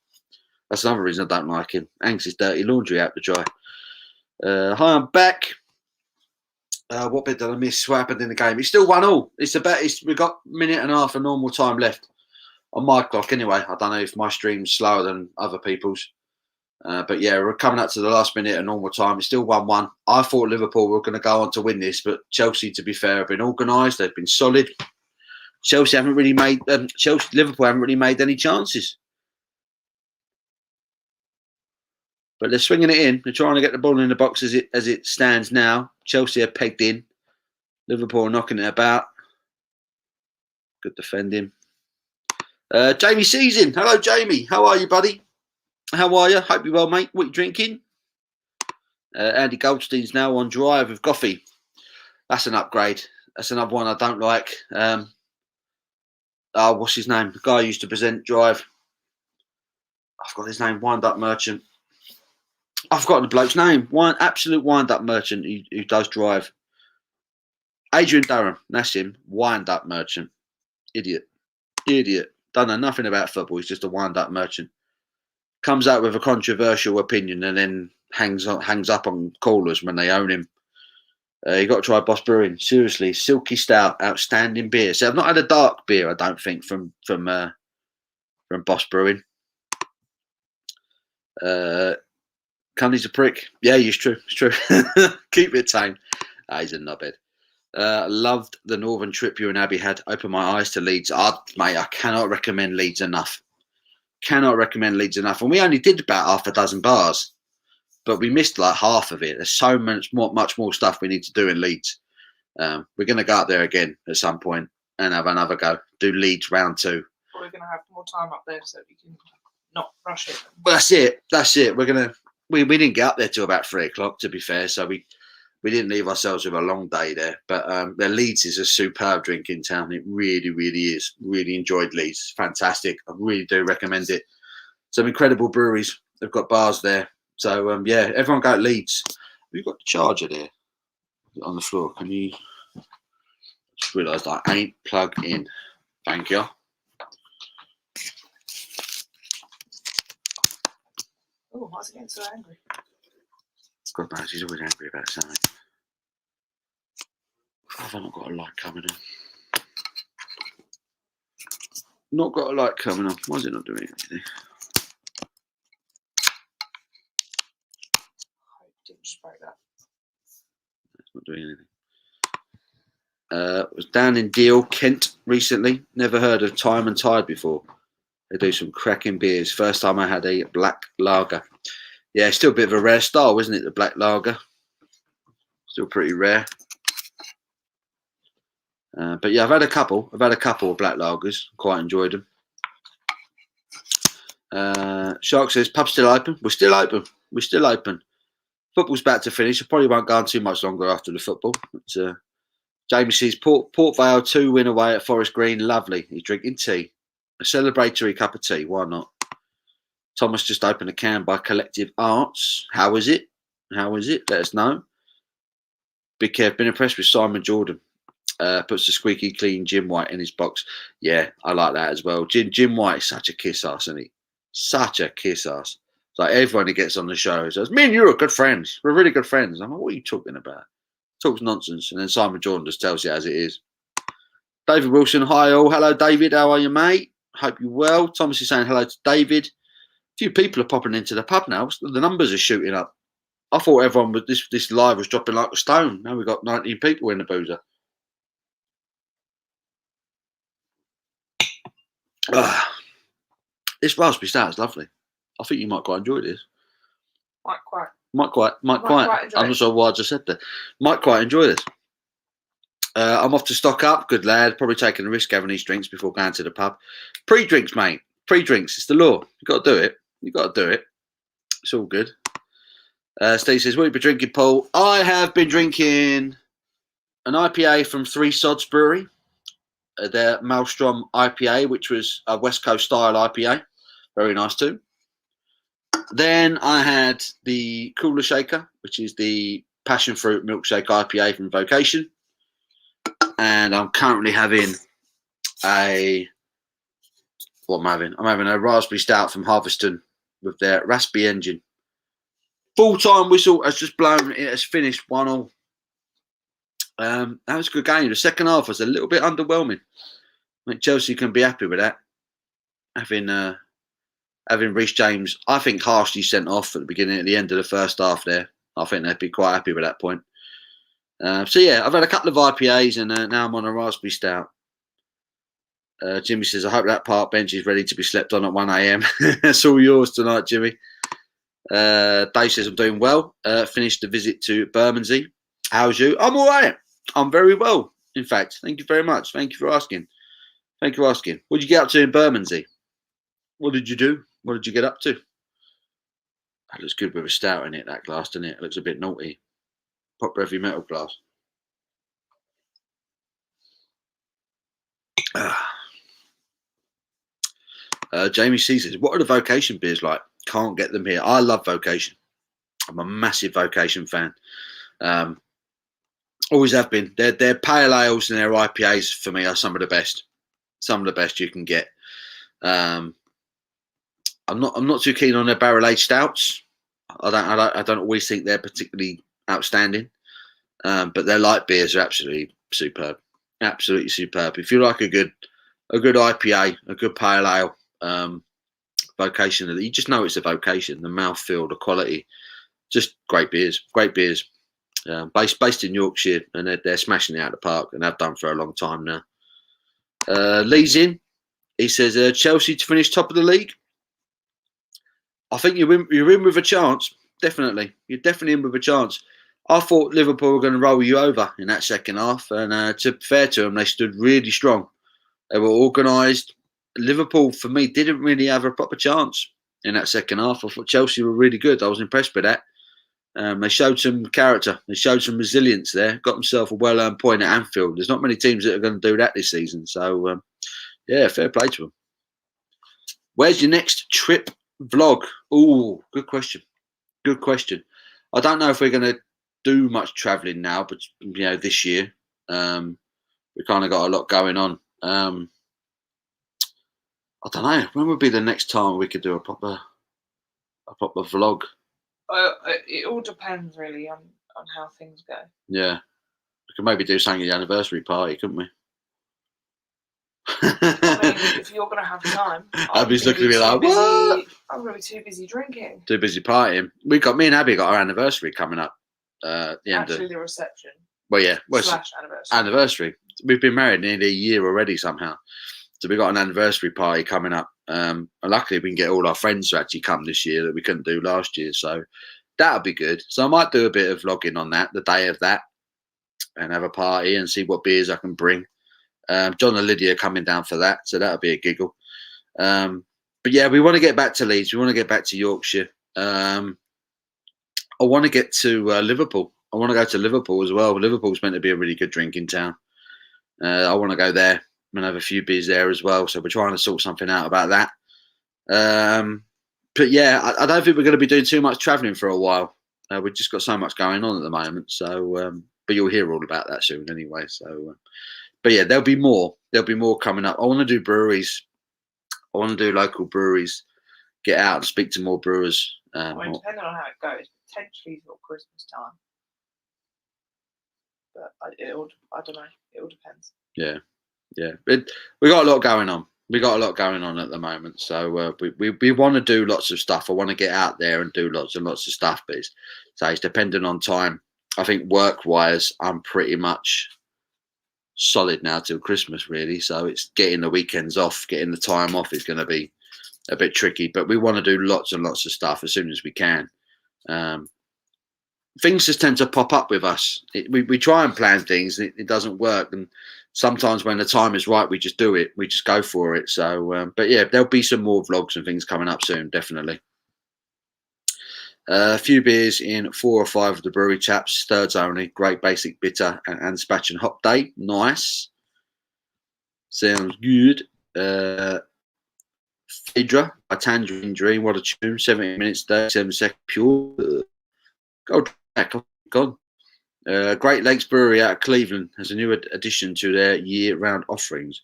A: That's another reason I don't like him. Hangs his dirty laundry out to dry. Hi, I'm back. What bit did I miss? What happened in the game? It's still 1-1. We've got a minute and a half of normal time left on my clock anyway. I don't know if my stream's slower than other people's. But yeah, we're coming up to the last minute of normal time. It's still 1-1. I thought Liverpool were going to go on to win this, but Chelsea, to be fair, have been organised. They've been solid. Liverpool haven't really made any chances. But they're swinging it in. They're trying to get the ball in the box as it stands now. Chelsea are pegged in. Liverpool are knocking it about. Good defending. Jamie Season. Hello, Jamie. How are you, buddy? How are you? Hope you're well, mate. What are you drinking? Andy Goldstein's now on Drive with Goffey. That's an upgrade. That's another one I don't like. What's his name? The guy who used to present Drive. I've got his name. Wind Up Merchant. I've forgotten the bloke's name. Absolute wind up merchant who does Drive. Adrian Durham. That's him. Wind up merchant. Idiot. Don't know nothing about football. He's just a wind up merchant. Comes out with a controversial opinion and then hangs up on callers when they own him. You got to try Boss Brewing. Seriously, Silky Stout, outstanding beer. So I've not had a dark beer, I don't think, from Boss Brewing. Cundy's a prick. Yeah, it's true. It's true. Keep it tame. He's a knobhead. Loved the northern trip you and Abby had. Opened my eyes to Leeds. Mate, I cannot recommend Leeds enough. And we only did about half a dozen bars, but we missed like half of it. There's so much more stuff we need to do in Leeds. We're going to go up there again at some point and have another go. Do Leeds round 2.
B: But we're going to have more time up there so we can not rush it.
A: Well, that's it. We didn't get up there till about 3 o'clock, to be fair, so we didn't leave ourselves with a long day there. But the Leeds is a superb drinking town. It really, really is. Really enjoyed Leeds. Fantastic. I really do recommend it. Some incredible breweries. They've got bars there. So, yeah, everyone go to Leeds. We've got the charger there on the floor. Can you... Just realised I ain't plugged in. Thank you.
B: Oh, why is he getting so angry?
A: God knows, he's always angry about something. I've not got a light coming on. Not got a light coming on. Why is it not doing anything?
B: I didn't just break that.
A: It's not doing anything. Was down in Deal, Kent, recently. Never heard of Time and Tide before. They do some cracking beers. First time I had a black lager. Yeah, it's still a bit of a rare style, isn't it? The black lager. Still pretty rare. But yeah, I've had a couple of black lagers. Quite enjoyed them. Shark says, pub's still open. We're still open. Football's about to finish. I probably won't go on too much longer after the football. But, Jamie says, Port Vale 2 win away at Forest Green. Lovely. He's drinking tea. A celebratory cup of tea. Why not? Thomas just opened a can by Collective Arts. How is it? Let us know. Big Kev, been impressed with Simon Jordan. Puts the squeaky clean Jim White in his box. Yeah, I like that as well. Jim White is such a kiss ass, isn't he? Such a kiss ass. It's like everyone who gets on the show says, me and you are good friends. We're really good friends. I'm like, what are you talking about? Talks nonsense. And then Simon Jordan just tells you as it is. David Wilson, hi all. Hello, David. How are you, mate? Hope you're well. Thomas is saying hello to David. A few people are popping into the pub now. The numbers are shooting up. I thought everyone with this live was dropping like a stone. Now we've got 19 people in the boozer. This raspberry stout is lovely. I think you might quite enjoy this.
B: Might quite.
A: I'm not sure why I just said that. Might quite enjoy this. I'm off to stock up. Good lad. Probably taking a risk having these drinks before going to the pub. Pre-drinks, mate. Pre-drinks. It's the law. You got to do it. It's all good. Steve says, what have you been drinking, Paul? I have been drinking an IPA from Three Sods Brewery. Their Maelstrom IPA, which was a West Coast style IPA. Very nice too. Then I had the Cooler Shaker, which is the Passion Fruit Milkshake IPA from Vocation. And I'm currently having I'm having a raspberry stout from Harveston with their raspberry engine. Full-time whistle has just blown. It has finished 1-1. That was a good game. The second half was a little bit underwhelming. I think Chelsea can be happy with that. Having Reece James, I think, harshly sent off at the end of the first half there. I think they'd be quite happy with that point. So yeah, I've had a couple of IPAs and now I'm on a raspberry stout. Jimmy says, I hope that park bench is ready to be slept on at 1 a.m. That's all yours tonight, Jimmy. Dave says, I'm doing well. Finished the visit to Bermondsey. How's you? I'm all right. I'm very well. In fact, thank you very much. Thank you for asking. Thank you for asking. What did you get up to in Bermondsey? What did you do? What did you get up to? That looks good with a stout in it, that glass, doesn't it? It looks a bit naughty. Proper heavy metal glass. Jamie C says, what are the Vocation beers like? Can't get them here. I love Vocation. I'm a massive Vocation fan. Always have been. Their pale ales and their IPAs for me are some of the best. Some of the best you can get. I'm not too keen on their barrel aged stouts. I don't always think they're particularly outstanding. But their light beers are absolutely superb. Absolutely superb. If you like a good IPA, a good pale ale, Vocation, you just know it's a Vocation. The mouthfeel, the quality, just great beers. Great beers. Based in Yorkshire, and they're smashing it out of the park, and have done for a long time now. Lee's in. He says Chelsea to finish top of the league. I think you're in with a chance. Definitely, you're definitely in with a chance. I thought Liverpool were going to roll you over in that second half, and to be fair to them, they stood really strong. They were organised. Liverpool, for me, didn't really have a proper chance in that second half. I thought Chelsea were really good. I was impressed with that. They showed some character. They showed some resilience there. Got themselves a well-earned point at Anfield. There's not many teams that are going to do that this season. So, yeah, fair play to them. Where's your next trip vlog? Oh, good question. Good question. I don't know if we're going to do much travelling now, but this year we kind of got a lot going on. I don't know. When would be the next time we could do a proper vlog?
B: It all depends really on how things go.
A: Yeah, we could maybe do something at the anniversary party, couldn't we?
B: I mean, if you're going to have time,
A: Abby's looking at me like, what?
B: I'm going to be too busy drinking.
A: Too busy partying. Me and Abby got our anniversary coming up. The
B: reception.
A: Well, yeah.
B: /
A: Anniversary. We've been married nearly a year already somehow. So we got an anniversary party coming up. And luckily we can get all our friends to actually come this year that we couldn't do last year. So that'll be good. So I might do a bit of vlogging on that, the day of that, and have a party and see what beers I can bring. John and Lydia are coming down for that, so that'll be a giggle. But yeah, we want to get back to Leeds. We want to get back to Yorkshire. I want to get to Liverpool. I want to go to Liverpool as well. Liverpool's meant to be a really good drinking town. I want to go there and have a few beers there as well. So we're trying to sort something out about that. But yeah, I don't think we're going to be doing too much travelling for a while. We've just got so much going on at the moment. So, but you'll hear all about that soon anyway. So, but yeah, there'll be more. There'll be more coming up. I want to do breweries. I want to do local breweries. Get out and speak to more brewers.
B: Depending on how it goes, potentially for Christmas time. But I don't know. It all depends.
A: Yeah. We got a lot going on. We got a lot going on at the moment. So we want to do lots of stuff. I want to get out there and do lots and lots of stuff. But it's dependent on time. I think work-wise, I'm pretty much solid now till Christmas, really. So it's getting the weekends off, getting the time off is going to be a bit tricky. But we want to do lots and lots of stuff as soon as we can. Things just tend to pop up with us. We try and plan things, and it doesn't work. And sometimes when the time is right, we just do it. We just go for it. So, but yeah, there'll be some more vlogs and things coming up soon, definitely. A few beers in 4 or 5 of the brewery chaps. Thirds only. Great basic bitter and spatch and hop day. Nice. Sounds good. Phaedra, a Tangerine Dream. What a tune. 70 minutes, 37 seconds pure. Go back. Gone. Great Lakes Brewery out of Cleveland has a new addition to their year-round offerings.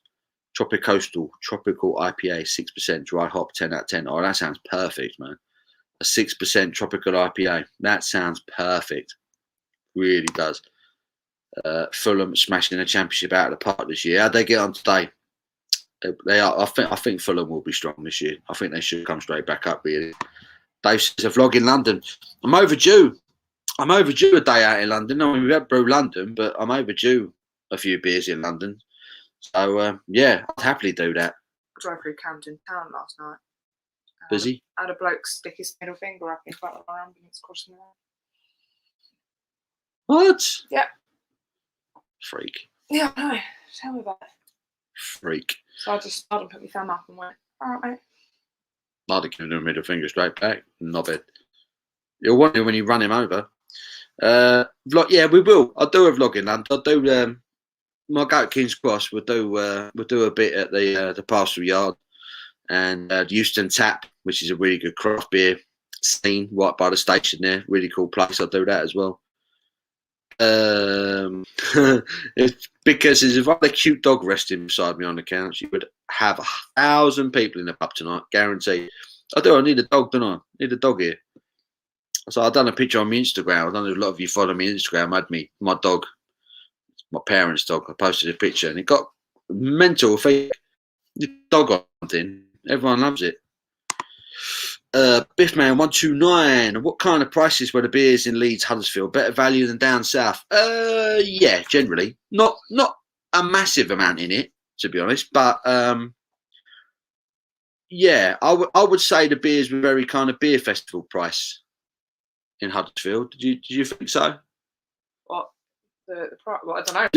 A: Tropical IPA, 6% dry hop, 10 out of 10. Oh, that sounds perfect, man. A 6% tropical IPA. That sounds perfect. Really does. Fulham smashing the championship out of the park this year. How'd they get on today? They are. I think Fulham will be strong this year. I think they should come straight back up, really. Dave says a vlog in London. I'm overdue a day out in London. I mean, we've had Brew London, but I'm overdue a few beers in London. So, yeah, I'd happily do that.
B: I drove through Camden Town last night.
A: Busy?
B: I had a bloke stick his middle finger up in front of our ambulance crossing the road.
A: What?
B: Yeah.
A: Freak.
B: Yeah, I know. Tell me about it.
A: Freak.
B: So I just started and put my thumb up and went, all right, mate.
A: I'd have given him a middle finger straight back. Knobhead. You'll want it when you run him over. Vlog, yeah, we will. I'll do a vlog in London. I'll do my goat King's Cross. We'll do a bit at the Pastoral Yard and Euston Tap, which is a really good craft beer scene right by the station there. Really cool place. I'll do that as well. It's because there's a rather cute dog resting beside me on the couch. You would have 1,000 people in the pub tonight, guaranteed. I do. I need a dog, don't I? Need a dog here. So I've done a picture on my Instagram. I don't know if a lot of you follow me on Instagram. I had my dog, my parents' dog. I posted a picture and it got mental feedback. The dog hunting. Everyone loves it. Biffman 129. What kind of prices were the beers in Leeds, Huddersfield? Better value than down south? Yeah, generally. Not a massive amount in it, to be honest. But yeah, I would say the beers were very kind of beer festival price in Huddersfield. Did you think so?
B: What? The price? Well, I don't know.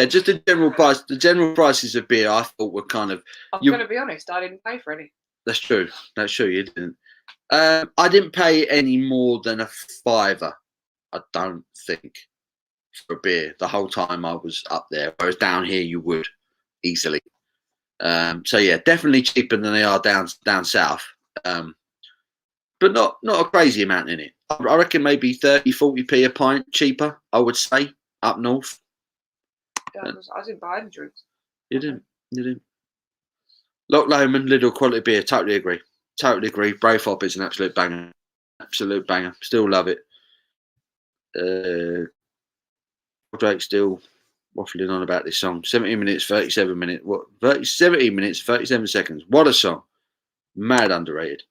A: Just the general price. The general prices of beer, I thought were kind of.
B: I'm going to be honest. I didn't pay for any.
A: That's true. That's true. You didn't. I didn't pay any more than a £5, I don't think, for a beer the whole time I was up there. Whereas down here you would easily. So yeah, definitely cheaper than they are down south. But not a crazy amount in it. I reckon maybe 30-40p a pint cheaper, I would say, up north.
B: Yeah, I didn't buy any drinks.
A: You didn't. Loch Lomond, Lidl quality beer. Totally agree. Brayfop is an absolute banger. Absolute banger. Still love it. Drake still waffling on about this song. 17 minutes, 37 minutes. What? 17 minutes, 37 seconds. What a song. Mad underrated.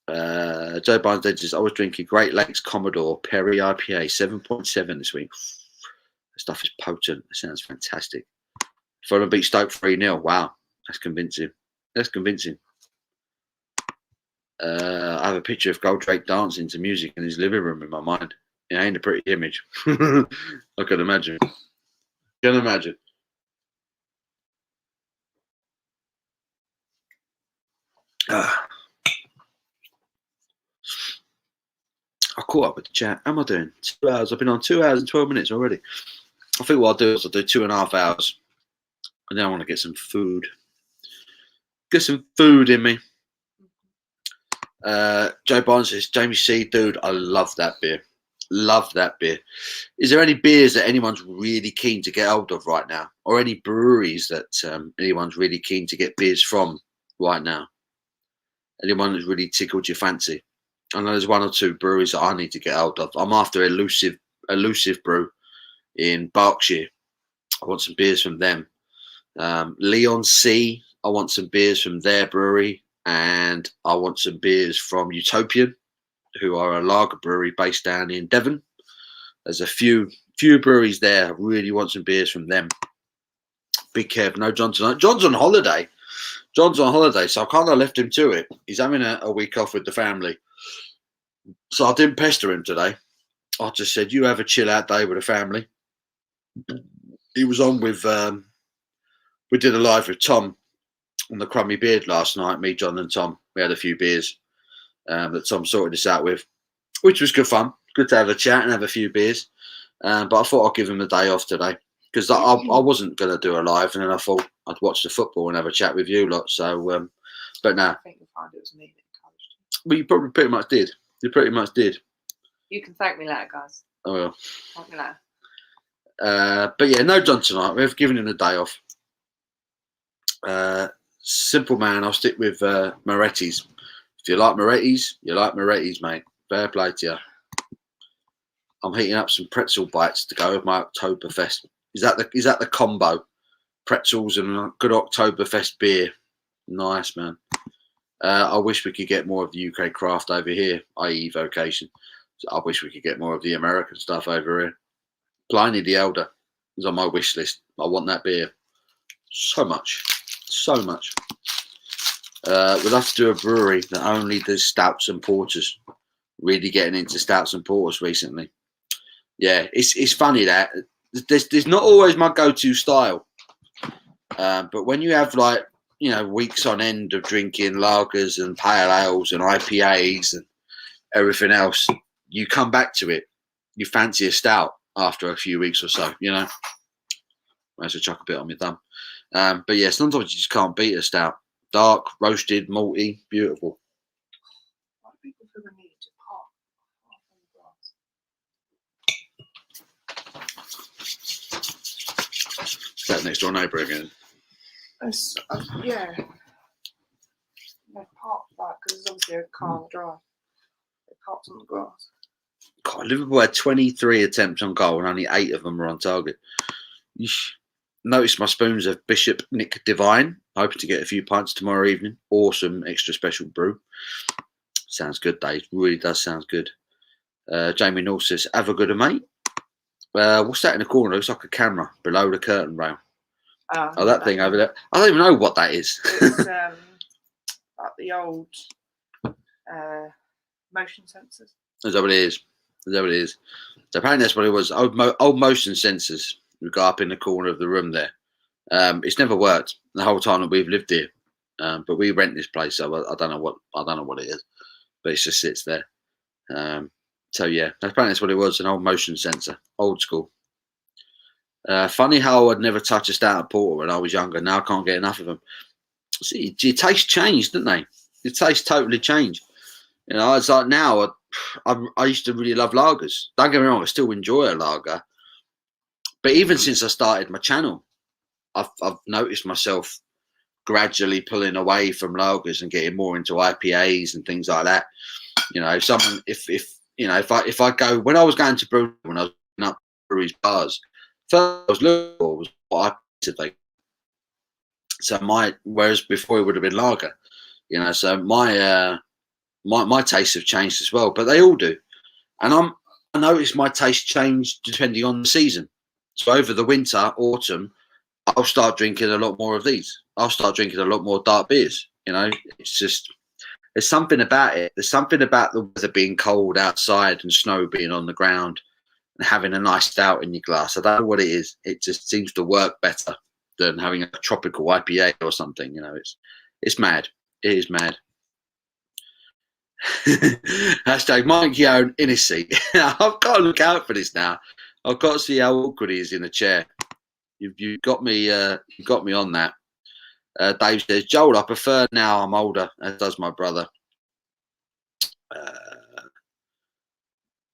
A: Joe Barnes says, I was drinking Great Lakes Commodore Perry IPA 7.7 this week. The stuff is potent. It sounds fantastic. Fulham beat Stoke 3-0. Wow. That's convincing. I have a picture of Goldrake dancing to music in his living room in my mind. It ain't a pretty image. I can imagine. I caught up with the chat. How am I doing? 2 hours. I've been on 2 hours and 12 minutes already. I think what I'll do is I'll do 2.5 hours. And then I want to get some food. Get some food in me. Joe Barnes says, Jamie C, dude, I love that beer. Is there any beers that anyone's really keen to get hold of right now? Or any breweries that anyone's really keen to get beers from right now? Anyone that's really tickled your fancy? I know there's one or two breweries that I need to get hold of. I'm after Elusive Brew in Berkshire. I want some beers from them. Leon C, I want some beers from their brewery. And I want some beers from Utopian, who are a lager brewery based down in Devon. There's a few breweries there. I really want some beers from them. Big Kev, no John tonight. John's on holiday, so I kind of left him to it. He's having a week off with the family. So I didn't pester him today. I just said, you have a chill out day with the family. He was on with, we did a live with Tom on the Crummy Beard last night. Me, John and Tom. We had a few beers that Tom sorted us out with, which was good fun. Good to have a chat and have a few beers. But I thought I'd give him a day off today because I wasn't going to do a live, and then I thought I'd watch the football and have a chat with you lot. So, but no.
B: I think you'll find it was me that encouraged you.
A: Well, you probably pretty much did. You pretty much did.
B: You can thank me later, guys.
A: Oh, well.
B: Thank me later.
A: But yeah, no John tonight. We've given him a day off. Simple man, I'll stick with Moretti's. If you like Moretti's, you like Moretti's, mate. Fair play to you. I'm heating up some pretzel bites to go with my Oktoberfest. Is that the combo? Pretzels and a good Oktoberfest beer. Nice, man. I wish we could get more of the UK craft over here, i.e. Vocation. So I wish we could get more of the American stuff over here. Pliny the Elder is on my wish list. I want that beer so much. We'll have to do a brewery that only does stouts and porters. Really getting into stouts and porters recently. Yeah, it's funny that there's not always my go-to style, but when you have like weeks on end of drinking lagers and pale ales and IPAs and everything else, you come back to it. You fancy a stout after a few weeks or so, Might as well chuck a bit on my thumb. But yeah, sometimes you just can't beat a stout. Dark, roasted, malty, beautiful.
B: Why do people feel the need to park half on the grass?
A: That next door neighbour again.
B: Yeah. They parked that because there's obviously a car on the drive. They parked on the grass.
A: God, Liverpool had 23 attempts on goal and only 8 of them were on target. Yeesh. Noticed my spoons of Bishop Nick Divine. Hoping to get a few pints tomorrow evening. Awesome extra special brew. Sounds good, Dave. Really does sound good. Jamie North says, have a good mate. What's that in the corner? Looks like a camera below the curtain rail. Oh, that thing over there. I don't even know what that is.
B: It's like the old motion sensors.
A: Is that what it is? So apparently that's what it was. Old motion sensors. We got up in the corner of the room there. It's never worked the whole time that we've lived here. But we rent this place, so I don't know what it is. But it just sits there. So yeah, apparently that's what it was. An old motion sensor, old school. Funny how I'd never touch a stout porter when I was younger. Now I can't get enough of them. See, your taste changed, didn't they? Your taste totally changed. It's like now I used to really love lagers. Don't get me wrong, I still enjoy a lager. But even since I started my channel, I've noticed myself gradually pulling away from lagers and getting more into IPAs and things like that. If I go, when I was going to brew, when I was going up breweries bars, first I was looking for was what I wanted. So whereas before it would have been lager, so my tastes have changed as well, but they all do. And I noticed my taste changed depending on the season. So over the winter, autumn, I'll start drinking a lot more of these. I'll start drinking a lot more dark beers. It's just, there's something about it. There's something about the weather being cold outside and snow being on the ground and having a nice stout in your glass. I don't know what it is. It just seems to work better than having a tropical IPA or something. It's mad. It is mad. Hashtag Mike Young in his seat. I've got to look out for this now. I've got to see how awkward he is in a chair. You've got me. You got me on that. Dave says, Joel, I prefer now I'm older, as does my brother.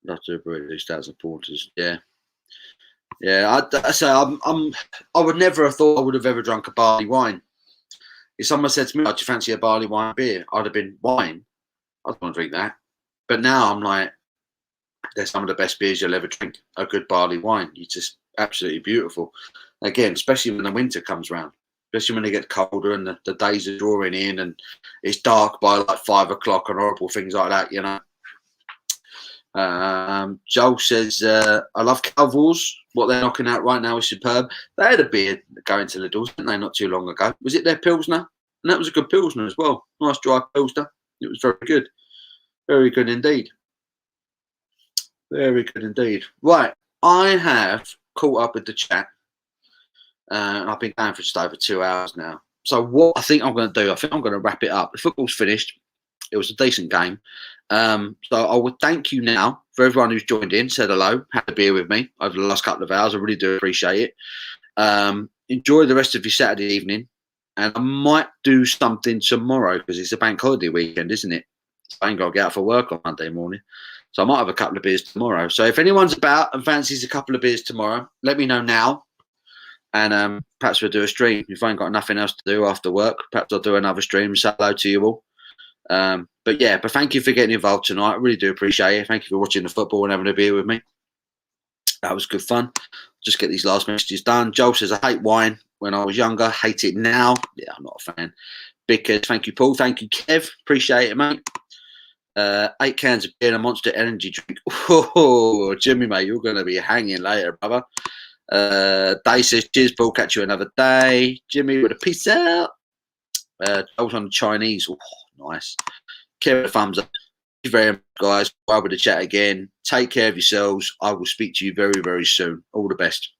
A: Not to British Stouts and Porters. Yeah. I would never have thought I would have ever drunk a barley wine. If someone said to me, "Do you fancy a barley wine beer?" I'd have been, wine. I don't want to drink that. But now I'm like, they're some of the best beers you'll ever drink. A good barley wine. It's just absolutely beautiful. Again, especially when the winter comes around. Especially when it gets colder and the days are drawing in and it's dark by like 5 o'clock and horrible things like that, Joel says, I love Calvors. What they're knocking out right now is superb. They had a beer going to Lidl's, didn't they, not too long ago? Was it their Pilsner? And that was a good Pilsner as well. Nice dry Pilsner. It was very good. Very good indeed. Very good indeed. Right. I have caught up with the chat. And I've been going for just over 2 hours now. So what I think I'm going to do, I think I'm going to wrap it up. The football's finished. It was a decent game. So I would thank you now for everyone who's joined in, said hello, had a beer with me over the last couple of hours. I really do appreciate it. Enjoy the rest of your Saturday evening. And I might do something tomorrow because it's a bank holiday weekend, isn't it? So I ain't got to get out for work on Monday morning. So I might have a couple of beers tomorrow. So if anyone's about and fancies a couple of beers tomorrow, let me know now. And perhaps we'll do a stream. If I ain't got nothing else to do after work, perhaps I'll do another stream. Say hello to you all. But thank you for getting involved tonight. I really do appreciate it. Thank you for watching the football and having a beer with me. That was good fun. Just get these last messages done. Joel says, I hate wine when I was younger. Hate it now. Yeah, I'm not a fan. Because thank you, Paul. Thank you, Kev. Appreciate it, mate. 8 cans of beer and a Monster energy drink. Oh, Jimmy, mate, you're going to be hanging later, brother. Dave says, cheers, Paul. Catch you another day. Jimmy with a peace out. Joel's on the Chinese. Oh, nice. Kev, a thumbs up. you very much, guys. Bye with the chat again. Take care of yourselves. I will speak to you very, very soon. All the best.